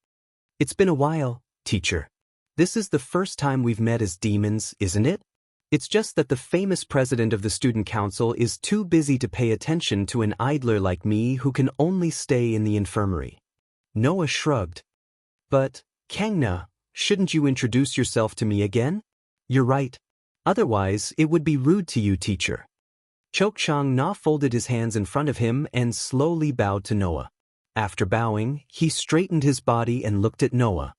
It's been a while, teacher. This is the first time we've met as demons, isn't it? It's just that the famous president of the student council is too busy to pay attention to an idler like me who can only stay in the infirmary. Noah shrugged. But, Kangna, shouldn't you introduce yourself to me again? You're right. Otherwise, it would be rude to you, teacher. Chokchang Na folded his hands in front of him and slowly bowed to Noah. After bowing, he straightened his body and looked at Noah.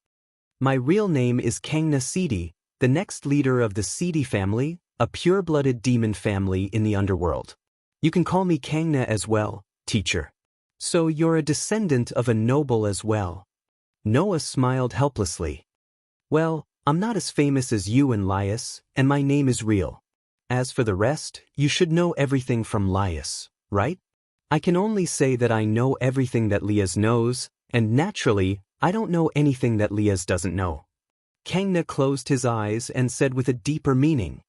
My real name is Kangna Sidi, the next leader of the Sidi family, a pure-blooded demon family in the underworld. You can call me Kangna as well, teacher. So you're a descendant of a noble as well. Noah smiled helplessly. Well, I'm not as famous as you and Laius, and my name is real. As for the rest, you should know everything from Laius, right? I can only say that I know everything that Lias knows, and naturally, I don't know anything that Lias doesn't know. Kangna closed his eyes and said with a deeper meaning,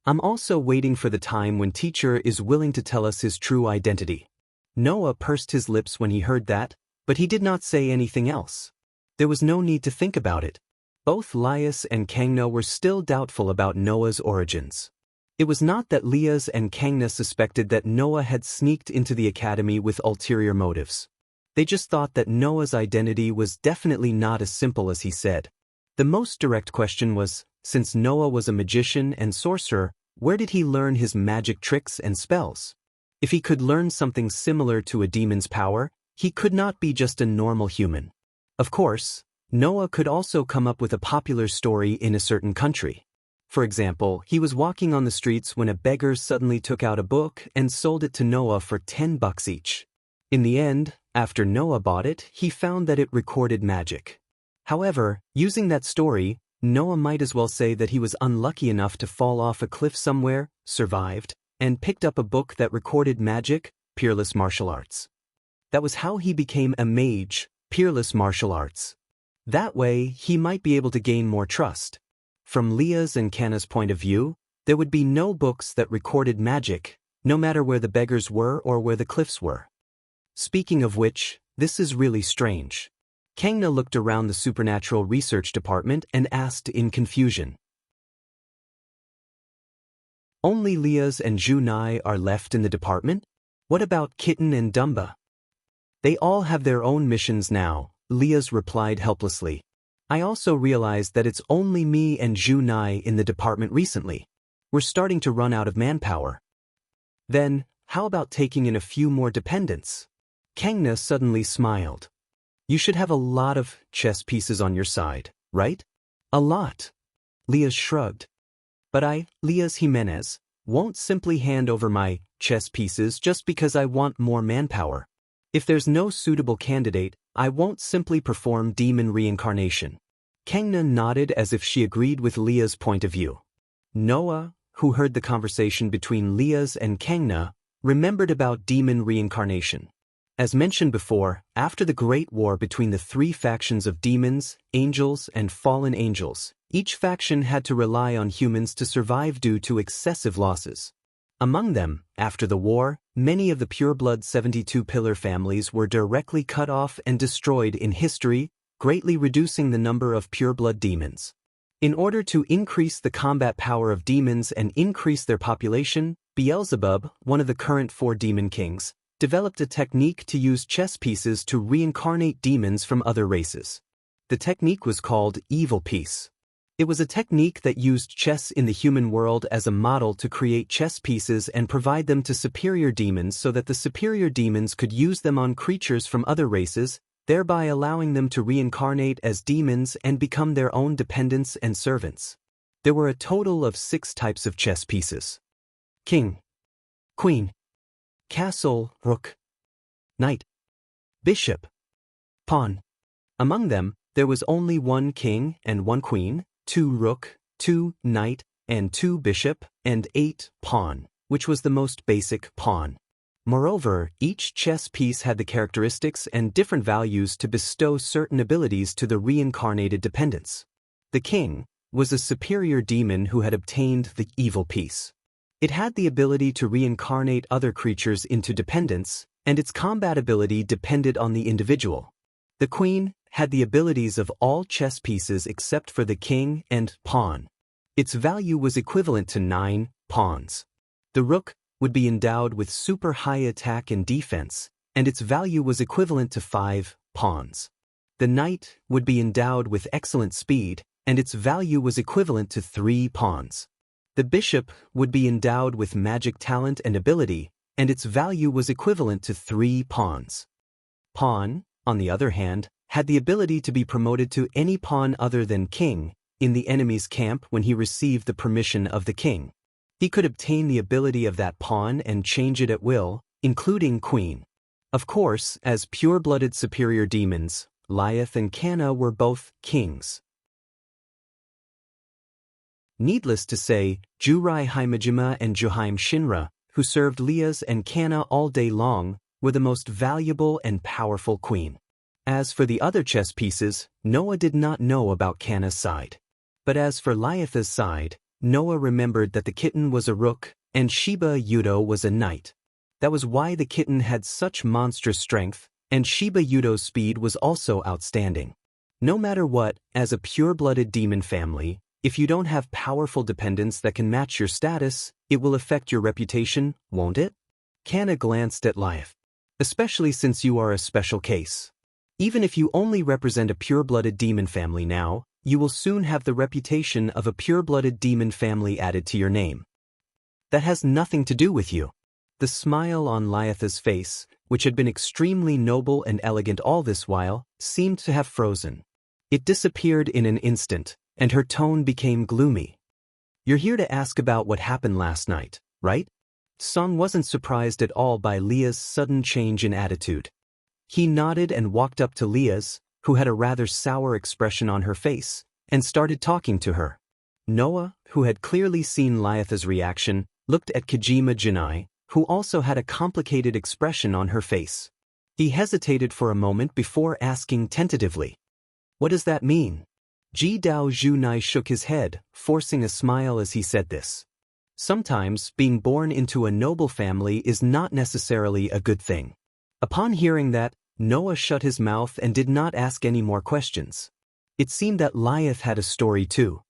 I'm also waiting for the time when teacher is willing to tell us his true identity. Noah pursed his lips when he heard that, but he did not say anything else. There was no need to think about it. Both Laius and Kangna were still doubtful about Noah's origins. It was not that Lias and Kangna suspected that Noah had sneaked into the academy with ulterior motives. They just thought that Noah's identity was definitely not as simple as he said. The most direct question was, since Noah was a magician and sorcerer, where did he learn his magic tricks and spells? If he could learn something similar to a demon's power, he could not be just a normal human. Of course, Noah could also come up with a popular story in a certain country. For example, he was walking on the streets when a beggar suddenly took out a book and sold it to Noah for $10 each. In the end, after Noah bought it, he found that it recorded magic. However, using that story, Noah might as well say that he was unlucky enough to fall off a cliff somewhere, survived, and picked up a book that recorded magic, peerless martial arts. That was how he became a mage, peerless martial arts. That way, he might be able to gain more trust. From Leah's and Kana's point of view, there would be no books that recorded magic, no matter where the beggars were or where the cliffs were. Speaking of which, this is really strange. Kangna looked around the supernatural research department and asked in confusion. Only Leah's and Junai are left in the department? What about Kitten and Dumba? They all have their own missions now, Leah's replied helplessly. I also realized that it's only me and Junai in the department recently. We're starting to run out of manpower. Then, how about taking in a few more dependents? Kangna suddenly smiled. You should have a lot of chess pieces on your side, right? A lot. Leah shrugged. But Leah's Jimenez, won't simply hand over my chess pieces just because I want more manpower. If there's no suitable candidate, I won't simply perform demon reincarnation. Kangna nodded as if she agreed with Leah's point of view. Noah, who heard the conversation between Leah's and Kangna, remembered about demon reincarnation. As mentioned before, after the Great War between the three factions of demons, angels, and fallen angels, each faction had to rely on humans to survive due to excessive losses. Among them, after the war, many of the pureblood 72-pillar families were directly cut off and destroyed in history, greatly reducing the number of pureblood demons. In order to increase the combat power of demons and increase their population, Beelzebub, one of the current 4 demon kings, developed a technique to use chess pieces to reincarnate demons from other races. The technique was called evil piece. It was a technique that used chess in the human world as a model to create chess pieces and provide them to superior demons so that the superior demons could use them on creatures from other races, thereby allowing them to reincarnate as demons and become their own dependents and servants. There were a total of 6 types of chess pieces: king, queen, castle, rook, knight, bishop, pawn. Among them, there was only 1 king and 1 queen, 2 rook, 2 knight, and 2 bishop, and 8 pawn, which was the most basic pawn. Moreover, each chess piece had the characteristics and different values to bestow certain abilities to the reincarnated dependents. The king was a superior demon who had obtained the evil piece. It had the ability to reincarnate other creatures into dependents, and its combat ability depended on the individual. The queen had the abilities of all chess pieces except for the king and pawn. Its value was equivalent to 9 pawns. The rook would be endowed with super high attack and defense, and its value was equivalent to 5 pawns. The knight would be endowed with excellent speed, and its value was equivalent to 3 pawns. The bishop would be endowed with magic talent and ability, and its value was equivalent to 3 pawns. Pawn, on the other hand, had the ability to be promoted to any pawn other than king in the enemy's camp when he received the permission of the king. He could obtain the ability of that pawn and change it at will, including queen. Of course, as pure-blooded superior demons, Lilith and Canna were both kings. Needless to say, Jurai Himajima and Juhaim Shinra, who served Lias and Canna all day long, were the most valuable and powerful queen. As for the other chess pieces, Noah did not know about Canna's side. But as for Lilith's side, Noah remembered that the kitten was a rook, and Shiba Yudo was a knight. That was why the kitten had such monstrous strength, and Shiba Yudo's speed was also outstanding. No matter what, as a pure-blooded demon family, if you don't have powerful dependents that can match your status, it will affect your reputation, won't it? Canna glanced at Lilith. Especially since you are a special case. Even if you only represent a pure-blooded demon family now, you will soon have the reputation of a pure-blooded demon family added to your name. That has nothing to do with you. The smile on Lilith's face, which had been extremely noble and elegant all this while, seemed to have frozen. It disappeared in an instant, and her tone became gloomy. You're here to ask about what happened last night, right? Song wasn't surprised at all by Leah's sudden change in attitude. He nodded and walked up to Leah's, who had a rather sour expression on her face, and started talking to her. Noah, who had clearly seen Lilith's reaction, looked at Kajima Janai, who also had a complicated expression on her face. He hesitated for a moment before asking tentatively, "What does that mean?" Ji Dao Junai shook his head, forcing a smile as he said this. Sometimes, being born into a noble family is not necessarily a good thing. Upon hearing that, Noah shut his mouth and did not ask any more questions. It seemed that Lilith had a story too.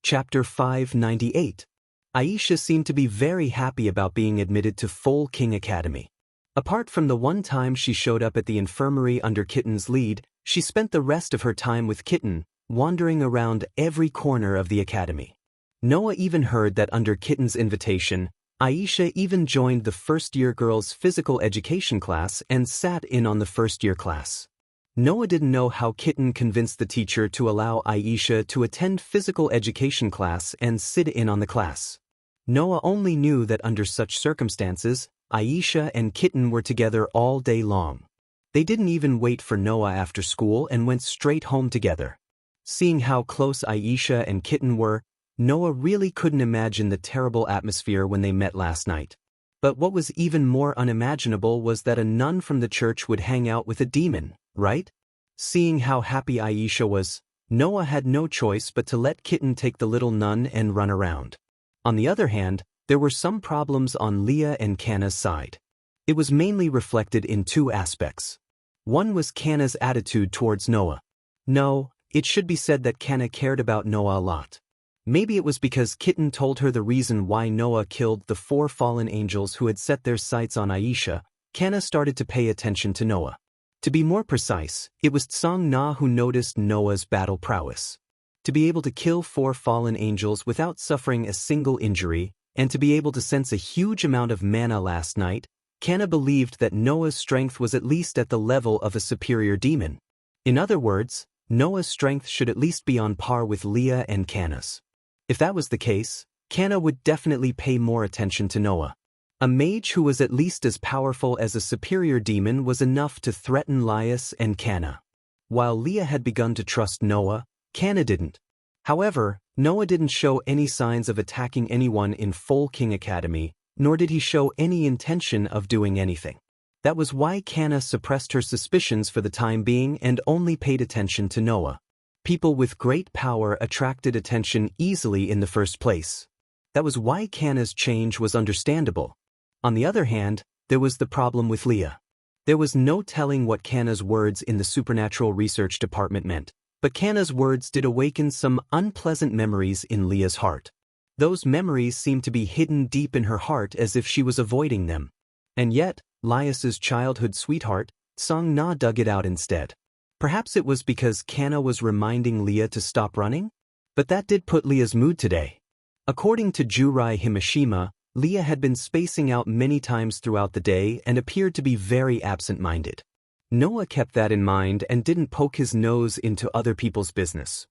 Chapter 598. Aisha seemed to be very happy about being admitted to Full King Academy. Apart from the one time she showed up at the infirmary under Kitten's lead, she spent the rest of her time with Kitten, wandering around every corner of the academy. Noah even heard that under Kitten's invitation, Aisha even joined the first-year girls' physical education class and sat in on the first-year class. Noah didn't know how Kitten convinced the teacher to allow Aisha to attend physical education class and sit in on the class. Noah only knew that under such circumstances, Aisha and Kitten were together all day long. They didn't even wait for Noah after school and went straight home together. Seeing how close Aisha and Kitten were, Noah really couldn't imagine the terrible atmosphere when they met last night. But what was even more unimaginable was that a nun from the church would hang out with a demon, right? Seeing how happy Aisha was, Noah had no choice but to let Kitten take the little nun and run around. On the other hand, there were some problems on Leah and Kanna's side. It was mainly reflected in 2 aspects. One was Kanna's attitude towards Noah. No, it should be said that Kanna cared about Noah a lot. Maybe it was because Kitten told her the reason why Noah killed the 4 fallen angels who had set their sights on Aisha. Kana started to pay attention to Noah. To be more precise, it was Tsang Na who noticed Noah's battle prowess. To be able to kill 4 fallen angels without suffering a single injury, and to be able to sense a huge amount of mana last night, Kana believed that Noah's strength was at least at the level of a superior demon. In other words, Noah's strength should at least be on par with Leah and Kana's. If that was the case, Kana would definitely pay more attention to Noah. A mage who was at least as powerful as a superior demon was enough to threaten Laius and Kana. While Leah had begun to trust Noah, Kana didn't. However, Noah didn't show any signs of attacking anyone in Full King Academy, nor did he show any intention of doing anything. That was why Kana suppressed her suspicions for the time being and only paid attention to Noah. People with great power attracted attention easily in the first place. That was why Kana's change was understandable. On the other hand, there was the problem with Leah. There was no telling what Kana's words in the supernatural research department meant, but Kana's words did awaken some unpleasant memories in Leah's heart. Those memories seemed to be hidden deep in her heart as if she was avoiding them. And yet, Laius's childhood sweetheart, Tsang Na, dug it out instead. Perhaps it was because Kana was reminding Leah to stop running? But that did put Leah's mood today. According to Jurai Himashima, Leah had been spacing out many times throughout the day and appeared to be very absent-minded. Noah kept that in mind and didn't poke his nose into other people's business.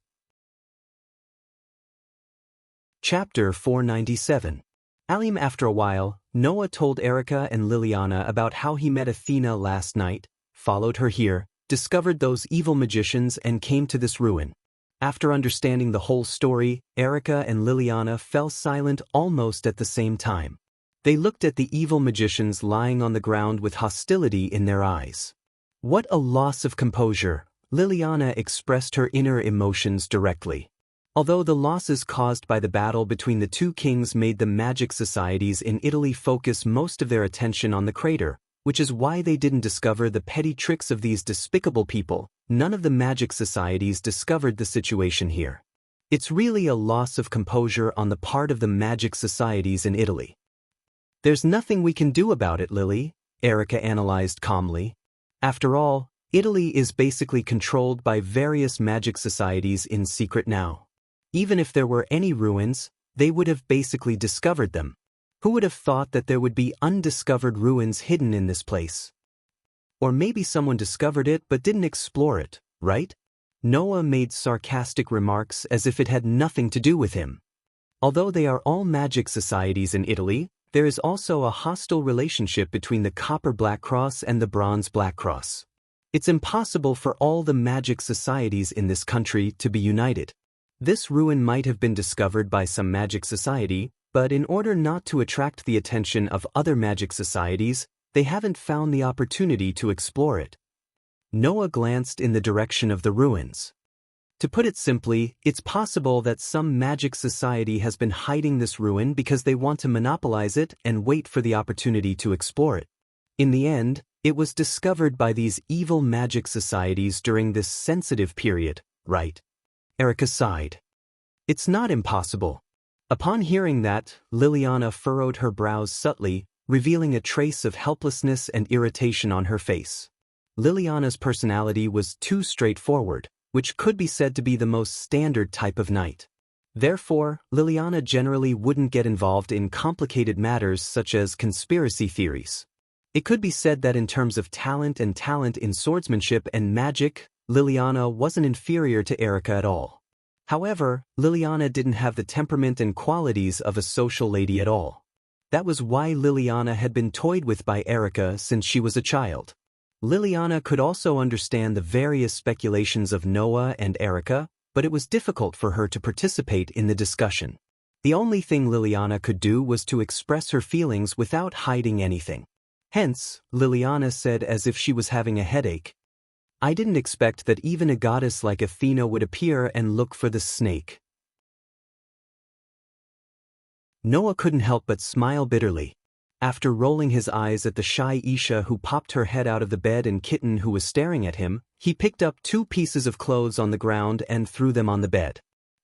Chapter 497. Alim. After a while, Noah told Erica and Liliana about how he met Athena last night, followed her here, discovered those evil magicians and came to this ruin. After understanding the whole story, Erica and Liliana fell silent almost at the same time. They looked at the evil magicians lying on the ground with hostility in their eyes. What a loss of composure! Liliana expressed her inner emotions directly. Although the losses caused by the battle between the 2 kings made the magic societies in Italy focus most of their attention on the crater, which is why they didn't discover the petty tricks of these despicable people, none of the magic societies discovered the situation here. It's really a loss of composure on the part of the magic societies in Italy. There's nothing we can do about it, Lily, Erica analyzed calmly. After all, Italy is basically controlled by various magic societies in secret now. Even if there were any ruins, they would have basically discovered them. Who would have thought that there would be undiscovered ruins hidden in this place? Or maybe someone discovered it but didn't explore it, right? Noah made sarcastic remarks as if it had nothing to do with him. Although they are all magic societies in Italy, there is also a hostile relationship between the Copper Black Cross and the Bronze Black Cross. It's impossible for all the magic societies in this country to be united. This ruin might have been discovered by some magic society, but in order not to attract the attention of other magic societies, they haven't found the opportunity to explore it. Noah glanced in the direction of the ruins. To put it simply, it's possible that some magic society has been hiding this ruin because they want to monopolize it and wait for the opportunity to explore it. In the end, it was discovered by these evil magic societies during this sensitive period, right? Erica sighed. It's not impossible. Upon hearing that, Liliana furrowed her brows subtly, revealing a trace of helplessness and irritation on her face. Liliana's personality was too straightforward, which could be said to be the most standard type of knight. Therefore, Liliana generally wouldn't get involved in complicated matters such as conspiracy theories. It could be said that in terms of talent in swordsmanship and magic, Liliana wasn't inferior to Erica at all. However, Liliana didn't have the temperament and qualities of a social lady at all. That was why Liliana had been toyed with by Erica since she was a child. Liliana could also understand the various speculations of Noah and Erica, but it was difficult for her to participate in the discussion. The only thing Liliana could do was to express her feelings without hiding anything. Hence, Liliana said as if she was having a headache, I didn't expect that even a goddess like Athena would appear and look for the snake. Noah couldn't help but smile bitterly. After rolling his eyes at the shy Isha who popped her head out of the bed and Kitten who was staring at him, he picked up 2 pieces of clothes on the ground and threw them on the bed.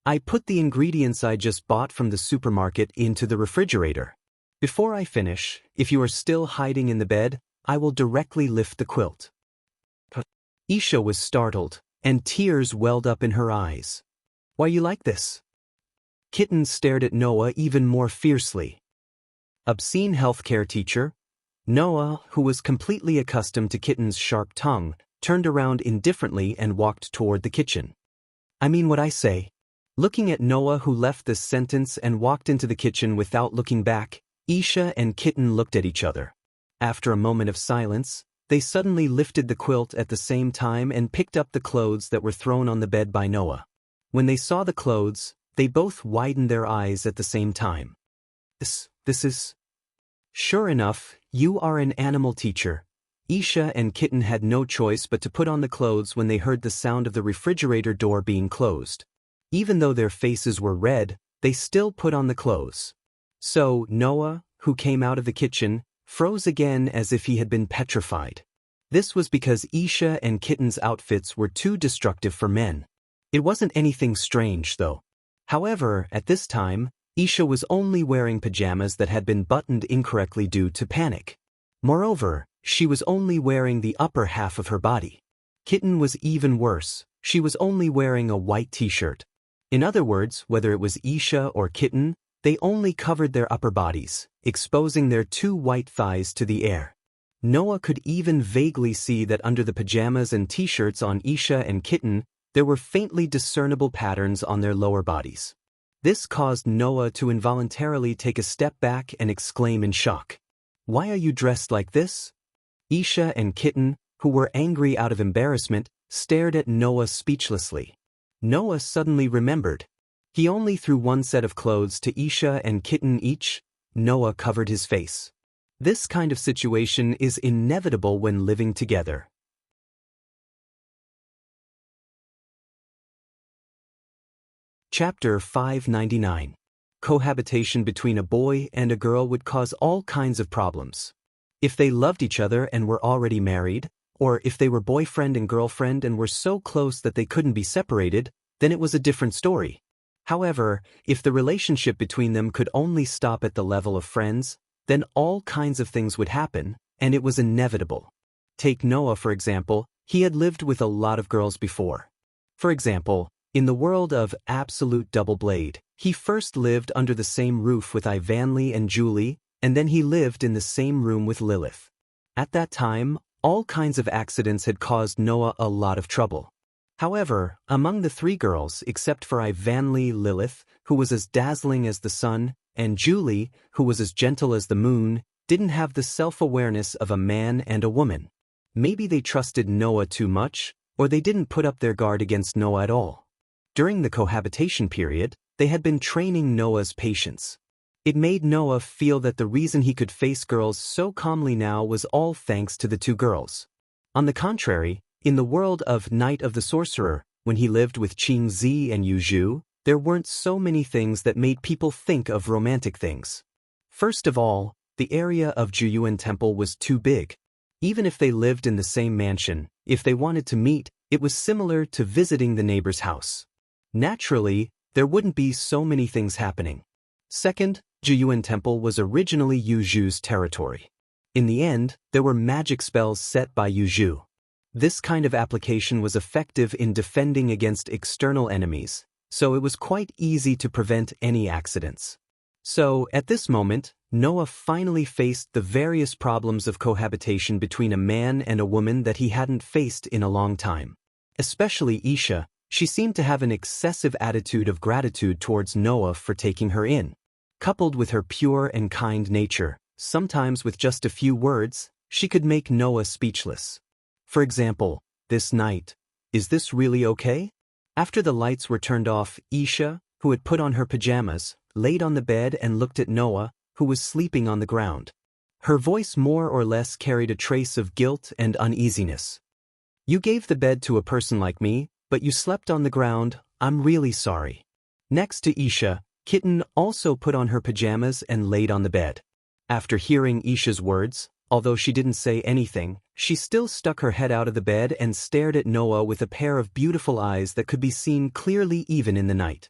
I put the ingredients I just bought from the supermarket into the refrigerator. Before I finish, if you are still hiding in the bed, I will directly lift the quilt. Isha was startled, and tears welled up in her eyes. Why you like this? Kitten stared at Noah even more fiercely. Obscene healthcare teacher. Noah, who was completely accustomed to Kitten's sharp tongue, turned around indifferently and walked toward the kitchen. I mean what I say. Looking at Noah, who left this sentence and walked into the kitchen without looking back, Isha and Kitten looked at each other. After a moment of silence, they suddenly lifted the quilt at the same time and picked up the clothes that were thrown on the bed by Noah. When they saw the clothes, they both widened their eyes at the same time. This is... Sure enough, you are an animal teacher. Isha and Kitten had no choice but to put on the clothes when they heard the sound of the refrigerator door being closed. Even though their faces were red, they still put on the clothes. So Noah, who came out of the kitchen, froze again as if he had been petrified. This was because Isha and Kitten's outfits were too destructive for men. It wasn't anything strange, though. However, at this time, Isha was only wearing pajamas that had been buttoned incorrectly due to panic. Moreover, she was only wearing the upper half of her body. Kitten was even worse. She was only wearing a white t-shirt. In other words, whether it was Isha or Kitten, they only covered their upper bodies, exposing their two white thighs to the air. Noah could even vaguely see that under the pajamas and t-shirts on Isha and Kitten, there were faintly discernible patterns on their lower bodies. This caused Noah to involuntarily take a step back and exclaim in shock. Why are you dressed like this? Isha and Kitten, who were angry out of embarrassment, stared at Noah speechlessly. Noah suddenly remembered. He only threw one set of clothes to Isha and Kitten each. Noah covered his face. This kind of situation is inevitable when living together. Chapter 599. Cohabitation between a boy and a girl would cause all kinds of problems. If they loved each other and were already married, or if they were boyfriend and girlfriend and were so close that they couldn't be separated, then it was a different story. However, if the relationship between them could only stop at the level of friends, then all kinds of things would happen, and it was inevitable. Take Noah, for example. He had lived with a lot of girls before. For example, in the world of absolute double blade, he first lived under the same roof with Ivanli and Julie, and then he lived in the same room with Lilith. At that time, all kinds of accidents had caused Noah a lot of trouble. However, among the three girls, except for Ivanli, Lilith, who was as dazzling as the sun, and Julie, who was as gentle as the moon, didn't have the self-awareness of a man and a woman. Maybe they trusted Noah too much, or they didn't put up their guard against Noah at all. During the cohabitation period, they had been training Noah's patience. It made Noah feel that the reason he could face girls so calmly now was all thanks to the two girls. On the contrary, in the world of Night of the Sorcerer, when he lived with Qingzi and Yuzhu, there weren't so many things that made people think of romantic things. First of all, the area of Juyuan Temple was too big. Even if they lived in the same mansion, if they wanted to meet, it was similar to visiting the neighbor's house. Naturally, there wouldn't be so many things happening. Second, Juyuan Temple was originally Yuzhu's territory. In the end, there were magic spells set by Yuzhu. This kind of application was effective in defending against external enemies, so it was quite easy to prevent any accidents. So, at this moment, Noah finally faced the various problems of cohabitation between a man and a woman that he hadn't faced in a long time. Especially Isha, she seemed to have an excessive attitude of gratitude towards Noah for taking her in. Coupled with her pure and kind nature, sometimes with just a few words, she could make Noah speechless. For example, this night, is this really okay? After the lights were turned off, Isha, who had put on her pajamas, laid on the bed and looked at Noah, who was sleeping on the ground. Her voice more or less carried a trace of guilt and uneasiness. You gave the bed to a person like me, but you slept on the ground. I'm really sorry. Next to Isha, Kitten also put on her pajamas and laid on the bed. After hearing Isha's words, although she didn't say anything, she still stuck her head out of the bed and stared at Noah with a pair of beautiful eyes that could be seen clearly even in the night.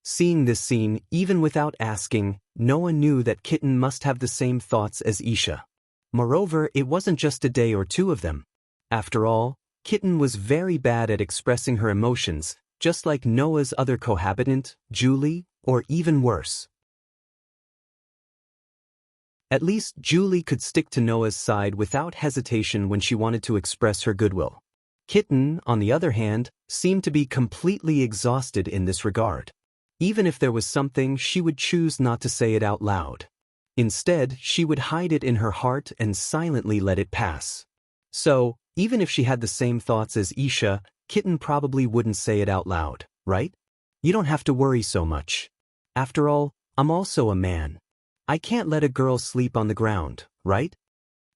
Seeing this scene, even without asking, Noah knew that Kitten must have the same thoughts as Isha. Moreover, it wasn't just a day or two of them. After all, Kitten was very bad at expressing her emotions, just like Noah's other cohabitant, Julie, or even worse. At least Julie could stick to Noah's side without hesitation when she wanted to express her goodwill. Kitten, on the other hand, seemed to be completely exhausted in this regard. Even if there was something, she would choose not to say it out loud. Instead, she would hide it in her heart and silently let it pass. So, even if she had the same thoughts as Isha, Kitten probably wouldn't say it out loud, right? You don't have to worry so much. After all, I'm also a man. I can't let a girl sleep on the ground, right?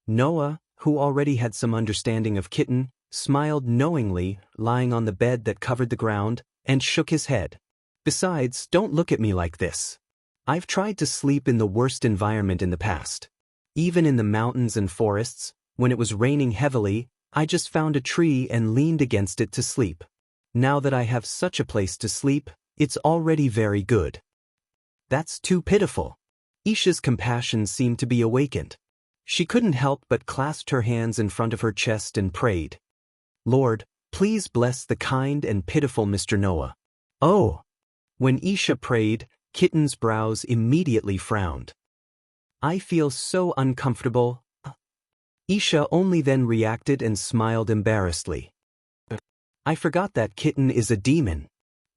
Noah, who already had some understanding of Kitten, smiled knowingly, lying on the bed that covered the ground, and shook his head. Besides, don't look at me like this. I've tried to sleep in the worst environment in the past. Even in the mountains and forests, when it was raining heavily, I just found a tree and leaned against it to sleep. Now that I have such a place to sleep, it's already very good. That's too pitiful. Isha's compassion seemed to be awakened. She couldn't help but clasped her hands in front of her chest and prayed. Lord, please bless the kind and pitiful Mr. Noah. Oh! When Isha prayed, Kitten's brows immediately frowned. I feel so uncomfortable. Isha only then reacted and smiled embarrassedly. I forgot that Kitten is a demon.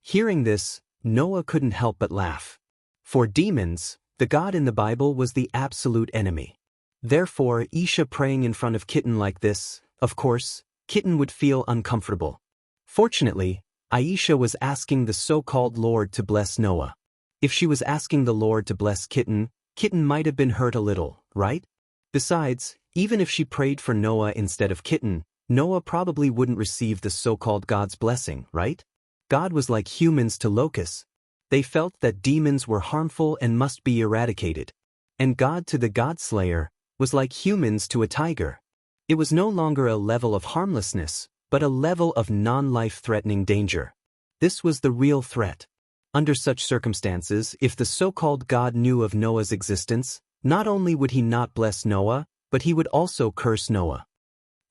Hearing this, Noah couldn't help but laugh. For demons, the god in the Bible was the absolute enemy. Therefore, Isha praying in front of Kitten like this, of course, Kitten would feel uncomfortable. Fortunately, Aisha was asking the so-called Lord to bless Noah. If she was asking the Lord to bless Kitten, Kitten might have been hurt a little, right? Besides, even if she prayed for Noah instead of Kitten, Noah probably wouldn't receive the so-called God's blessing, right? God was like humans to locusts. They felt that demons were harmful and must be eradicated. And God to the God-slayer was like humans to a tiger. It was no longer a level of harmlessness, but a level of non-life-threatening danger. This was the real threat. Under such circumstances, if the so-called God knew of Noah's existence, not only would he not bless Noah, but he would also curse Noah.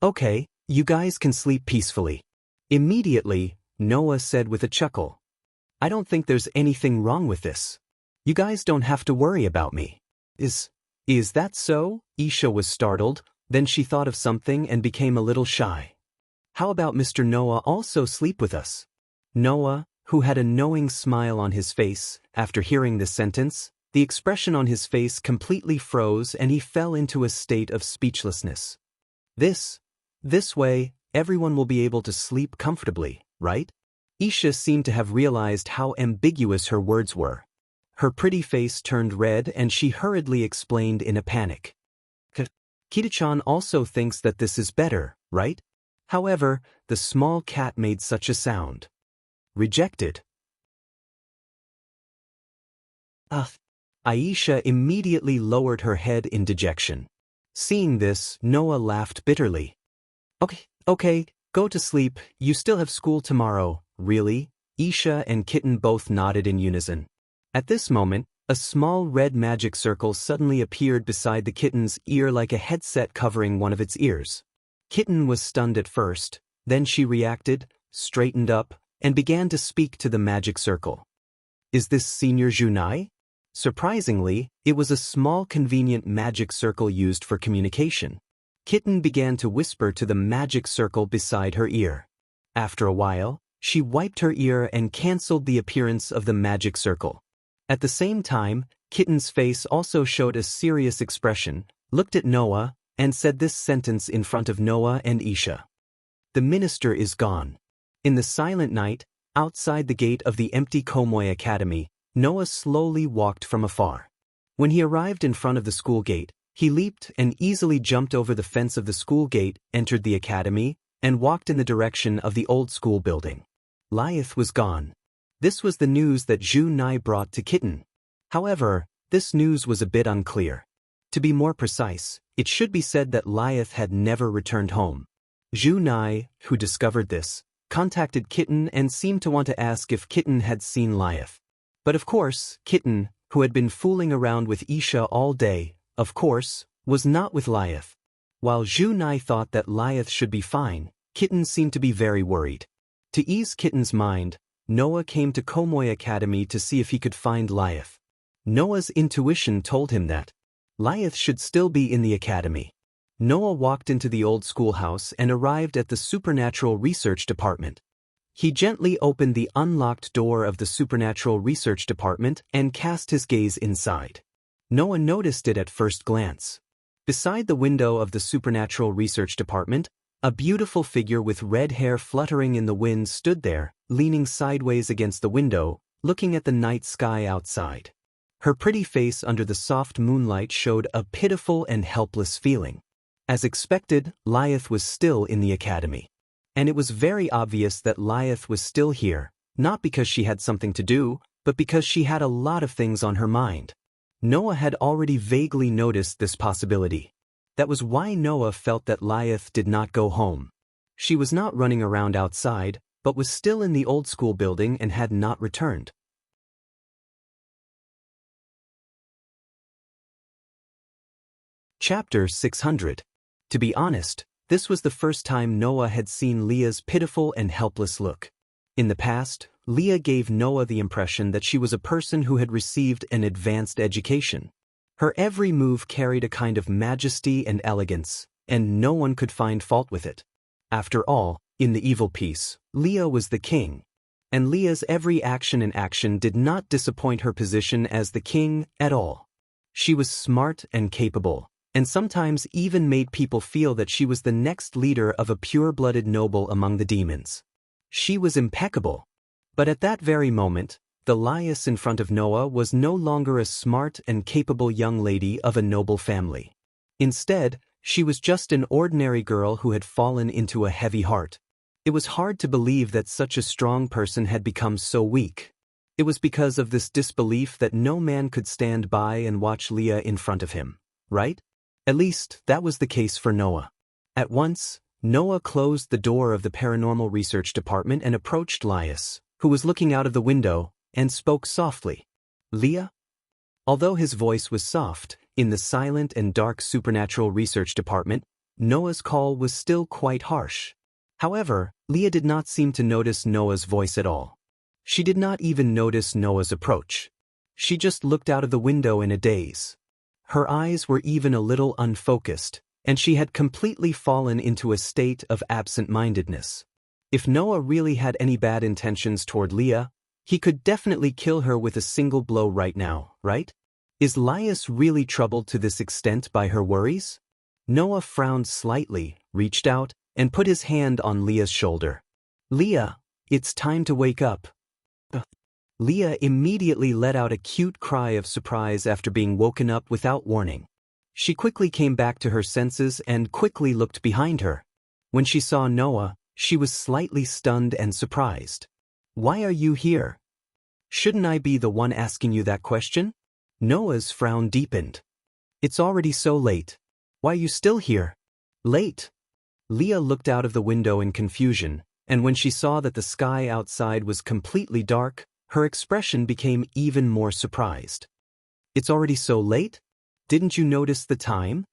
Okay, you guys can sleep peacefully. Immediately, Noah said with a chuckle. I don't think there's anything wrong with this. You guys don't have to worry about me. Is that so? Isha was startled, then she thought of something and became a little shy. How about Mr. Noah also sleep with us? Noah, who had a knowing smile on his face, after hearing this sentence, the expression on his face completely froze and he fell into a state of speechlessness. This way, everyone will be able to sleep comfortably, right? Isha seemed to have realized how ambiguous her words were. Her pretty face turned red and she hurriedly explained in a panic. Kita-chan also thinks that this is better, right? However, the small cat made such a sound. Rejected. Aisha immediately lowered her head in dejection. Seeing this, Noah laughed bitterly. Okay, go to sleep, you still have school tomorrow, really? Isha and Kitten both nodded in unison. At this moment, a small red magic circle suddenly appeared beside the kitten's ear like a headset covering one of its ears. Kitten was stunned at first, then she reacted, straightened up, and began to speak to the magic circle. Is this Senior Junai? Surprisingly, it was a small convenient magic circle used for communication. Kitten began to whisper to the magic circle beside her ear. After a while, she wiped her ear and cancelled the appearance of the magic circle. At the same time, Kitten's face also showed a serious expression, looked at Noah, and said this sentence in front of Noah and Isha. The minister is gone. In the silent night, outside the gate of the empty Komoy Academy, Noah slowly walked from afar. When he arrived in front of the school gate, he leaped and easily jumped over the fence of the school gate, entered the academy, and walked in the direction of the old school building. Lyeth was gone. This was the news that Junai brought to Kitten. However, this news was a bit unclear. To be more precise, it should be said that Lyeth had never returned home. Junai, who discovered this, contacted Kitten and seemed to want to ask if Kitten had seen Lyeth. But of course, Kitten, who had been fooling around with Isha all day, of course, was not with Lyeth. While Zhu Nai thought that Lyeth should be fine, Kitten seemed to be very worried. To ease Kitten's mind, Noah came to Komoy Academy to see if he could find Lyeth. Noah's intuition told him that Lyeth should still be in the academy. Noah walked into the old schoolhouse and arrived at the Supernatural Research Department. He gently opened the unlocked door of the Supernatural Research Department and cast his gaze inside. Noah noticed it at first glance. Beside the window of the Supernatural Research Department, a beautiful figure with red hair fluttering in the wind stood there, leaning sideways against the window, looking at the night sky outside. Her pretty face under the soft moonlight showed a pitiful and helpless feeling. As expected, Lyeth was still in the academy. And it was very obvious that Lyeth was still here, not because she had something to do, but because she had a lot of things on her mind. Noah had already vaguely noticed this possibility. That was why Noah felt that Lyeth did not go home. She was not running around outside, but was still in the old school building and had not returned. Chapter 600. To be honest, this was the first time Noah had seen Leah's pitiful and helpless look. In the past, Leah gave Noah the impression that she was a person who had received an advanced education. Her every move carried a kind of majesty and elegance, and no one could find fault with it. After all, in the evil piece, Leah was the king. And Leah's every action and action did not disappoint her position as the king at all. She was smart and capable, and sometimes even made people feel that she was the next leader of a pure-blooded noble among the demons. She was impeccable. But at that very moment, the Lyeth in front of Noah was no longer a smart and capable young lady of a noble family. Instead, she was just an ordinary girl who had fallen into a heavy heart. It was hard to believe that such a strong person had become so weak. It was because of this disbelief that no man could stand by and watch Leah in front of him, right? At least, that was the case for Noah. At once, Noah closed the door of the Paranormal Research Department and approached Lyeth, who was looking out of the window, and spoke softly. Leah? Although his voice was soft, in the silent and dark Supernatural Research Department, Noah's call was still quite harsh. However, Leah did not seem to notice Noah's voice at all. She did not even notice Noah's approach. She just looked out of the window in a daze. Her eyes were even a little unfocused, and she had completely fallen into a state of absent-mindedness. If Noah really had any bad intentions toward Leah, he could definitely kill her with a single blow right now, right? Is Lyeth really troubled to this extent by her worries? Noah frowned slightly, reached out, and put his hand on Leah's shoulder. Leah, it's time to wake up. Leah immediately let out a cute cry of surprise after being woken up without warning. She quickly came back to her senses and quickly looked behind her. When she saw Noah, she was slightly stunned and surprised. Why are you here? Shouldn't I be the one asking you that question? Noah's frown deepened. It's already so late. Why are you still here? Late? Leah looked out of the window in confusion, and when she saw that the sky outside was completely dark, her expression became even more surprised. It's already so late? Didn't you notice the time?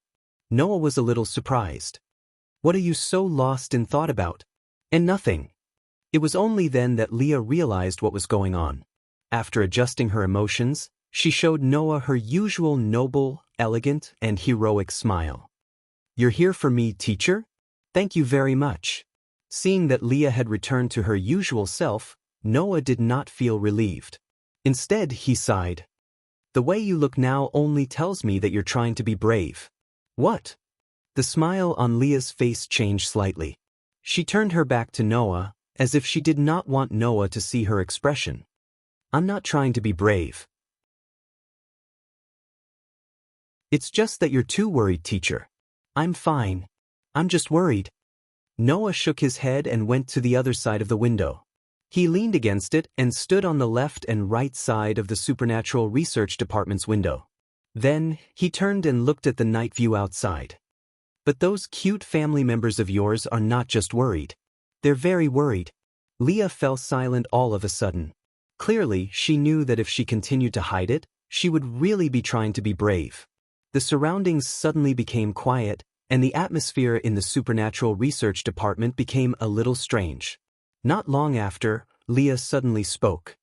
Noah was a little surprised. What are you so lost in thought about? And nothing. It was only then that Leah realized what was going on. After adjusting her emotions, she showed Noah her usual noble, elegant, and heroic smile. You're here for me, teacher? Thank you very much. Seeing that Leah had returned to her usual self, Noah did not feel relieved. Instead, he sighed. The way you look now only tells me that you're trying to be brave. What? The smile on Leah's face changed slightly. She turned her back to Noah, as if she did not want Noah to see her expression. I'm not trying to be brave. It's just that you're too worried, teacher. I'm fine. I'm just worried. Noah shook his head and went to the other side of the window. He leaned against it and stood on the left and right side of the Supernatural Research Department's window. Then, he turned and looked at the night view outside. But those cute family members of yours are not just worried. They're very worried. Leah fell silent all of a sudden. Clearly, she knew that if she continued to hide it, she would really be trying to be brave. The surroundings suddenly became quiet, and the atmosphere in the supernatural research department became a little strange. Not long after, Leah suddenly spoke.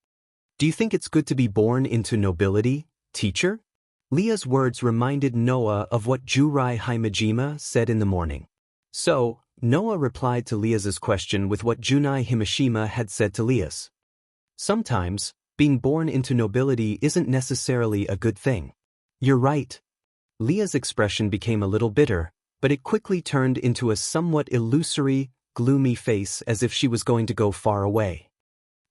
"Do you think it's good to be born into nobility, teacher?" Leah's words reminded Noah of what Jurai Himejima said in the morning. So, Noah replied to Leah's question with what Junai Himeshima had said to Leah's. Sometimes, being born into nobility isn't necessarily a good thing. You're right. Leah's expression became a little bitter, but it quickly turned into a somewhat illusory, gloomy face as if she was going to go far away.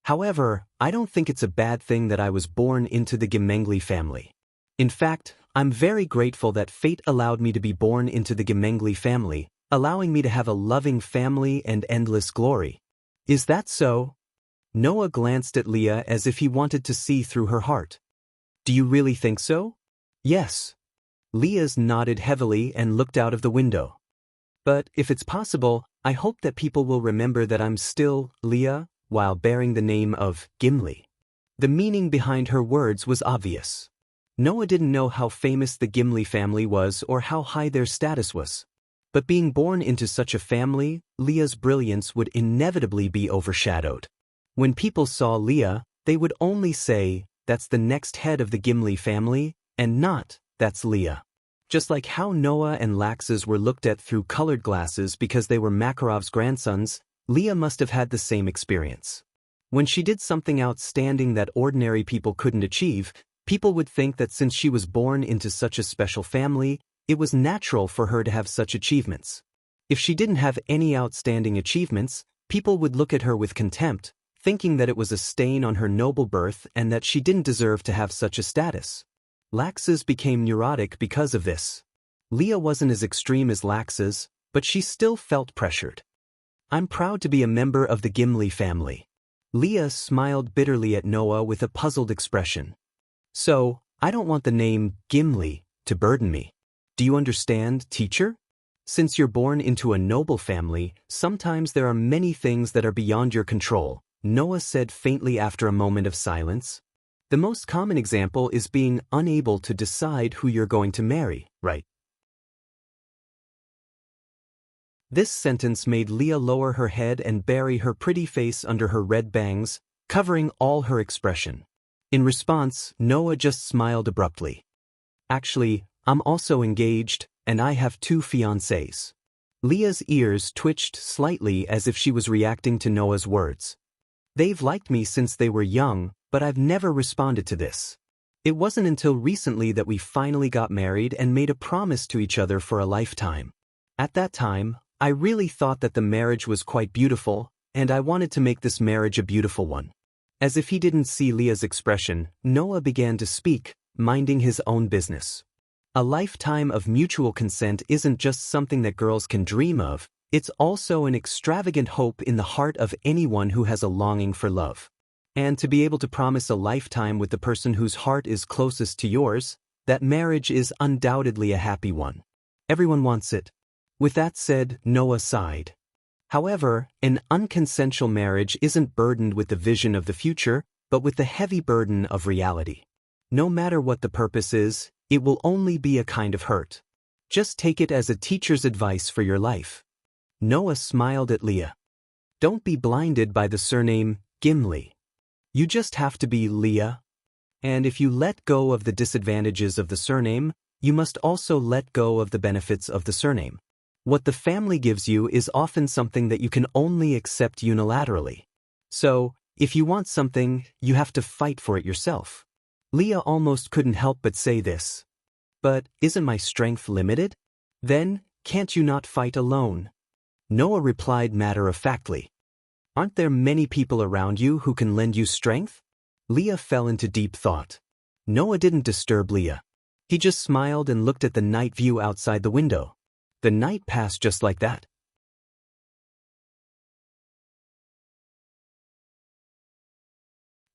However, I don't think it's a bad thing that I was born into the Gemengli family. In fact, I'm very grateful that fate allowed me to be born into the Gemengli family, allowing me to have a loving family and endless glory. Is that so? Noah glanced at Leah as if he wanted to see through her heart. Do you really think so? Yes. Leah's nodded heavily and looked out of the window. But if it's possible, I hope that people will remember that I'm still Leah while bearing the name of Gimli. The meaning behind her words was obvious. Noah didn't know how famous the Gimli family was or how high their status was. But being born into such a family, Leah's brilliance would inevitably be overshadowed. When people saw Leah, they would only say, "That's the next head of the Gimli family," and not, "That's Leah." Just like how Noah and Laxus were looked at through colored glasses because they were Makarov's grandsons, Leah must have had the same experience. When she did something outstanding that ordinary people couldn't achieve, people would think that since she was born into such a special family, it was natural for her to have such achievements. If she didn't have any outstanding achievements, people would look at her with contempt, thinking that it was a stain on her noble birth and that she didn't deserve to have such a status. Laxus became neurotic because of this. Leah wasn't as extreme as Laxus, but she still felt pressured. I'm proud to be a member of the Gimli family. Leah smiled bitterly at Noah with a puzzled expression. So, I don't want the name Gimli to burden me. Do you understand, teacher? Since you're born into a noble family, sometimes there are many things that are beyond your control, Noah said faintly after a moment of silence. The most common example is being unable to decide who you're going to marry, right? This sentence made Leah lower her head and bury her pretty face under her red bangs, covering all her expression. In response, Noah just smiled abruptly. Actually, I'm also engaged, and I have 2 fiancés. Leah's ears twitched slightly as if she was reacting to Noah's words. They've liked me since they were young, but I've never responded to this. It wasn't until recently that we finally got married and made a promise to each other for a lifetime. At that time, I really thought that the marriage was quite beautiful, and I wanted to make this marriage a beautiful one. As if he didn't see Leah's expression, Noah began to speak, minding his own business. A lifetime of mutual consent isn't just something that girls can dream of, it's also an extravagant hope in the heart of anyone who has a longing for love. And to be able to promise a lifetime with the person whose heart is closest to yours, that marriage is undoubtedly a happy one. Everyone wants it. With that said, Noah sighed. However, an unconsensual marriage isn't burdened with the vision of the future, but with the heavy burden of reality. No matter what the purpose is, it will only be a kind of hurt. Just take it as a teacher's advice for your life. Noah smiled at Leah. Don't be blinded by the surname Gimli. You just have to be Leah. And if you let go of the disadvantages of the surname, you must also let go of the benefits of the surname. What the family gives you is often something that you can only accept unilaterally. So, if you want something, you have to fight for it yourself. Leah almost couldn't help but say this. But isn't my strength limited? Then, can't you not fight alone? Noah replied matter-of-factly. Aren't there many people around you who can lend you strength? Leah fell into deep thought. Noah didn't disturb Leah. He just smiled and looked at the night view outside the window. The night passed just like that.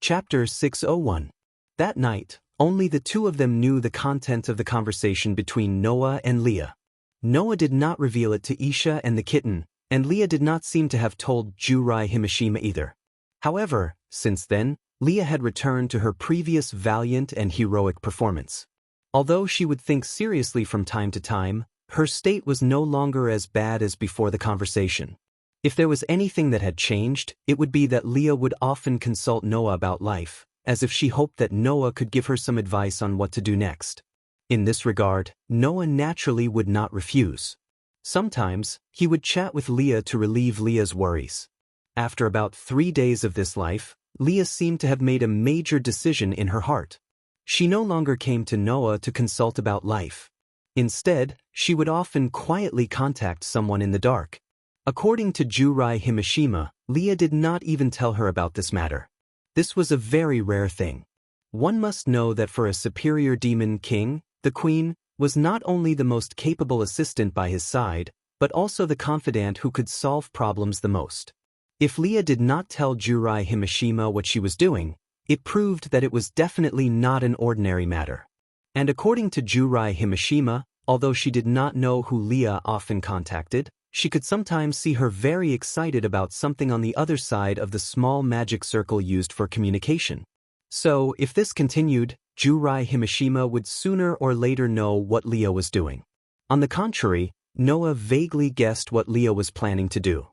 Chapter 601. That night, only the 2 of them knew the content of the conversation between Noah and Leah. Noah did not reveal it to Isha and the kitten, and Leah did not seem to have told Jurai Himeshima either. However, since then, Leah had returned to her previous valiant and heroic performance. Although she would think seriously from time to time, her state was no longer as bad as before the conversation. If there was anything that had changed, it would be that Leah would often consult Noah about life, as if she hoped that Noah could give her some advice on what to do next. In this regard, Noah naturally would not refuse. Sometimes, he would chat with Leah to relieve Leah's worries. After about 3 days of this life, Leah seemed to have made a major decision in her heart. She no longer came to Noah to consult about life. Instead, she would often quietly contact someone in the dark. According to Jurai Himashima, Leah did not even tell her about this matter. This was a very rare thing. One must know that for a superior demon king, the queen was not only the most capable assistant by his side, but also the confidant who could solve problems the most. If Leah did not tell Jurai Himashima what she was doing, it proved that it was definitely not an ordinary matter. And according to Jurai Himashima, although she did not know who Leah often contacted, she could sometimes see her very excited about something on the other side of the small magic circle used for communication. So, if this continued, Jurai Himashima would sooner or later know what Leah was doing. On the contrary, Noah vaguely guessed what Leah was planning to do.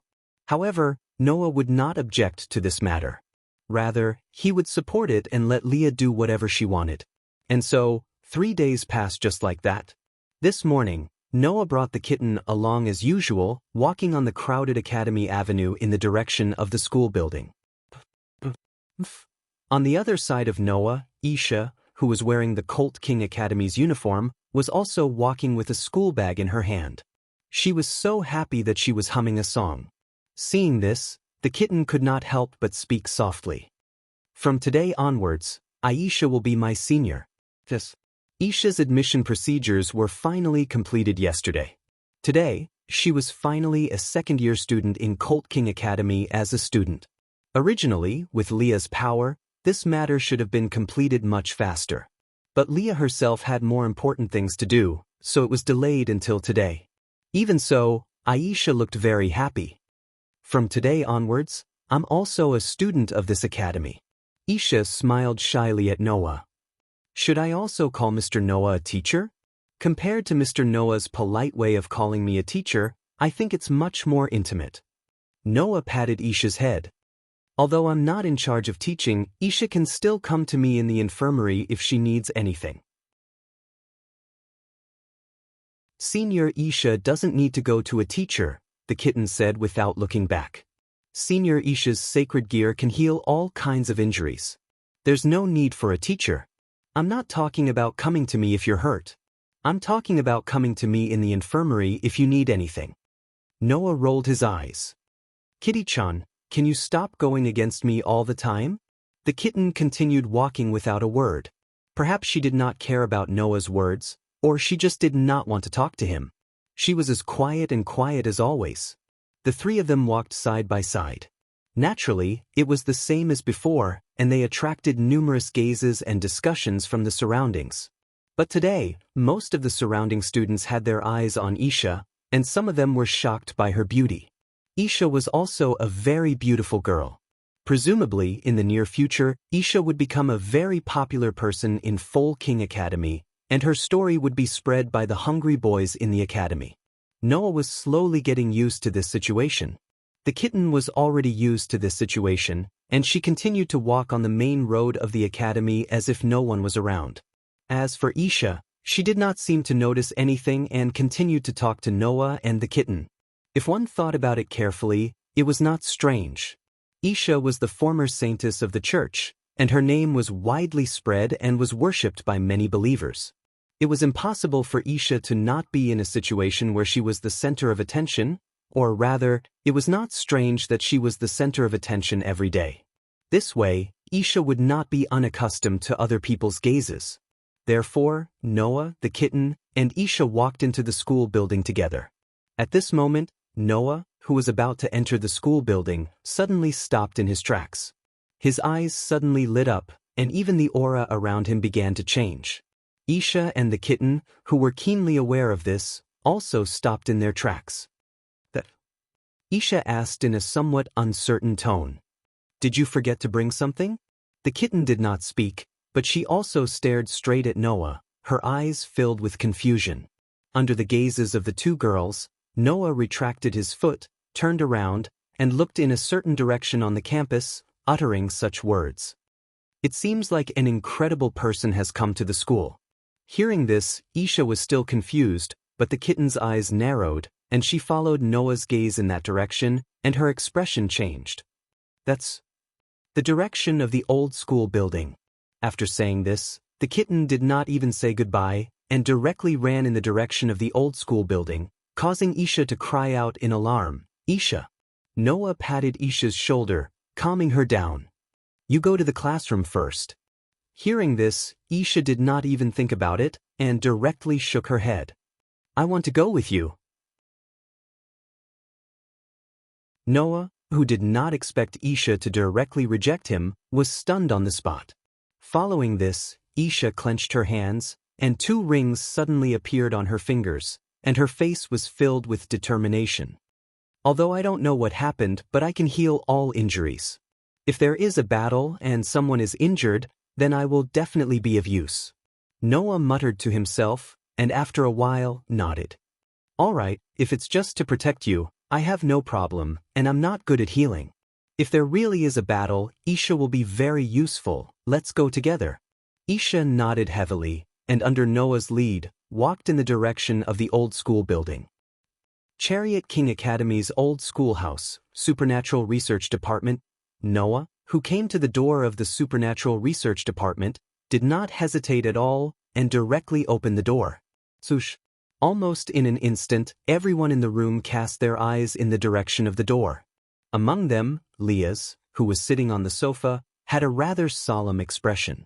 However, Noah would not object to this matter. Rather, he would support it and let Leah do whatever she wanted. And so, 3 days passed just like that. This morning, Noah brought the kitten along as usual, walking on the crowded Academy Avenue in the direction of the school building. On the other side of Noah, Isha, who was wearing the Colt King Academy's uniform, was also walking with a school bag in her hand. She was so happy that she was humming a song. Seeing this, the kitten could not help but speak softly. From today onwards, Aisha will be my senior. Isha's admission procedures were finally completed yesterday. Today, she was finally a second-year student in Colt King Academy as a student. Originally, with Leah's power, this matter should have been completed much faster. But Leah herself had more important things to do, so it was delayed until today. Even so, Aisha looked very happy. From today onwards, I'm also a student of this academy. Isha smiled shyly at Noah. Should I also call Mr. Noah a teacher? Compared to Mr. Noah's polite way of calling me a teacher, I think it's much more intimate. Noah patted Isha's head. Although I'm not in charge of teaching, Isha can still come to me in the infirmary if she needs anything. Senior Isha doesn't need to go to a teacher, the kitten said without looking back. Senior Isha's sacred gear can heal all kinds of injuries. There's no need for a teacher. I'm not talking about coming to me if you're hurt. I'm talking about coming to me in the infirmary if you need anything. Noah rolled his eyes. Kitty-chan, can you stop going against me all the time? The kitten continued walking without a word. Perhaps she did not care about Noah's words, or she just did not want to talk to him. She was as quiet as always. The three of them walked side by side. Naturally, it was the same as before, and they attracted numerous gazes and discussions from the surroundings. But today, most of the surrounding students had their eyes on Isha, and some of them were shocked by her beauty. Isha was also a very beautiful girl. Presumably, in the near future, Isha would become a very popular person in Full King Academy, and her story would be spread by the hungry boys in the academy. Noah was slowly getting used to this situation. The kitten was already used to this situation, and she continued to walk on the main road of the academy as if no one was around. As for Isha, she did not seem to notice anything and continued to talk to Noah and the kitten. If one thought about it carefully, it was not strange. Isha was the former saintess of the church, and her name was widely spread and was worshipped by many believers. It was impossible for Isha to not be in a situation where she was the center of attention, or rather, it was not strange that she was the center of attention every day. This way, Isha would not be unaccustomed to other people's gazes. Therefore, Noah, the kitten, and Isha walked into the school building together. At this moment, Noah, who was about to enter the school building, suddenly stopped in his tracks. His eyes suddenly lit up, and even the aura around him began to change. Isha and the kitten, who were keenly aware of this, also stopped in their tracks. Isha asked in a somewhat uncertain tone. Did you forget to bring something? The kitten did not speak, but she also stared straight at Noah, her eyes filled with confusion. Under the gazes of the two girls, Noah retracted his foot, turned around, and looked in a certain direction on the campus, uttering such words. It seems like an incredible person has come to the school. Hearing this, Isha was still confused, but the kitten's eyes narrowed, and she followed Noah's gaze in that direction, and her expression changed. That's the direction of the old school building. After saying this, the kitten did not even say goodbye, and directly ran in the direction of the old school building, causing Isha to cry out in alarm, "Isha!" Noah patted Isha's shoulder, calming her down. "You go to the classroom first." Hearing this, Isha did not even think about it, and directly shook her head. "I want to go with you." Noah, who did not expect Isha to directly reject him, was stunned on the spot. Following this, Isha clenched her hands, and 2 rings suddenly appeared on her fingers, and her face was filled with determination. "Although I don't know what happened, but I can heal all injuries. If there is a battle and someone is injured, then I will definitely be of use." Noah muttered to himself, and after a while, nodded. "All right, if it's just to protect you, I have no problem, and I'm not good at healing. If there really is a battle, Isha will be very useful. Let's go together." Isha nodded heavily, and under Noah's lead, walked in the direction of the old school building. Chariot King Academy's old schoolhouse, Supernatural Research Department. Noah, who came to the door of the Supernatural Research Department, did not hesitate at all, and directly opened the door. Swoosh! Almost in an instant, everyone in the room cast their eyes in the direction of the door. Among them, Liaz, who was sitting on the sofa, had a rather solemn expression.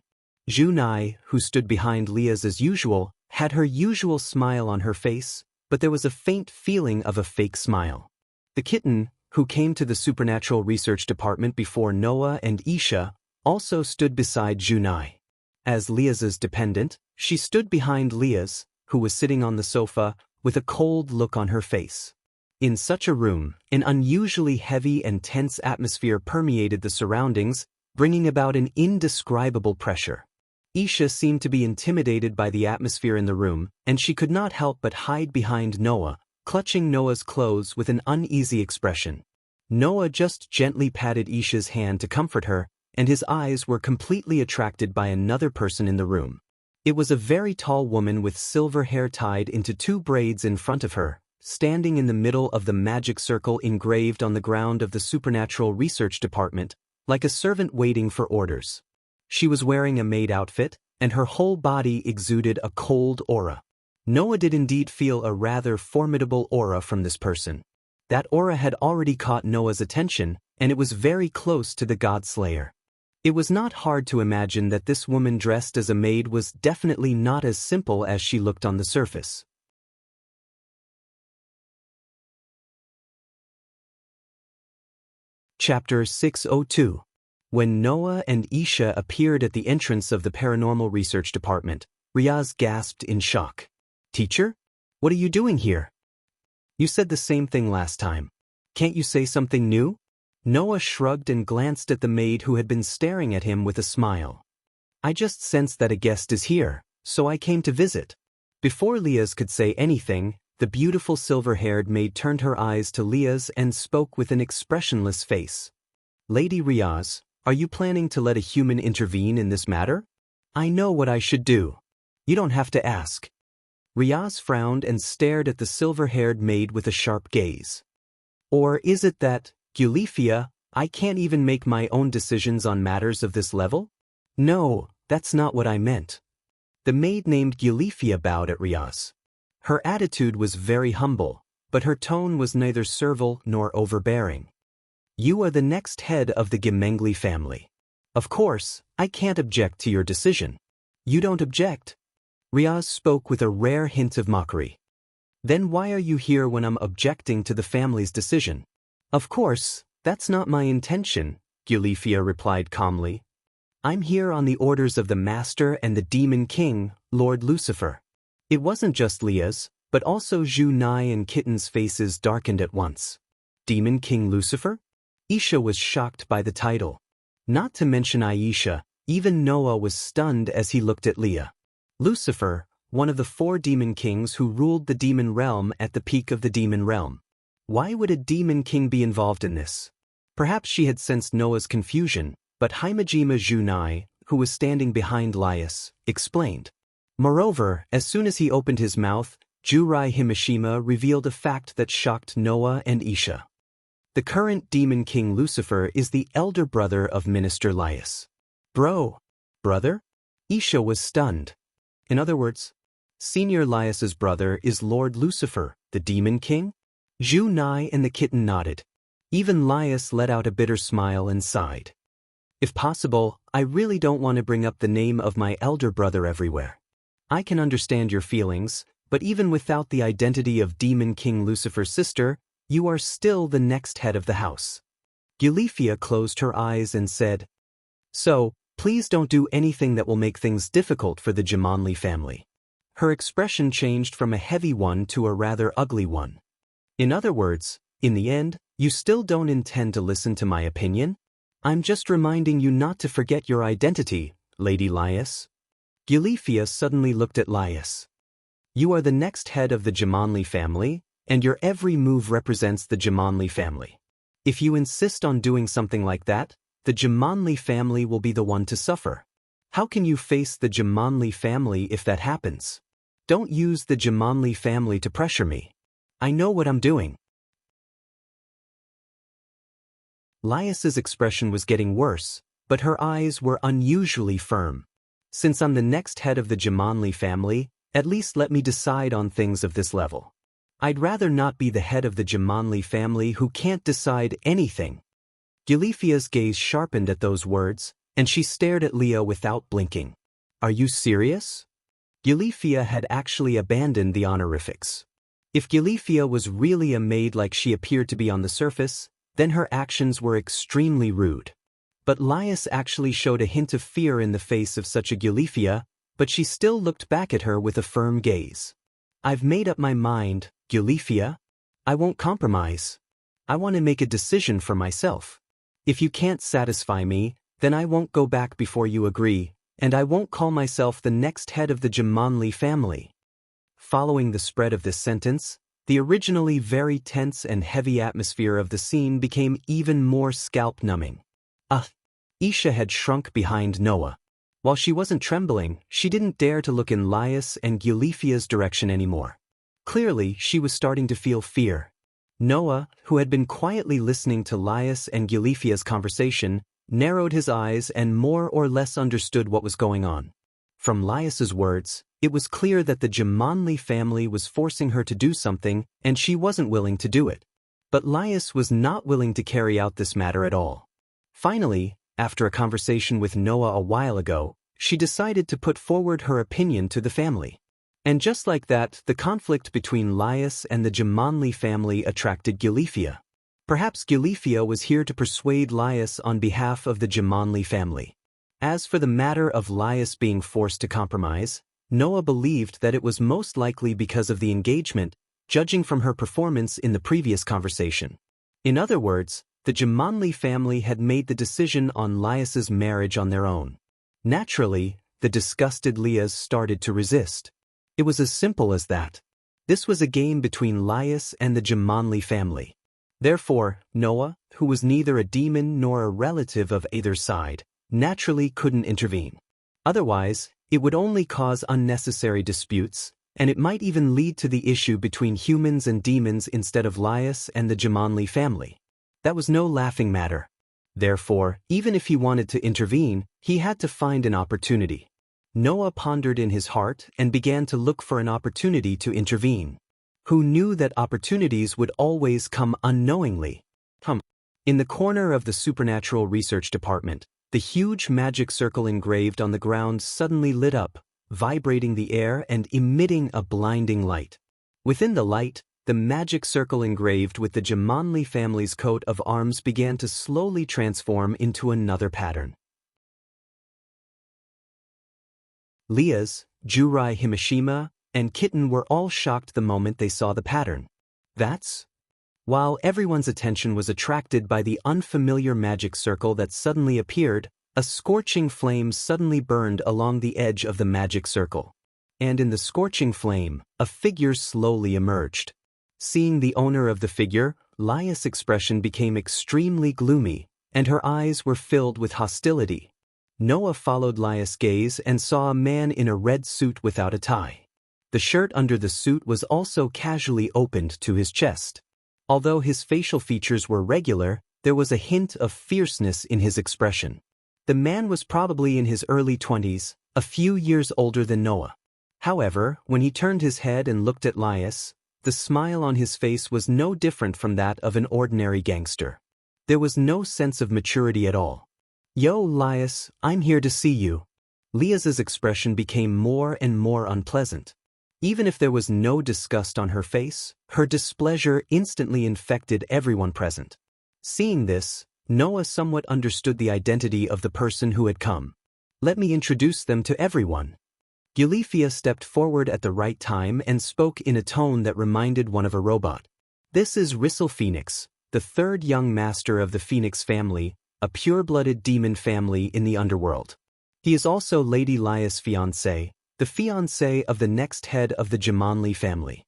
Junai, who stood behind Liaz as usual, had her usual smile on her face, but there was a faint feeling of a fake smile. The kitten, who came to the Supernatural Research Department before Noah and Isha, also stood beside Junai. As Liaz's dependent, she stood behind Liaz, who was sitting on the sofa, with a cold look on her face. In such a room, an unusually heavy and tense atmosphere permeated the surroundings, bringing about an indescribable pressure. Isha seemed to be intimidated by the atmosphere in the room, and she could not help but hide behind Noah, clutching Noah's clothes with an uneasy expression. Noah just gently patted Isha's hand to comfort her, and his eyes were completely attracted by another person in the room. It was a very tall woman with silver hair tied into 2 braids in front of her, standing in the middle of the magic circle engraved on the ground of the Supernatural Research Department, like a servant waiting for orders. She was wearing a maid outfit, and her whole body exuded a cold aura. Noah did indeed feel a rather formidable aura from this person. That aura had already caught Noah's attention, and it was very close to the God Slayer. It was not hard to imagine that this woman dressed as a maid was definitely not as simple as she looked on the surface. Chapter 602. When Noah and Isha appeared at the entrance of the Paranormal Research Department, Riaz gasped in shock. "Teacher? What are you doing here? You said the same thing last time. Can't you say something new?" Noah shrugged and glanced at the maid who had been staring at him with a smile. "I just sensed that a guest is here, so I came to visit." Before Liaz could say anything, the beautiful silver-haired maid turned her eyes to Liaz and spoke with an expressionless face. "Lady Riaz, are you planning to let a human intervene in this matter? I know what I should do. You don't have to ask." Riaz frowned and stared at the silver-haired maid with a sharp gaze. "Or is it that, Gulifia, I can't even make my own decisions on matters of this level?" "No, that's not what I meant." The maid named Gulifia bowed at Riaz. Her attitude was very humble, but her tone was neither servile nor overbearing. "You are the next head of the Gemengli family. Of course, I can't object to your decision." "You don't object?" Riaz spoke with a rare hint of mockery. "Then why are you here when I'm objecting to the family's decision?" "Of course, that's not my intention," Gulifia replied calmly. "I'm here on the orders of the Master and the Demon King, Lord Lucifer." It wasn't just Liaz, but also Junai and Kitten's faces darkened at once. Demon King Lucifer? Isha was shocked by the title. Not to mention Aisha, Even Noah was stunned as he looked at Leah. Lucifer, one of the 4 demon kings who ruled the demon realm at the peak of the demon realm. Why would a demon king be involved in this? Perhaps she had sensed Noah's confusion, but Himejima Junai, who was standing behind Laius, explained. Moreover, as soon as he opened his mouth, Jurai Himeshima revealed a fact that shocked Noah and Isha. The current demon king Lucifer is the elder brother of Minister Laius. Brother? Isha was stunned. In other words, Senior Laius's brother is Lord Lucifer, the demon king? Junai and the kitten nodded. Even Laius let out a bitter smile and sighed. If possible, I really don't want to bring up the name of my elder brother everywhere. I can understand your feelings, but even without the identity of Demon King Lucifer's sister, you are still the next head of the house. Eulethia closed her eyes and said, So, please don't do anything that will make things difficult for the Jamanli family. Her expression changed from a heavy one to a rather ugly one. In other words, in the end, you still don't intend to listen to my opinion? I'm just reminding you not to forget your identity, Lady Laius. Eulethia suddenly looked at Laius. You are the next head of the Jamanli family, and your every move represents the Jamanli family. If you insist on doing something like that, the Jamanli family will be the one to suffer. How can you face the Jamanli family if that happens? Don't use the Jamanli family to pressure me. I know what I'm doing. Laius's expression was getting worse, but her eyes were unusually firm. Since I'm the next head of the Jamanli family, at least let me decide on things of this level. I'd rather not be the head of the Jamanli family who can't decide anything. Eulethia's gaze sharpened at those words, and she stared at Leah without blinking. Are you serious? Eulethia had actually abandoned the honorifics. If Eulethia was really a maid like she appeared to be on the surface, then her actions were extremely rude. But Laius actually showed a hint of fear in the face of such a Eulethia, but she still looked back at her with a firm gaze. I've made up my mind, Eulethia. I won't compromise. I want to make a decision for myself. If you can't satisfy me, then I won't go back before you agree, and I won't call myself the next head of the Jamanli family. Following the spread of this sentence, the originally very tense and heavy atmosphere of the scene became even more scalp-numbing. Isha had shrunk behind Noah. While she wasn't trembling, she didn't dare to look in Laius and Eulethia's direction anymore. Clearly, she was starting to feel fear. Noah, who had been quietly listening to Laius and Eulethia's conversation, narrowed his eyes and more or less understood what was going on. From Laius's words, it was clear that the Jamanli family was forcing her to do something, and she wasn't willing to do it. But Laius was not willing to carry out this matter at all. Finally, after a conversation with Noah a while ago, she decided to put forward her opinion to the family. And just like that, the conflict between Laius and the Jamanli family attracted Eulethia. Perhaps Eulethia was here to persuade Laius on behalf of the Jamanli family. As for the matter of Laius being forced to compromise, Noah believed that it was most likely because of the engagement, judging from her performance in the previous conversation. In other words, the Jamanli family had made the decision on Laius's marriage on their own. Naturally, the disgusted Leahs started to resist. It was as simple as that. This was a game between Laius and the Jamanli family. Therefore, Noah, who was neither a demon nor a relative of either side, naturally couldn't intervene. Otherwise, it would only cause unnecessary disputes, and it might even lead to the issue between humans and demons instead of Laius and the Jamanli family. That was no laughing matter. Therefore, even if he wanted to intervene, he had to find an opportunity. Noah pondered in his heart and began to look for an opportunity to intervene. Who knew that opportunities would always come unknowingly? In the corner of the Supernatural Research Department, the huge magic circle engraved on the ground suddenly lit up, vibrating the air and emitting a blinding light. Within the light, the magic circle engraved with the Jamanli family's coat of arms began to slowly transform into another pattern. Leah's, Jurai Himeshima, and Kitten were all shocked the moment they saw the pattern. While everyone's attention was attracted by the unfamiliar magic circle that suddenly appeared, A scorching flame suddenly burned along the edge of the magic circle. And in the scorching flame, a figure slowly emerged. Seeing the owner of the figure, Laia's expression became extremely gloomy, and her eyes were filled with hostility. Noah followed Laia's gaze and saw a man in a red suit without a tie. The shirt under the suit was also casually opened to his chest. Although his facial features were regular, there was a hint of fierceness in his expression. The man was probably in his early 20s, a few years older than Noah. However, when he turned his head and looked at Laias, the smile on his face was no different from that of an ordinary gangster. There was no sense of maturity at all. "Yo, Laias, I'm here to see you." Lias's expression became more and more unpleasant. Even if there was no disgust on her face, her displeasure instantly infected everyone present. Seeing this, Noah somewhat understood the identity of the person who had come. "Let me introduce them to everyone." Eulethia stepped forward at the right time and spoke in a tone that reminded one of a robot. "This is Rissel Phoenix, the third young master of the Phoenix family, a pure-blooded demon family in the underworld. He is also Lady Laia's fiancé, the fiancé of the next head of the Jamanli family."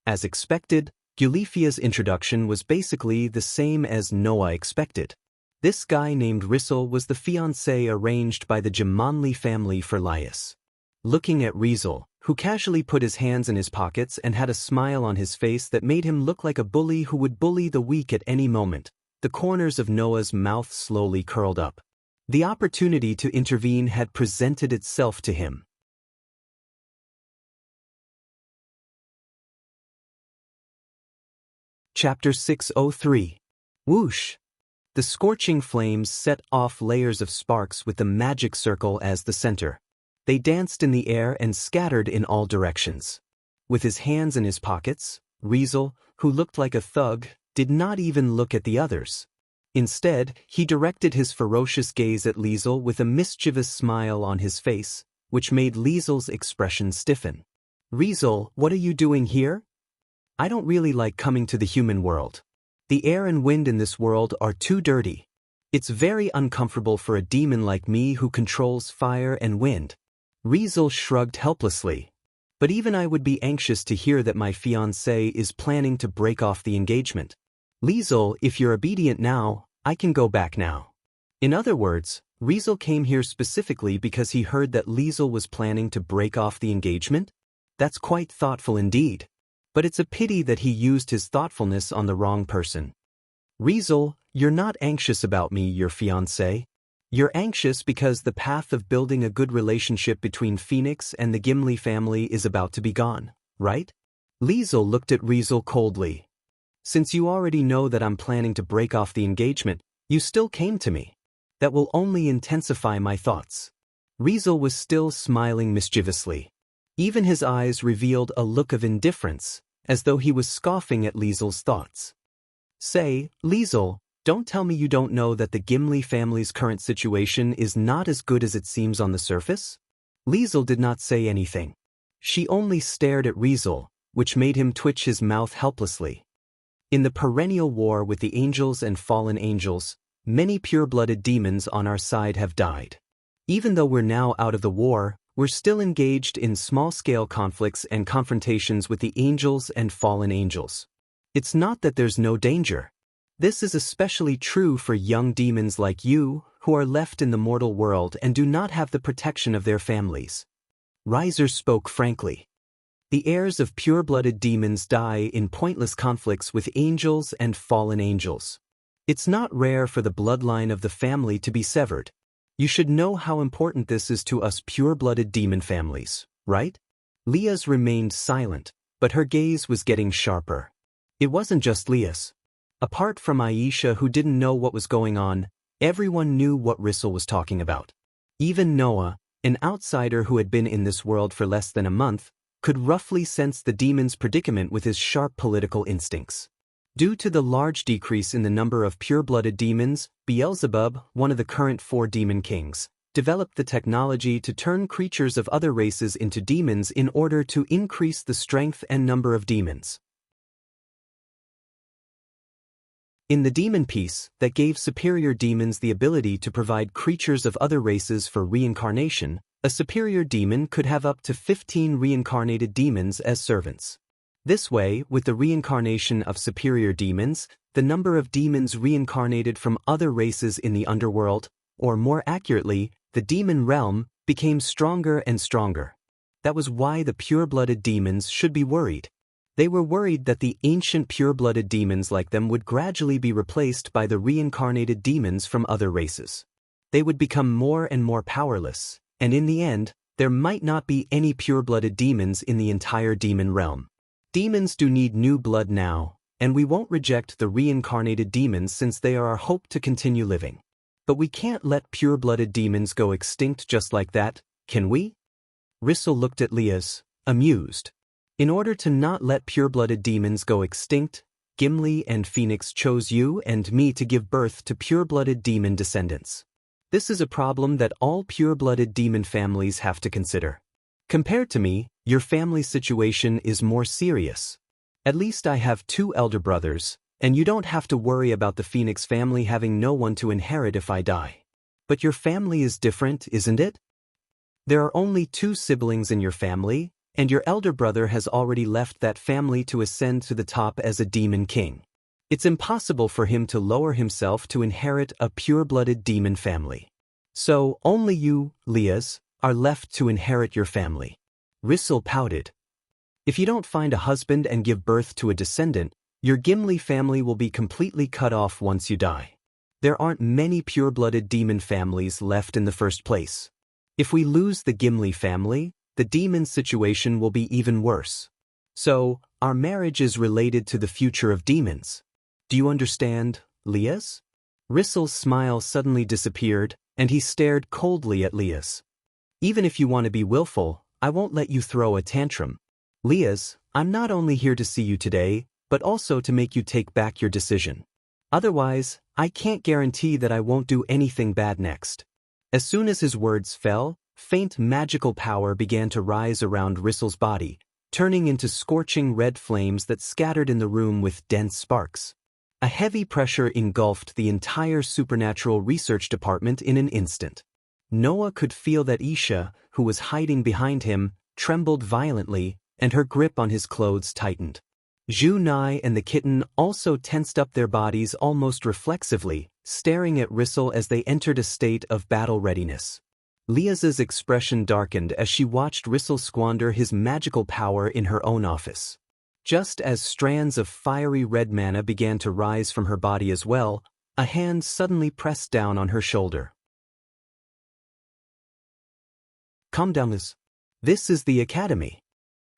As expected, Eulethia's introduction was basically the same as Noah expected. This guy named Rissel was the fiancé arranged by the Jamanli family for Laias. Looking at Rissel, who casually put his hands in his pockets and had a smile on his face that made him look like a bully who would bully the weak at any moment, the corners of Noah's mouth slowly curled up. The opportunity to intervene had presented itself to him. Chapter 603. Whoosh! The scorching flames set off layers of sparks with the magic circle as the center. They danced in the air and scattered in all directions. With his hands in his pockets, Rissel, who looked like a thug, did not even look at the others. Instead, he directed his ferocious gaze at Liesel with a mischievous smile on his face, which made Liesel's expression stiffen. "Rissel, what are you doing here? I don't really like coming to the human world. The air and wind in this world are too dirty. It's very uncomfortable for a demon like me who controls fire and wind." Rissel shrugged helplessly. "But even I would be anxious to hear that my fiancé is planning to break off the engagement. Liesel, if you're obedient now, I can go back now." In other words, Rissel came here specifically because he heard that Liesel was planning to break off the engagement? That's quite thoughtful indeed. But it's a pity that he used his thoughtfulness on the wrong person. "Rissel, you're not anxious about me, your fiancé. You're anxious because the path of building a good relationship between Phoenix and the Gimli family is about to be gone, right?" Liesel looked at Rissel coldly. "Since you already know that I'm planning to break off the engagement, you still came to me. That will only intensify my thoughts." Rissel was still smiling mischievously. Even his eyes revealed a look of indifference, as though he was scoffing at Liesel's thoughts. "Say, Liesel, don't tell me you don't know that the Gimli family's current situation is not as good as it seems on the surface?" Liesel did not say anything. She only stared at Rissel, which made him twitch his mouth helplessly. In the perennial war with the angels and fallen angels, many pure-blooded demons on our side have died. Even though we're now out of the war, we're still engaged in small-scale conflicts and confrontations with the angels and fallen angels. It's not that there's no danger. This is especially true for young demons like you, who are left in the mortal world and do not have the protection of their families. Reiser spoke frankly. The heirs of pure-blooded demons die in pointless conflicts with angels and fallen angels. It's not rare for the bloodline of the family to be severed. You should know how important this is to us pure-blooded demon families, right? Lias remained silent, but her gaze was getting sharper. It wasn't just Lias. Apart from Aisha, who didn't know what was going on, everyone knew what Rissel was talking about. Even Noah, an outsider who had been in this world for less than a month, could roughly sense the demon's predicament with his sharp political instincts. Due to the large decrease in the number of pure-blooded demons, Beelzebub, one of the current 4 demon kings, developed the technology to turn creatures of other races into demons in order to increase the strength and number of demons. In the demon piece, that gave superior demons the ability to provide creatures of other races for reincarnation, a superior demon could have up to 15 reincarnated demons as servants. This way, with the reincarnation of superior demons, the number of demons reincarnated from other races in the underworld, or more accurately, the demon realm, became stronger and stronger. That was why the pure-blooded demons should be worried. They were worried that the ancient pure-blooded demons like them would gradually be replaced by the reincarnated demons from other races. They would become more and more powerless, and in the end, there might not be any pure-blooded demons in the entire demon realm. Demons do need new blood now, and we won't reject the reincarnated demons since they are our hope to continue living. But we can't let pure-blooded demons go extinct just like that, can we? Rissel looked at Liaz, amused. In order to not let pure-blooded demons go extinct, Gimli and Phoenix chose you and me to give birth to pure-blooded demon descendants. This is a problem that all pure-blooded demon families have to consider. Compared to me, your family situation is more serious. At least I have 2 elder brothers, and you don't have to worry about the Phoenix family having no one to inherit if I die. But your family is different, isn't it? There are only 2 siblings in your family, and your elder brother has already left that family to ascend to the top as a demon king. It's impossible for him to lower himself to inherit a pure-blooded demon family. So, only you, Liaz, are left to inherit your family. Rissel pouted. If you don't find a husband and give birth to a descendant, your Gimli family will be completely cut off once you die. There aren't many pure-blooded demon families left in the first place. If we lose the Gimli family, the demon situation will be even worse. So, our marriage is related to the future of demons. Do you understand, Liaz? Rissel's smile suddenly disappeared, and he stared coldly at Liaz. Even if you want to be willful, I won't let you throw a tantrum. Liaz, I'm not only here to see you today, but also to make you take back your decision. Otherwise, I can't guarantee that I won't do anything bad next. As soon as his words fell, faint magical power began to rise around Rissel's body, turning into scorching red flames that scattered in the room with dense sparks. A heavy pressure engulfed the entire supernatural research department in an instant. Noah could feel that Isha, who was hiding behind him, trembled violently, and her grip on his clothes tightened. Zhu Nai and the kitten also tensed up their bodies almost reflexively, staring at Rissel as they entered a state of battle readiness. Liaz's expression darkened as she watched Rissel squander his magical power in her own office. Just as strands of fiery red mana began to rise from her body as well, a hand suddenly pressed down on her shoulder. Calm down, Liaz. This is the academy.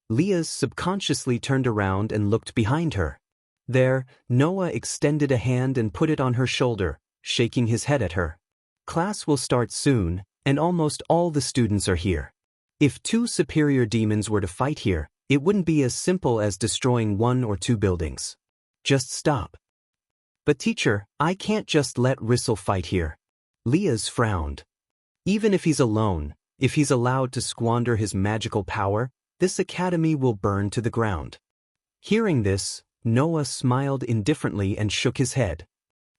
Liaz subconsciously turned around and looked behind her. There, Noah extended a hand and put it on her shoulder, shaking his head at her. Class will start soon, and almost all the students are here. If 2 superior demons were to fight here, it wouldn't be as simple as destroying 1 or 2 buildings. Just stop. But teacher, I can't just let Rissel fight here. Liaz frowned. Even if he's alone, if he's allowed to squander his magical power, this academy will burn to the ground. Hearing this, Noah smiled indifferently and shook his head.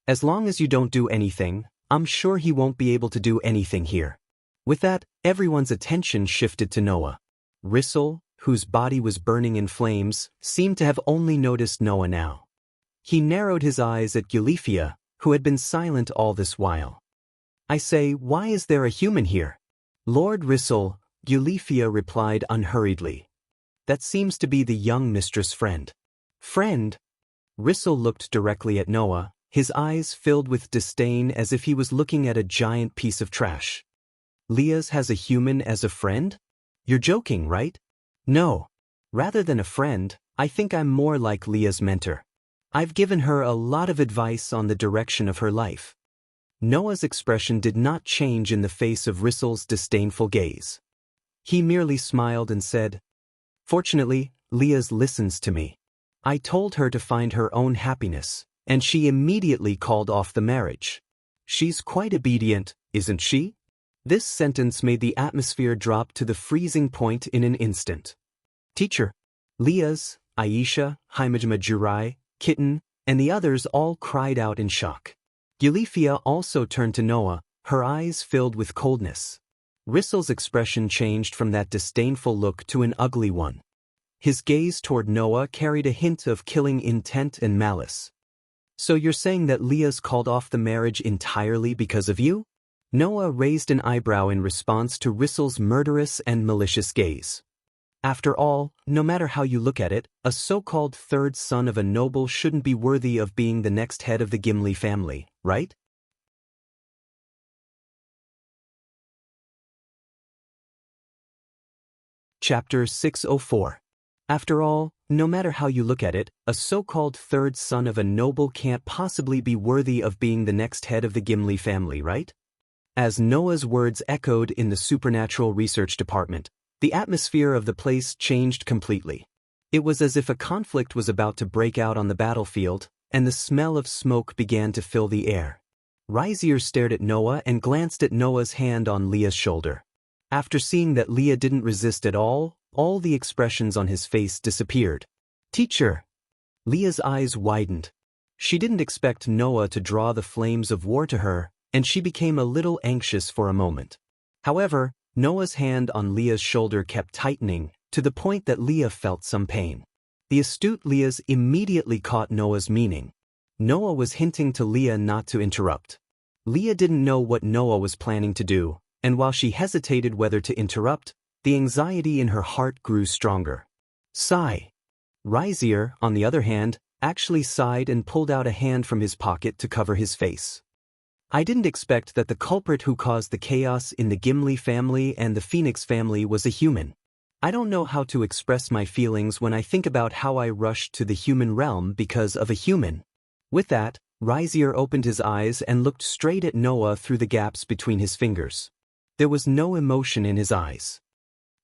As long as you don't do anything, I'm sure he won't be able to do anything here. With that, everyone's attention shifted to Noah. Rissel, whose body was burning in flames, seemed to have only noticed Noah now. He narrowed his eyes at Gulifia, who had been silent all this while. I say, why is there a human here? Lord Rissel, Gulifia replied unhurriedly. That seems to be the young mistress' friend. Friend? Rissel looked directly at Noah, his eyes filled with disdain as if he was looking at a giant piece of trash. Liaz has a human as a friend? You're joking, right? No. Rather than a friend, I think I'm more like Liaz's mentor. I've given her a lot of advice on the direction of her life. Noah's expression did not change in the face of Rissel's disdainful gaze. He merely smiled and said, Fortunately, Liaz listens to me. I told her to find her own happiness, and she immediately called off the marriage. She's quite obedient, isn't she? This sentence made the atmosphere drop to the freezing point in an instant. Teacher, Liaz, Aisha, Haimajma Jurai, Kitten, and the others all cried out in shock. Eulifia also turned to Noah, her eyes filled with coldness. Rissel's expression changed from that disdainful look to an ugly one. His gaze toward Noah carried a hint of killing intent and malice. "So you're saying that Leah's called off the marriage entirely because of you?" Noah raised an eyebrow in response to Rissel's murderous and malicious gaze. "After all, no matter how you look at it, a so-called third son of a noble shouldn't be worthy of being the next head of the Gimli family, right?" Chapter 604. After all, no matter how you look at it, a so-called third son of a noble can't possibly be worthy of being the next head of the Gimli family, right? As Noah's words echoed in the Supernatural Research Department, the atmosphere of the place changed completely. It was as if a conflict was about to break out on the battlefield, and the smell of smoke began to fill the air. Rizier stared at Noah and glanced at Noah's hand on Leah's shoulder. After seeing that Leah didn't resist at all the expressions on his face disappeared. "Teacher!" Leah's eyes widened. She didn't expect Noah to draw the flames of war to her, and she became a little anxious for a moment. However, Noah's hand on Leah's shoulder kept tightening, to the point that Leah felt some pain. The astute Leah's immediately caught Noah's meaning. Noah was hinting to Leah not to interrupt. Leah didn't know what Noah was planning to do, and while she hesitated whether to interrupt, the anxiety in her heart grew stronger. Sigh. Rizier, on the other hand, actually sighed and pulled out a hand from his pocket to cover his face. "I didn't expect that the culprit who caused the chaos in the Gimli family and the Phoenix family was a human. I don't know how to express my feelings when I think about how I rushed to the human realm because of a human." With that, Rizier opened his eyes and looked straight at Noah through the gaps between his fingers. There was no emotion in his eyes.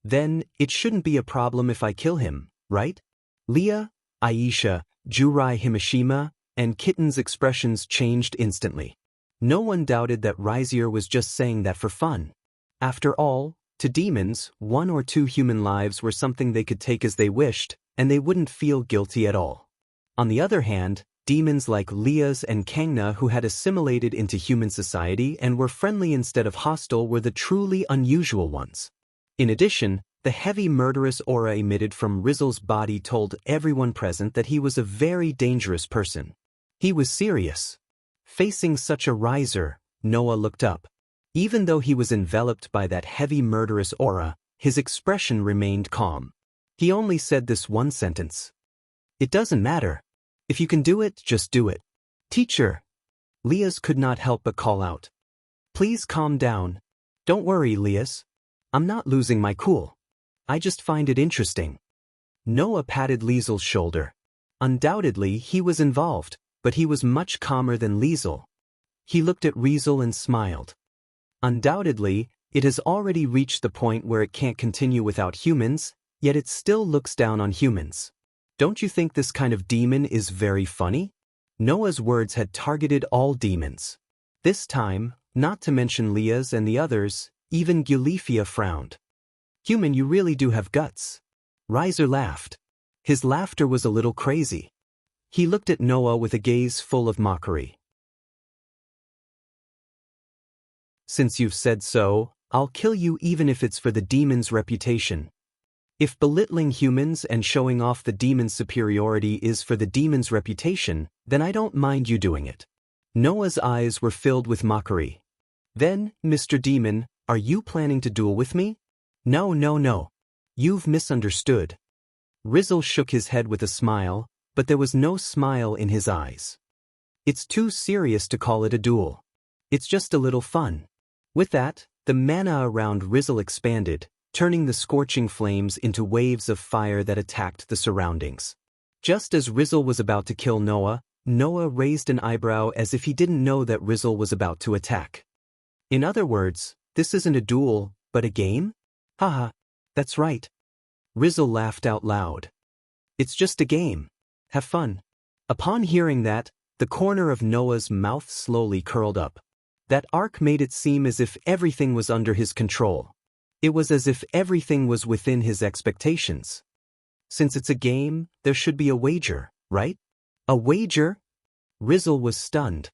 "Then, it shouldn't be a problem if I kill him, right?" Leah, Aisha, Jurai Himashima, and Kitten's expressions changed instantly. No one doubted that Rizier was just saying that for fun. After all, to demons, 1 or 2 human lives were something they could take as they wished, and they wouldn't feel guilty at all. On the other hand, demons like Leah's and Kangna who had assimilated into human society and were friendly instead of hostile were the truly unusual ones. In addition, the heavy murderous aura emitted from Rissel's body told everyone present that he was a very dangerous person. He was serious. Facing such a riser, Noah looked up. Even though he was enveloped by that heavy murderous aura, his expression remained calm. He only said this one sentence. "It doesn't matter. If you can do it, just do it." "Teacher!" Leah's could not help but call out. "Please calm down. Don't worry, Leah's. I'm not losing my cool. I just find it interesting." Noah patted Liesel's shoulder. Undoubtedly, he was involved, but he was much calmer than Liesel. He looked at Riesel and smiled. Undoubtedly, it has already reached the point where it can't continue without humans, yet it still looks down on humans. Don't you think this kind of demon is very funny? Noah's words had targeted all demons. This time, not to mention Leah's and the others, even Eulifia frowned. "Human, you really do have guts." Riser laughed. His laughter was a little crazy. He looked at Noah with a gaze full of mockery. "Since you've said so, I'll kill you even if it's for the demon's reputation. If belittling humans and showing off the demon's superiority is for the demon's reputation, then I don't mind you doing it." Noah's eyes were filled with mockery. "Then, Mr. Demon, are you planning to duel with me?" No. You've misunderstood." Rizzle shook his head with a smile, but there was no smile in his eyes. "It's too serious to call it a duel. It's just a little fun." With that, the mana around Rizzle expanded, turning the scorching flames into waves of fire that attacked the surroundings. Just as Rizzle was about to kill Noah, Noah raised an eyebrow as if he didn't know that Rizzle was about to attack. "In other words, this isn't a duel, but a game?" "Haha, that's right." Rizzle laughed out loud. "It's just a game. Have fun." Upon hearing that, the corner of Noah's mouth slowly curled up. That arc made it seem as if everything was under his control. It was as if everything was within his expectations. Since it's a game, there should be a wager, right? "A wager?" Rizzle was stunned.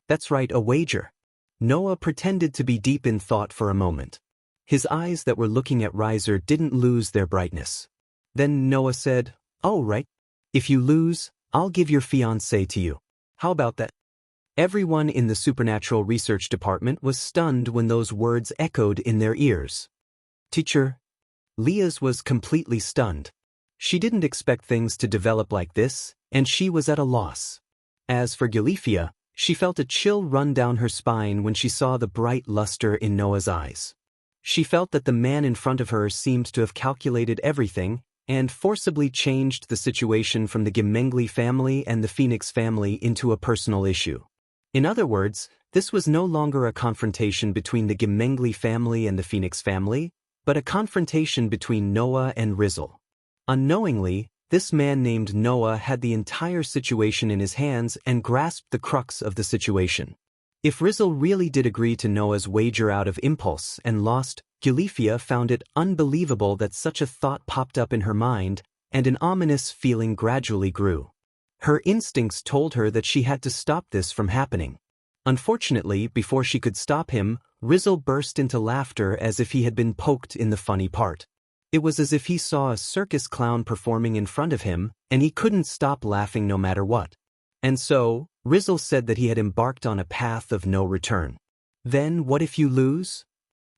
That's right, a wager. Noah pretended to be deep in thought for a moment. His eyes that were looking at Riser didn't lose their brightness. Then Noah said, "Oh, right. If you lose, I'll give your fiancée to you. How about that?" Everyone in the supernatural research department was stunned when those words echoed in their ears. Teacher, Leah's was completely stunned. She didn't expect things to develop like this, and she was at a loss. As for Gilifia, she felt a chill run down her spine when she saw the bright luster in Noah's eyes. She felt that the man in front of her seemed to have calculated everything and forcibly changed the situation from the Gimengli family and the Phoenix family into a personal issue. In other words, this was no longer a confrontation between the Gimengli family and the Phoenix family, but a confrontation between Noah and Rizzle. Unknowingly, this man named Noah had the entire situation in his hands and grasped the crux of the situation. If Rizzle really did agree to Noah's wager out of impulse and lost, Gilifia found it unbelievable that such a thought popped up in her mind, and an ominous feeling gradually grew. Her instincts told her that she had to stop this from happening. Unfortunately, before she could stop him, Rizzle burst into laughter as if he had been poked in the funny part. It was as if he saw a circus clown performing in front of him, and he couldn't stop laughing no matter what. And so, Rizzle said that he had embarked on a path of no return. Then what if you lose?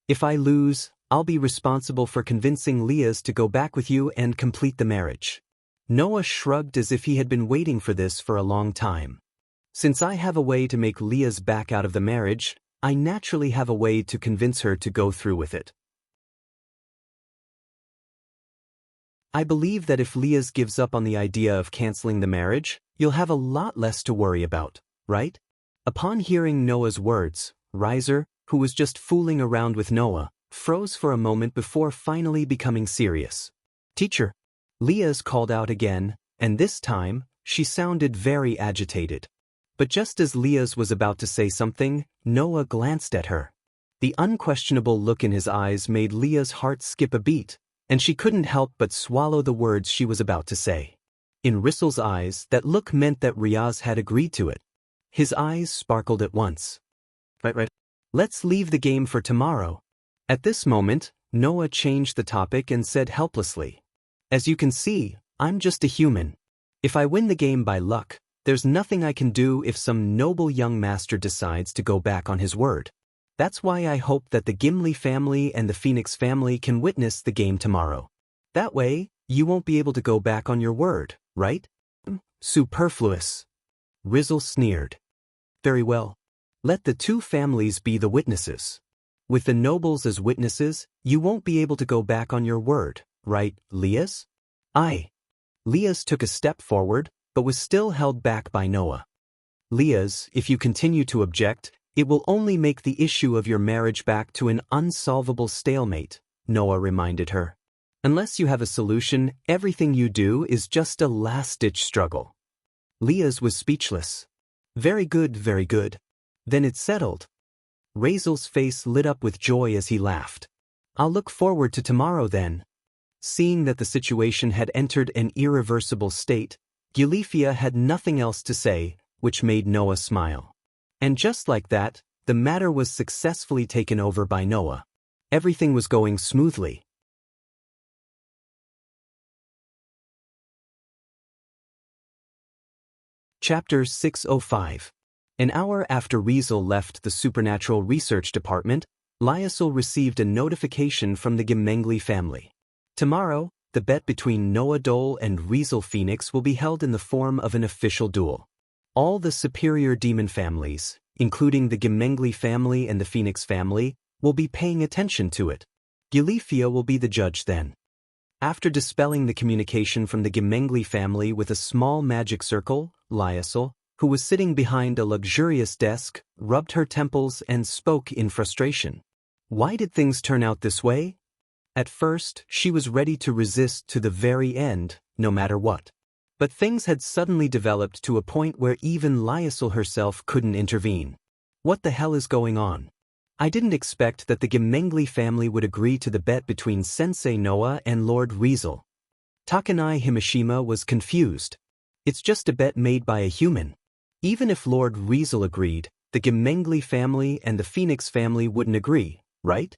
If I lose, I'll be responsible for convincing Leah's to go back with you and complete the marriage. Noah shrugged as if he had been waiting for this for a long time. Since I have a way to make Leah's back out of the marriage, I naturally have a way to convince her to go through with it. I believe that if Leah's gives up on the idea of canceling the marriage, you'll have a lot less to worry about, right? Upon hearing Noah's words, Riser, who was just fooling around with Noah, froze for a moment before finally becoming serious. Teacher, Leah's called out again, and this time, she sounded very agitated. But just as Leah's was about to say something, Noah glanced at her. The unquestionable look in his eyes made Leah's heart skip a beat, and she couldn't help but swallow the words she was about to say. In Rizzle's eyes, that look meant that Riaz had agreed to it. His eyes sparkled at once. Right. Let's leave the game for tomorrow. At this moment, Noah changed the topic and said helplessly, "As you can see, I'm just a human. If I win the game by luck, there's nothing I can do if some noble young master decides to go back on his word. That's why I hope that the Gimli family and the Phoenix family can witness the game tomorrow. That way, you won't be able to go back on your word, right?" Superfluous. Rizzle sneered. Very well. Let the two families be the witnesses. With the nobles as witnesses, you won't be able to go back on your word, right, Leah's? Aye. Leah's took a step forward, but was still held back by Noah. Leah's, if you continue to object, it will only make the issue of your marriage back to an unsolvable stalemate, Noah reminded her. Unless you have a solution, everything you do is just a last-ditch struggle. Leah's was speechless. Very good, very good. Then it's settled. Rizzle's face lit up with joy as he laughed. I'll look forward to tomorrow then. Seeing that the situation had entered an irreversible state, Gilifia had nothing else to say, which made Noah smile. And just like that, the matter was successfully taken over by Noah. Everything was going smoothly. Chapter 605. An hour after Rizzle left the Supernatural Research Department, Lyasel received a notification from the Gimengli family. Tomorrow, the bet between Noah Dole and Rizzle Phoenix will be held in the form of an official duel. All the superior demon families, including the Gimengli family and the Phoenix family, will be paying attention to it. Gilifia will be the judge then. After dispelling the communication from the Gimengli family with a small magic circle, Lyasel, who was sitting behind a luxurious desk, rubbed her temples and spoke in frustration. Why did things turn out this way? At first, she was ready to resist to the very end, no matter what. But things had suddenly developed to a point where even Lyasel herself couldn't intervene. What the hell is going on? I didn't expect that the Gimengli family would agree to the bet between Sensei Noah and Lord Rizzle. Takanai Himashima was confused. It's just a bet made by a human. Even if Lord Riesel agreed, the Gemengli family and the Phoenix family wouldn't agree, right?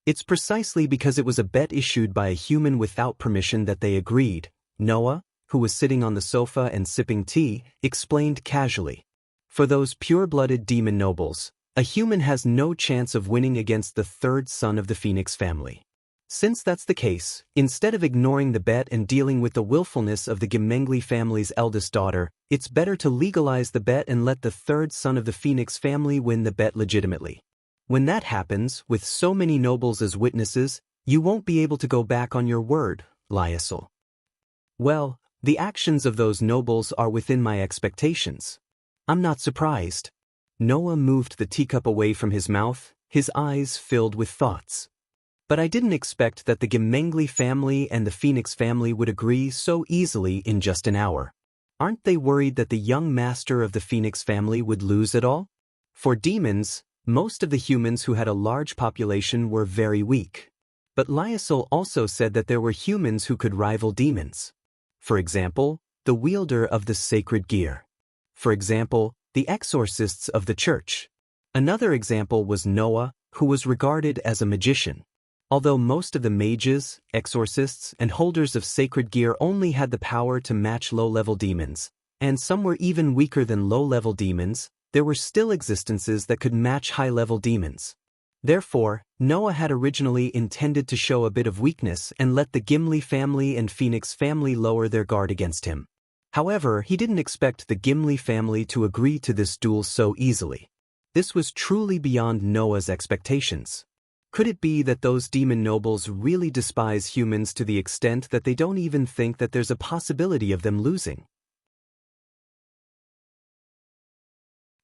It's precisely because it was a bet issued by a human without permission that they agreed. Noah, who was sitting on the sofa and sipping tea, explained casually. For those pure-blooded demon nobles, a human has no chance of winning against the third son of the Phoenix family. Since that's the case, instead of ignoring the bet and dealing with the willfulness of the Gemengli family's eldest daughter, it's better to legalize the bet and let the third son of the Phoenix family win the bet legitimately. When that happens, with so many nobles as witnesses, you won't be able to go back on your word, Lyasel. Well, the actions of those nobles are within my expectations. I'm not surprised. Noah moved the teacup away from his mouth, his eyes filled with thoughts. But I didn't expect that the Gemengli family and the Phoenix family would agree so easily in just an hour. Aren't they worried that the young master of the Phoenix family would lose it all? For demons, most of the humans who had a large population were very weak. But Lyasel also said that there were humans who could rival demons. For example, the wielder of the sacred gear. For example, the exorcists of the church. Another example was Noah, who was regarded as a magician. Although most of the mages, exorcists, and holders of sacred gear only had the power to match low-level demons, and some were even weaker than low-level demons, there were still existences that could match high-level demons. Therefore, Noah had originally intended to show a bit of weakness and let the Gimli family and Phoenix family lower their guard against him. However, he didn't expect the Gimli family to agree to this duel so easily. This was truly beyond Noah's expectations. Could it be that those demon nobles really despise humans to the extent that they don't even think that there's a possibility of them losing?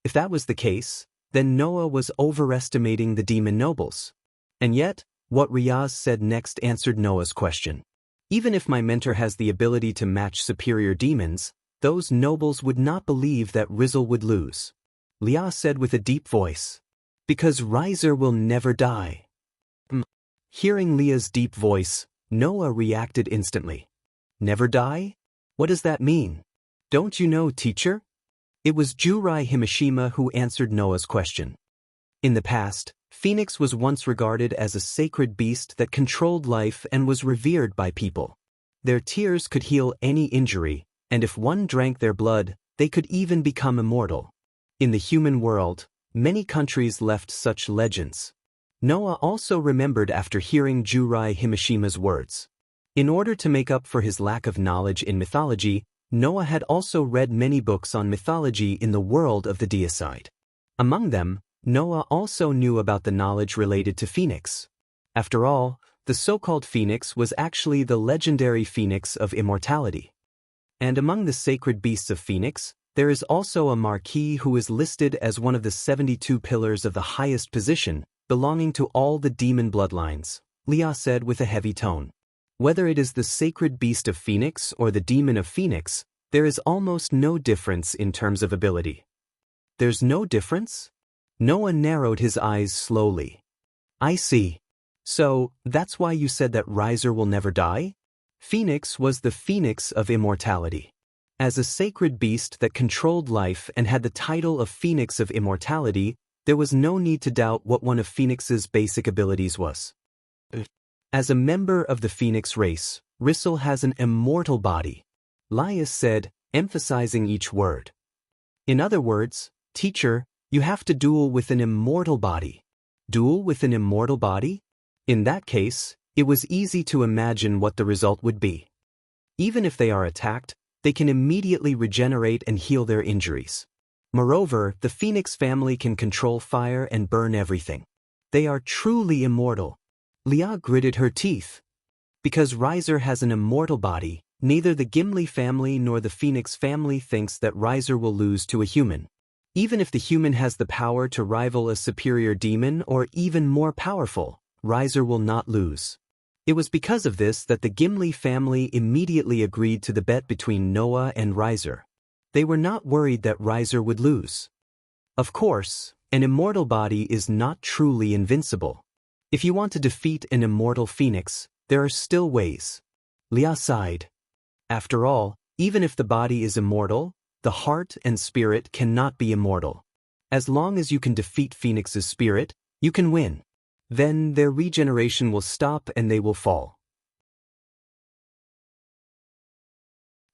If that was the case, then Noah was overestimating the demon nobles. And yet, what Riaz said next answered Noah's question. Even if my mentor has the ability to match superior demons, those nobles would not believe that Rizel would lose. Riaz said with a deep voice, "Because Riser will never die." Hearing Leah's deep voice, Noah reacted instantly. Never die? What does that mean? Don't you know, teacher? It was Jurai Himashima who answered Noah's question. In the past, Phoenix was once regarded as a sacred beast that controlled life and was revered by people. Their tears could heal any injury, and if one drank their blood, they could even become immortal. In the human world, many countries left such legends. Noah also remembered after hearing Jurai Himashima's words. In order to make up for his lack of knowledge in mythology, Noah had also read many books on mythology in the world of the deicide. Among them, Noah also knew about the knowledge related to Phoenix. After all, the so-called Phoenix was actually the legendary Phoenix of immortality. And among the sacred beasts of Phoenix, there is also a marquis who is listed as one of the 72 pillars of the highest position, belonging to all the demon bloodlines, Leah said with a heavy tone. Whether it is the sacred beast of Phoenix or the demon of Phoenix, there is almost no difference in terms of ability. There's no difference? Noah narrowed his eyes slowly. I see. So, that's why you said that Riser will never die? Phoenix was the Phoenix of immortality. As a sacred beast that controlled life and had the title of Phoenix of immortality, there was no need to doubt what one of Phoenix's basic abilities was. As a member of the Phoenix race, Rizel has an immortal body, Laius said, emphasizing each word. In other words, teacher, you have to duel with an immortal body. Duel with an immortal body? In that case, it was easy to imagine what the result would be. Even if they are attacked, they can immediately regenerate and heal their injuries. Moreover, the Phoenix family can control fire and burn everything. They are truly immortal. Leah gritted her teeth. Because Riser has an immortal body, neither the Gimli family nor the Phoenix family thinks that Riser will lose to a human. Even if the human has the power to rival a superior demon or even more powerful, Riser will not lose. It was because of this that the Gimli family immediately agreed to the bet between Noah and Riser. They were not worried that Riser would lose. Of course, an immortal body is not truly invincible. If you want to defeat an immortal Phoenix, there are still ways. Leah sighed. After all, even if the body is immortal, The heart and spirit cannot be immortal. As long as you can defeat Phoenix's spirit, you can win. Then their regeneration will stop and they will fall.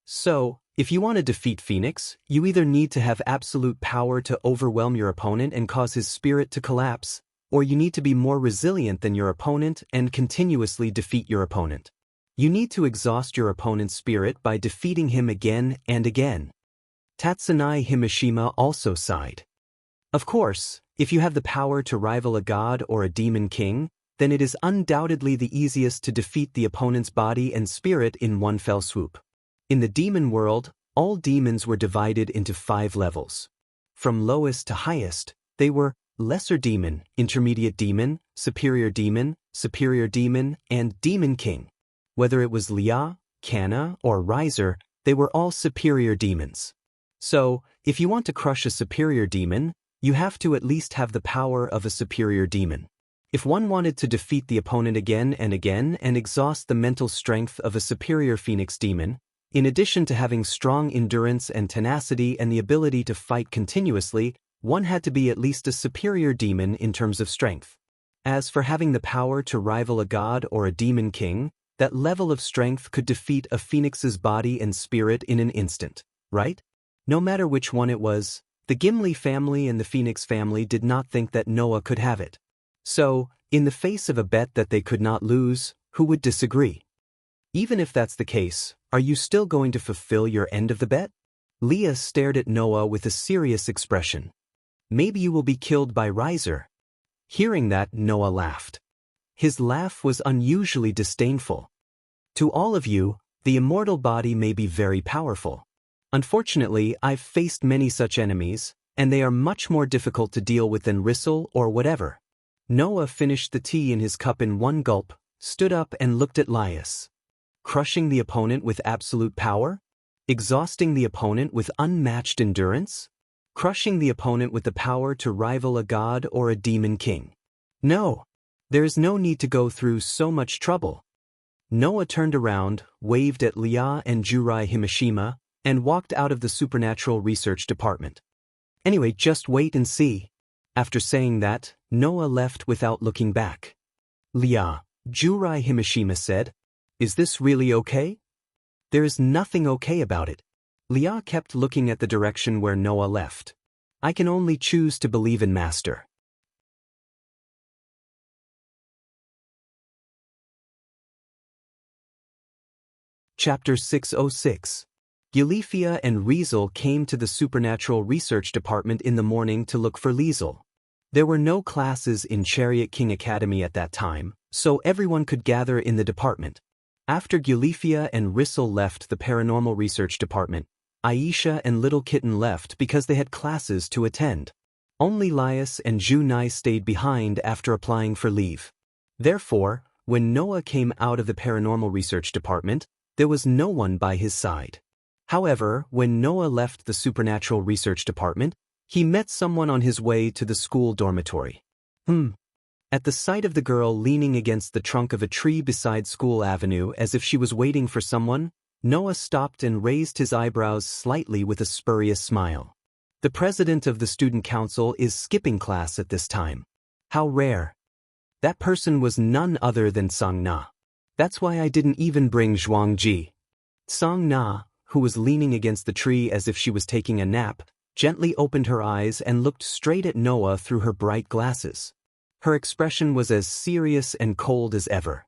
So, if you want to defeat Phoenix, you either need to have absolute power to overwhelm your opponent and cause his spirit to collapse, or you need to be more resilient than your opponent and continuously defeat your opponent. You need to exhaust your opponent's spirit by defeating him again and again. Tatsunai Himashima also sighed. Of course, if you have the power to rival a god or a demon king, then it is undoubtedly the easiest to defeat the opponent's body and spirit in one fell swoop. In the demon world, all demons were divided into 5 levels. From lowest to highest, they were lesser demon, intermediate demon, superior demon, and demon king. Whether it was Lia, Kana, or Riser, they were all superior demons. So, if you want to crush a superior demon, you have to at least have the power of a superior demon. If one wanted to defeat the opponent again and exhaust the mental strength of a superior Phoenix demon, in addition to having strong endurance and tenacity and the ability to fight continuously, one had to be at least a superior demon in terms of strength. As for having the power to rival a god or a demon king, that level of strength could defeat a Phoenix's body and spirit in an instant, right? No matter which one it was, the Gimli family and the Phoenix family did not think that Noah could have it. So, in the face of a bet that they could not lose, who would disagree? Even if that's the case, are you still going to fulfill your end of the bet? Leah stared at Noah with a serious expression. Maybe you will be killed by Riser. Hearing that, Noah laughed. His laugh was unusually disdainful. To all of you, the immortal body may be very powerful. Unfortunately, I've faced many such enemies, and they are much more difficult to deal with than Rissel or whatever. Noah finished the tea in his cup in one gulp, stood up and looked at Laius. Crushing the opponent with absolute power? Exhausting the opponent with unmatched endurance? Crushing the opponent with the power to rival a god or a demon king? No, there is no need to go through so much trouble. Noah turned around, waved at Lia and Jurai Himashima, and walked out of the Supernatural Research Department. Anyway, just wait and see. After saying that, Noah left without looking back. Lia, Jurai Himashima said, "Is this really okay?" "There is nothing okay about it." Lia kept looking at the direction where Noah left. "I can only choose to believe in Master." Chapter 606. Eulifia and Riesel came to the Supernatural Research Department in the morning to look for Liesel. There were no classes in Chariot King Academy at that time, so everyone could gather in the department. After Eulifia and Riesel left the Paranormal Research Department, Aisha and Little Kitten left because they had classes to attend. Only Laius and Junai stayed behind after applying for leave. Therefore, when Noah came out of the Paranormal Research Department, there was no one by his side. However, when Noah left the Supernatural Research Department, he met someone on his way to the school dormitory. At the sight of the girl leaning against the trunk of a tree beside School Avenue as if she was waiting for someone, Noah stopped and raised his eyebrows slightly with a spurious smile. The president of the student council is skipping class at this time. How rare. That person was none other than Song Na. That's why I didn't even bring Zhuangji. Song Na, who was leaning against the tree as if she was taking a nap, gently opened her eyes and looked straight at Noah through her bright glasses. Her expression was as serious and cold as ever.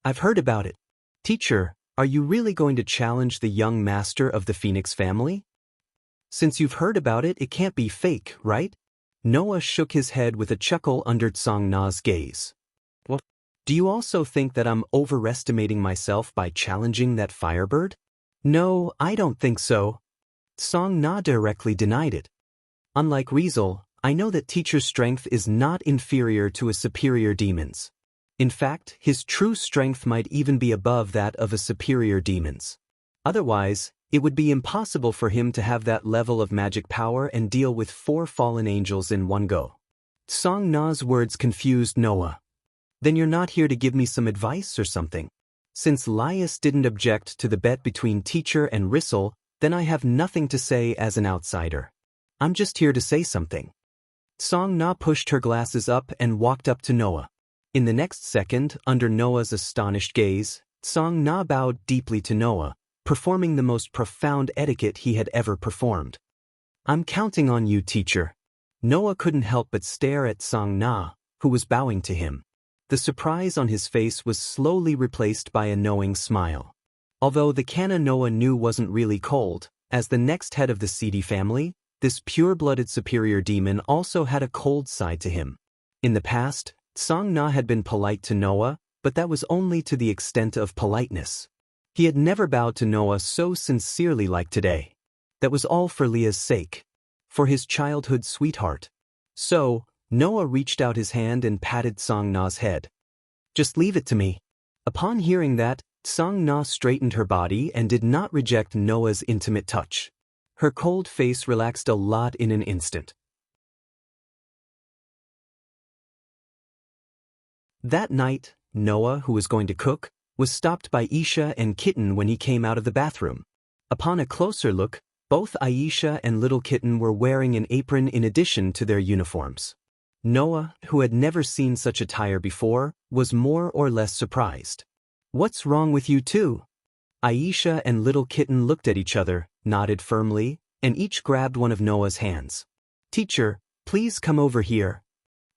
"I've heard about it. Teacher, are you really going to challenge the young master of the Phoenix family? Since you've heard about it, it can't be fake, right?" Noah shook his head with a chuckle under Song Na's gaze. "What? Do you also think that I'm overestimating myself by challenging that firebird?" "No, I don't think so." Song Na directly denied it. "Unlike Riesel, I know that teacher's strength is not inferior to a superior demon's. In fact, his true strength might even be above that of a superior demon's. Otherwise, it would be impossible for him to have that level of magic power and deal with 4 fallen angels in one go." Song Na's words confused Noah. "Then you're not here to give me some advice or something?" Since Laius didn't object to the bet between teacher and Riesel, then I have nothing to say as an outsider. I'm just here to say something. Song Na pushed her glasses up and walked up to Noah. In the next second, under Noah's astonished gaze, Song Na bowed deeply to Noah, performing the most profound etiquette he had ever performed. I'm counting on you, teacher. Noah couldn't help but stare at Song Na, who was bowing to him. The surprise on his face was slowly replaced by a knowing smile. Although the Kana Noah knew wasn't really cold, as the next head of the Seedy family, this pure-blooded superior demon also had a cold side to him. In the past, Song Na had been polite to Noah, but that was only to the extent of politeness. He had never bowed to Noah so sincerely like today. That was all for Leah's sake. For his childhood sweetheart. So, Noah reached out his hand and patted Song Na's head. Just leave it to me. Upon hearing that, Song Na straightened her body and did not reject Noah's intimate touch. Her cold face relaxed a lot in an instant. That night, Noah, who was going to cook, was stopped by Isha and Kitten when he came out of the bathroom. Upon a closer look, both Aisha and Little Kitten were wearing an apron in addition to their uniforms. Noah, who had never seen such attire before, was more or less surprised. What's wrong with you two? Aisha and Little Kitten looked at each other, nodded firmly, and each grabbed one of Noah's hands. Teacher, please come over here.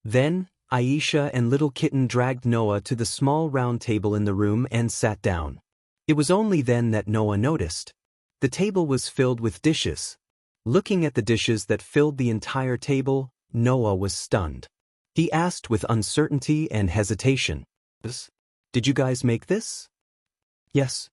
Then, Aisha and Little Kitten dragged Noah to the small round table in the room and sat down. It was only then that Noah noticed. The table was filled with dishes. Looking at the dishes that filled the entire table, Noah was stunned. He asked with uncertainty and hesitation. Did you guys make this? Yes.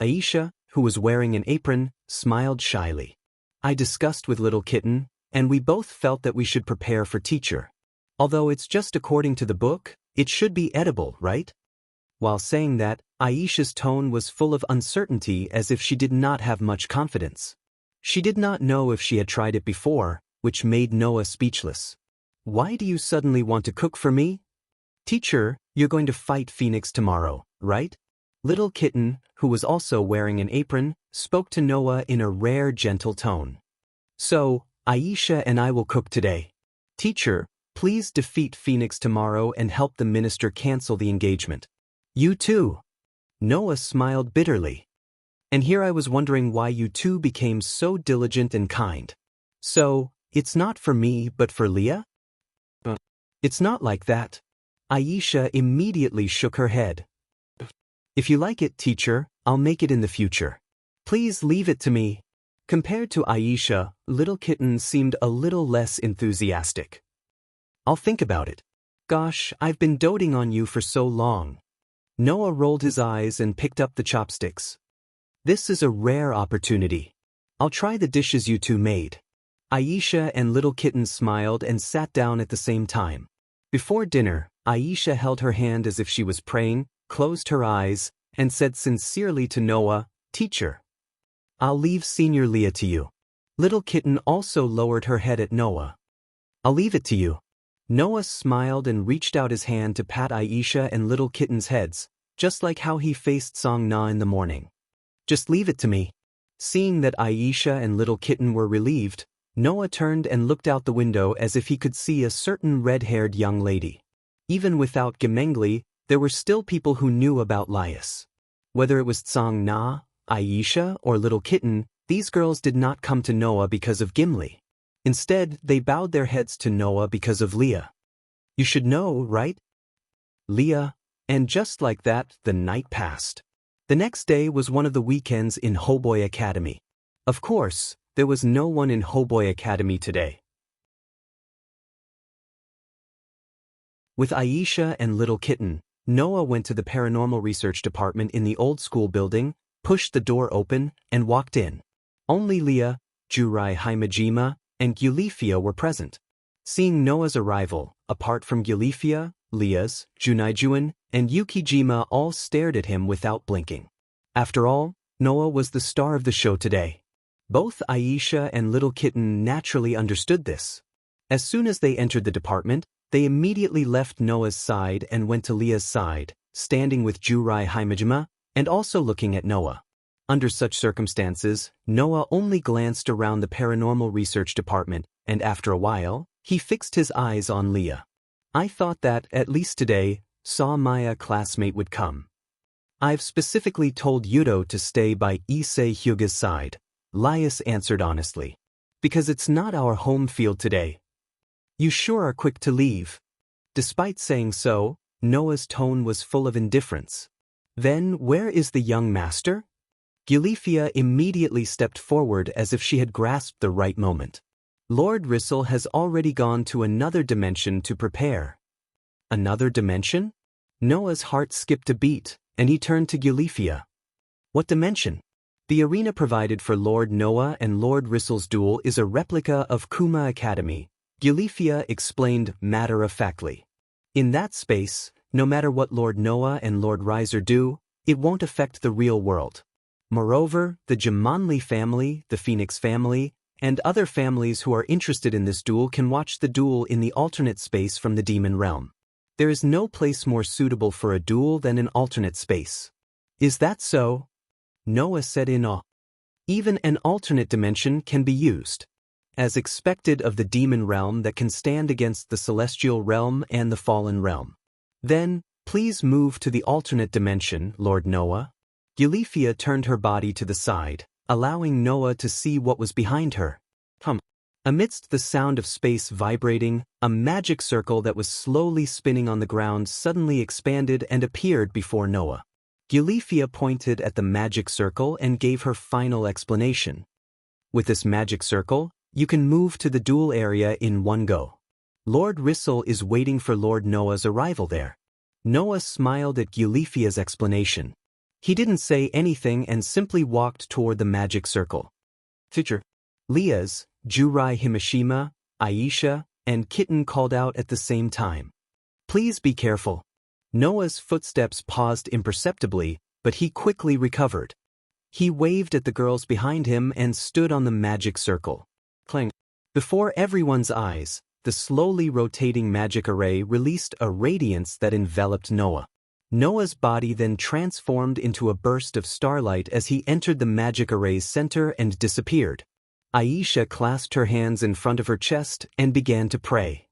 Aisha, who was wearing an apron, smiled shyly. I discussed with Little Kitten, and we both felt that we should prepare for teacher. Although it's just according to the book, it should be edible, right? While saying that, Aisha's tone was full of uncertainty as if she did not have much confidence. She did not know if she had tried it before, which made Noah speechless. Why do you suddenly want to cook for me? Teacher, you're going to fight Phoenix tomorrow, right? Little Kitten, who was also wearing an apron, spoke to Noah in a rare gentle tone. So, Aisha and I will cook today. Teacher, please defeat Phoenix tomorrow and help the minister cancel the engagement. You too. Noah smiled bitterly. And here I was wondering why you two became so diligent and kind. So, it's not for me but for Leah? It's not like that. Aisha immediately shook her head. If you like it, teacher, I'll make it in the future. Please leave it to me. Compared to Aisha, Little Kitten seemed a little less enthusiastic. I'll think about it. Gosh, I've been doting on you for so long. Noah rolled his eyes and picked up the chopsticks. This is a rare opportunity. I'll try the dishes you two made. Aisha and Little Kitten smiled and sat down at the same time. Before dinner, Aisha held her hand as if she was praying, closed her eyes, and said sincerely to Noah, Teacher, I'll leave Senior Leah to you. Little Kitten also lowered her head at Noah. I'll leave it to you. Noah smiled and reached out his hand to pat Aisha and Little Kitten's heads, just like how he faced Song Na in the morning. Just leave it to me. Seeing that Aisha and Little Kitten were relieved, Noah turned and looked out the window as if he could see a certain red-haired young lady. Even without Gemengli, there were still people who knew about Lias. Whether it was Song Na, Aisha, or Little Kitten, these girls did not come to Noah because of Gimli. Instead, they bowed their heads to Noah because of Leah. You should know, right? Leah. And just like that, the night passed. The next day was one of the weekends in Hoboy Academy. Of course, there was no one in Hoboy Academy today. With Aisha and Little Kitten, Noah went to the paranormal research department in the old school building, pushed the door open, and walked in. Only Leah, Jurai Himejima, and Gyulifia were present. Seeing Noah's arrival, apart from Gyulifia, Leah's, Junaijuan, and Yukijima all stared at him without blinking. After all, Noah was the star of the show today. Both Aisha and Little Kitten naturally understood this. As soon as they entered the department, they immediately left Noah's side and went to Leah's side, standing with Jurai Himejima, and also looking at Noah. Under such circumstances, Noah only glanced around the paranormal research department, and after a while, he fixed his eyes on Leah. I thought that, at least today, Maya classmate would come. I've specifically told Yudo to stay by Issei Hyuga's side, Lias answered honestly. Because it's not our home field today. You sure are quick to leave. Despite saying so, Noah's tone was full of indifference. Then, where is the young master? Gulifia immediately stepped forward as if she had grasped the right moment. Lord Rissel has already gone to another dimension to prepare. Another dimension? Noah's heart skipped a beat, and he turned to Gulifia. What dimension? The arena provided for Lord Noah and Lord Rissel's duel is a replica of Kuma Academy, Gulifia explained matter-of-factly. In that space, no matter what Lord Noah and Lord Riser do, it won't affect the real world. Moreover, the Jumanli family, the Phoenix family, and other families who are interested in this duel can watch the duel in the alternate space from the demon realm. There is no place more suitable for a duel than an alternate space. Is that so? Noah said in awe. Even an alternate dimension can be used. As expected of the demon realm that can stand against the celestial realm and the fallen realm. Then, please move to the alternate dimension, Lord Noah. Gulifia turned her body to the side, allowing Noah to see what was behind her. Amidst the sound of space vibrating, a magic circle that was slowly spinning on the ground suddenly expanded and appeared before Noah. Gulifia pointed at the magic circle and gave her final explanation. With this magic circle, you can move to the duel area in one go. Lord Rissel is waiting for Lord Noah's arrival there. Noah smiled at Gulifia's explanation. He didn't say anything and simply walked toward the magic circle. Future. Lias, Jurai Himashima, Aisha, and Kitten called out at the same time. Please be careful. Noah's footsteps paused imperceptibly, but he quickly recovered. He waved at the girls behind him and stood on the magic circle. Clang. Before everyone's eyes, the slowly rotating magic array released a radiance that enveloped Noah. Noah's body then transformed into a burst of starlight as he entered the magic array's center and disappeared. Aisha clasped her hands in front of her chest and began to pray.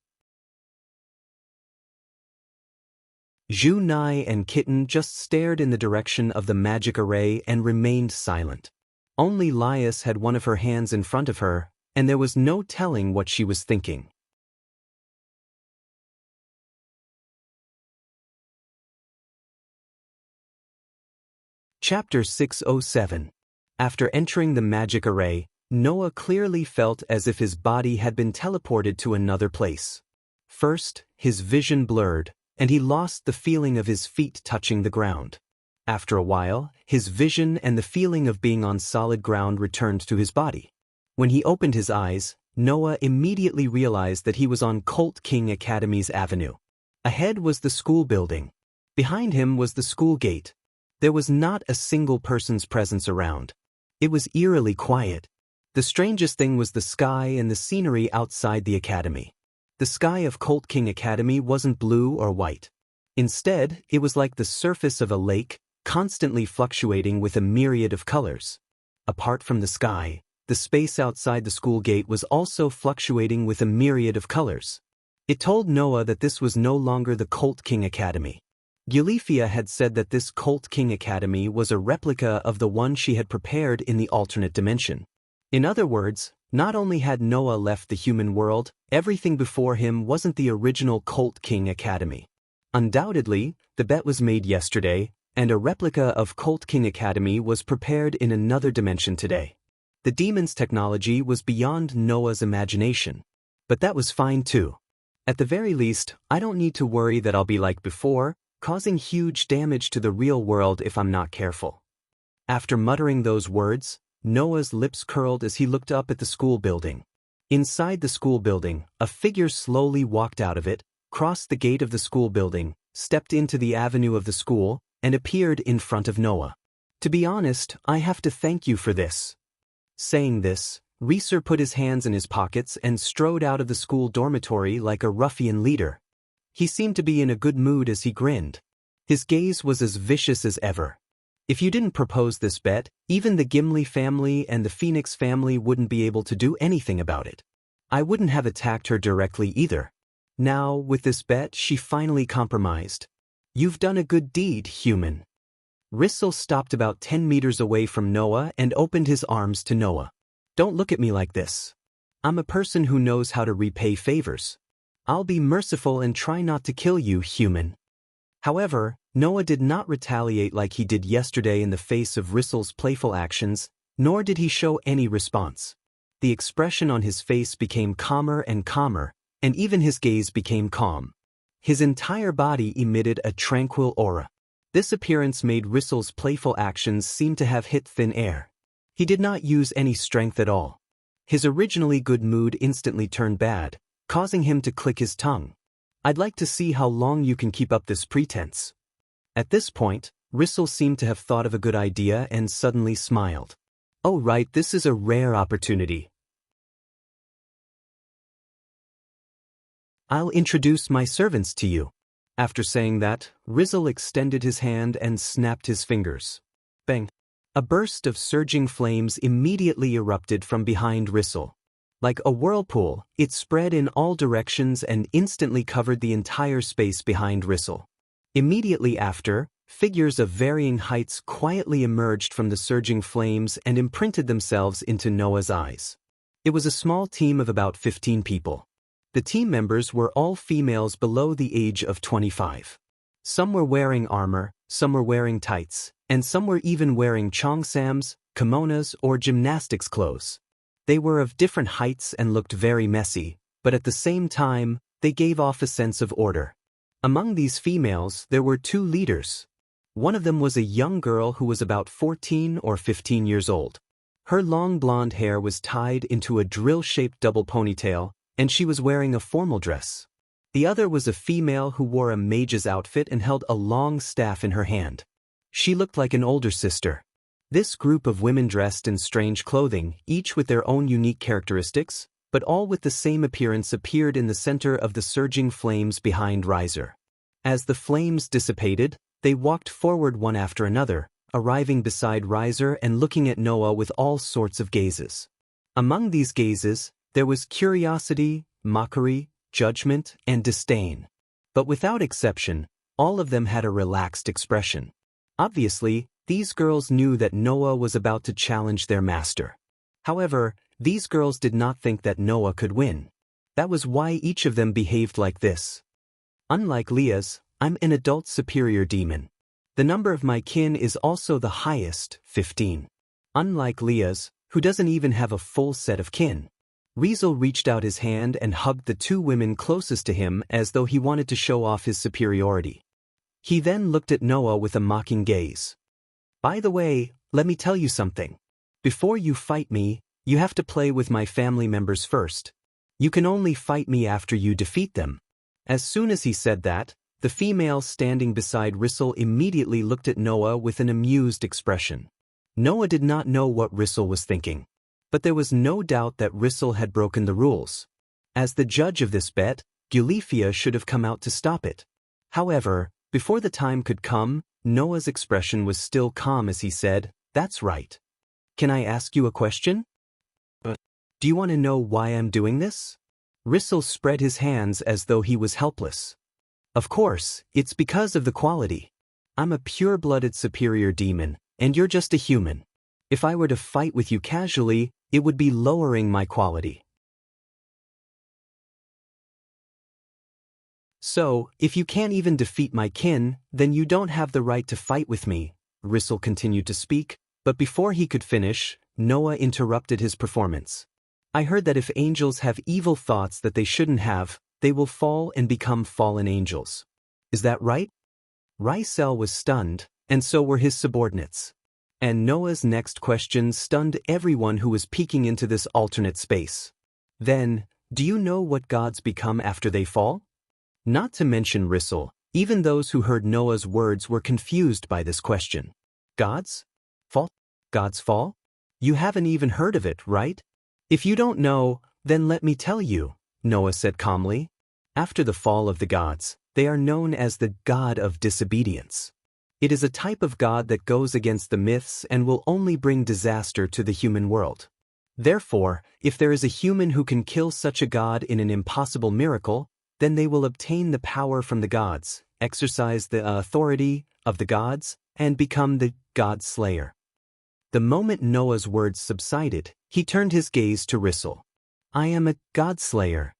Zhu Nai and Kitten just stared in the direction of the magic array and remained silent. Only Lias had one of her hands in front of her, and there was no telling what she was thinking. Chapter 607. After entering the magic array, Noah clearly felt as if his body had been teleported to another place. First, his vision blurred, and he lost the feeling of his feet touching the ground. After a while, his vision and the feeling of being on solid ground returned to his body. When he opened his eyes, Noah immediately realized that he was on Colt King Academy's avenue. Ahead was the school building. Behind him was the school gate. There was not a single person's presence around. It was eerily quiet. The strangest thing was the sky and the scenery outside the academy. The sky of Colt King Academy wasn't blue or white. Instead, it was like the surface of a lake, constantly fluctuating with a myriad of colors. Apart from the sky, the space outside the school gate was also fluctuating with a myriad of colors. It told Noah that this was no longer the Colt King Academy. Gulifia had said that this Colt King Academy was a replica of the one she had prepared in the alternate dimension. In other words, not only had Noah left the human world, everything before him wasn't the original Colt King Academy. Undoubtedly, the bet was made yesterday, and a replica of Colt King Academy was prepared in another dimension today. The demon's technology was beyond Noah's imagination. But that was fine too. At the very least, I don't need to worry that I'll be like before, causing huge damage to the real world if I'm not careful. After muttering those words, Noah's lips curled as he looked up at the school building. Inside the school building, a figure slowly walked out of it, crossed the gate of the school building, stepped into the avenue of the school, and appeared in front of Noah. To be honest, I have to thank you for this. Saying this, Reeser put his hands in his pockets and strode out of the school dormitory like a ruffian leader. He seemed to be in a good mood as he grinned. His gaze was as vicious as ever. If you didn't propose this bet, even the Gimli family and the Phoenix family wouldn't be able to do anything about it. I wouldn't have attacked her directly either. Now, with this bet, she finally compromised. You've done a good deed, human. Rissel stopped about 10 meters away from Noah and opened his arms to Noah. Don't look at me like this. I'm a person who knows how to repay favors. I'll be merciful and try not to kill you, human. However, Noah did not retaliate like he did yesterday in the face of Rissel's playful actions, nor did he show any response. The expression on his face became calmer, and even his gaze became calm. His entire body emitted a tranquil aura. This appearance made Rissel's playful actions seem to have hit thin air. He did not use any strength at all. His originally good mood instantly turned bad, causing him to click his tongue. I'd like to see how long you can keep up this pretense. At this point, Rissel seemed to have thought of a good idea and suddenly smiled. Oh right, this is a rare opportunity. I'll introduce my servants to you. After saying that, Rissel extended his hand and snapped his fingers. Bang! A burst of surging flames immediately erupted from behind Rissel. Like a whirlpool, it spread in all directions and instantly covered the entire space behind Rissel. Immediately after, figures of varying heights quietly emerged from the surging flames and imprinted themselves into Noah's eyes. It was a small team of about 15 people. The team members were all females below the age of 25. Some were wearing armor, some were wearing tights, and some were even wearing cheongsams, kimonos, or gymnastics clothes. They were of different heights and looked very messy, but at the same time, they gave off a sense of order. Among these females, there were two leaders. One of them was a young girl who was about 14 or 15 years old. Her long blonde hair was tied into a drill-shaped double ponytail, and she was wearing a formal dress. The other was a female who wore a mage's outfit and held a long staff in her hand. She looked like an older sister. This group of women dressed in strange clothing, each with their own unique characteristics, but all with the same appearance, appeared in the center of the surging flames behind Riser. As the flames dissipated, they walked forward one after another, arriving beside Riser and looking at Noah with all sorts of gazes. Among these gazes, there was curiosity, mockery, judgment, and disdain. But without exception, all of them had a relaxed expression. Obviously, these girls knew that Noah was about to challenge their master. However, these girls did not think that Noah could win. That was why each of them behaved like this. Unlike Leah's, I'm an adult superior demon. The number of my kin is also the highest, 15. Unlike Leah's, who doesn't even have a full set of kin. Rissel reached out his hand and hugged the two women closest to him as though he wanted to show off his superiority. He then looked at Noah with a mocking gaze. By the way, let me tell you something. Before you fight me, you have to play with my family members first. You can only fight me after you defeat them. As soon as he said that, the female standing beside Rissel immediately looked at Noah with an amused expression. Noah did not know what Rissel was thinking. But there was no doubt that Rissel had broken the rules. As the judge of this bet, Gulifia should have come out to stop it. However, before the time could come, Noah's expression was still calm as he said, "That's right. Can I ask you a question? Do you want to know why I'm doing this?" Rissel spread his hands as though he was helpless. Of course, it's because of the quality. I'm a pure-blooded superior demon, and you're just a human. If I were to fight with you casually, it would be lowering my quality. So, if you can't even defeat my kin, then you don't have the right to fight with me, Rissel continued to speak, but before he could finish, Noah interrupted his performance. I heard that if angels have evil thoughts that they shouldn't have, they will fall and become fallen angels. Is that right? Rissel was stunned, and so were his subordinates. And Noah's next question stunned everyone who was peeking into this alternate space. Then, do you know what gods become after they fall? Not to mention Rissel, even those who heard Noah's words were confused by this question. Gods? Fall? Gods fall? You haven't even heard of it, right? If you don't know, then let me tell you, Noah said calmly. After the fall of the gods, they are known as the god of disobedience. It is a type of god that goes against the myths and will only bring disaster to the human world. Therefore, if there is a human who can kill such a god in an impossible miracle, then they will obtain the power from the gods, exercise the authority of the gods, and become the god slayer. The moment Noah's words subsided, he turned his gaze to Rissel. I am a god slayer.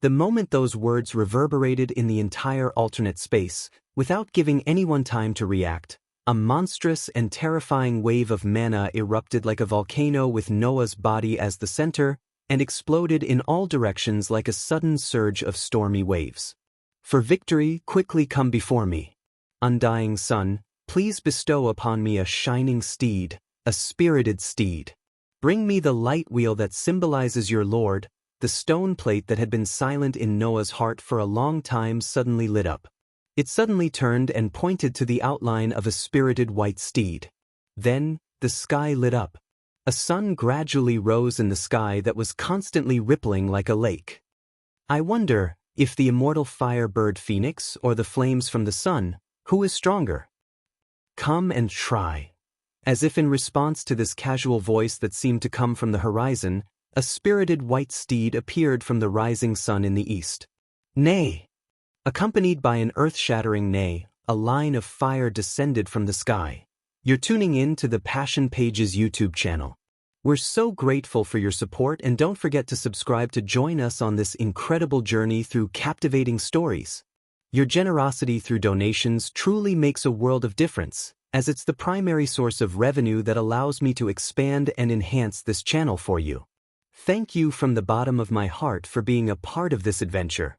The moment those words reverberated in the entire alternate space, without giving anyone time to react, a monstrous and terrifying wave of mana erupted like a volcano with Noah's body as the center, and exploded in all directions like a sudden surge of stormy waves. For victory, quickly come before me. Undying sun, please bestow upon me a shining steed, a spirited steed. Bring me the light wheel that symbolizes your Lord. The stone plate that had been silent in Noah's heart for a long time suddenly lit up. It suddenly turned and pointed to the outline of a spirited white steed. Then, the sky lit up. A sun gradually rose in the sky that was constantly rippling like a lake. I wonder, if the immortal fire bird phoenix or the flames from the sun, who is stronger? Come and try. As if in response to this casual voice that seemed to come from the horizon, a spirited white steed appeared from the rising sun in the east. Neigh! Accompanied by an earth-shattering neigh, a line of fire descended from the sky. You're tuning in to the Passion Pages YouTube channel. We're so grateful for your support, and don't forget to subscribe to join us on this incredible journey through captivating stories. Your generosity through donations truly makes a world of difference, as it's the primary source of revenue that allows me to expand and enhance this channel for you. Thank you from the bottom of my heart for being a part of this adventure.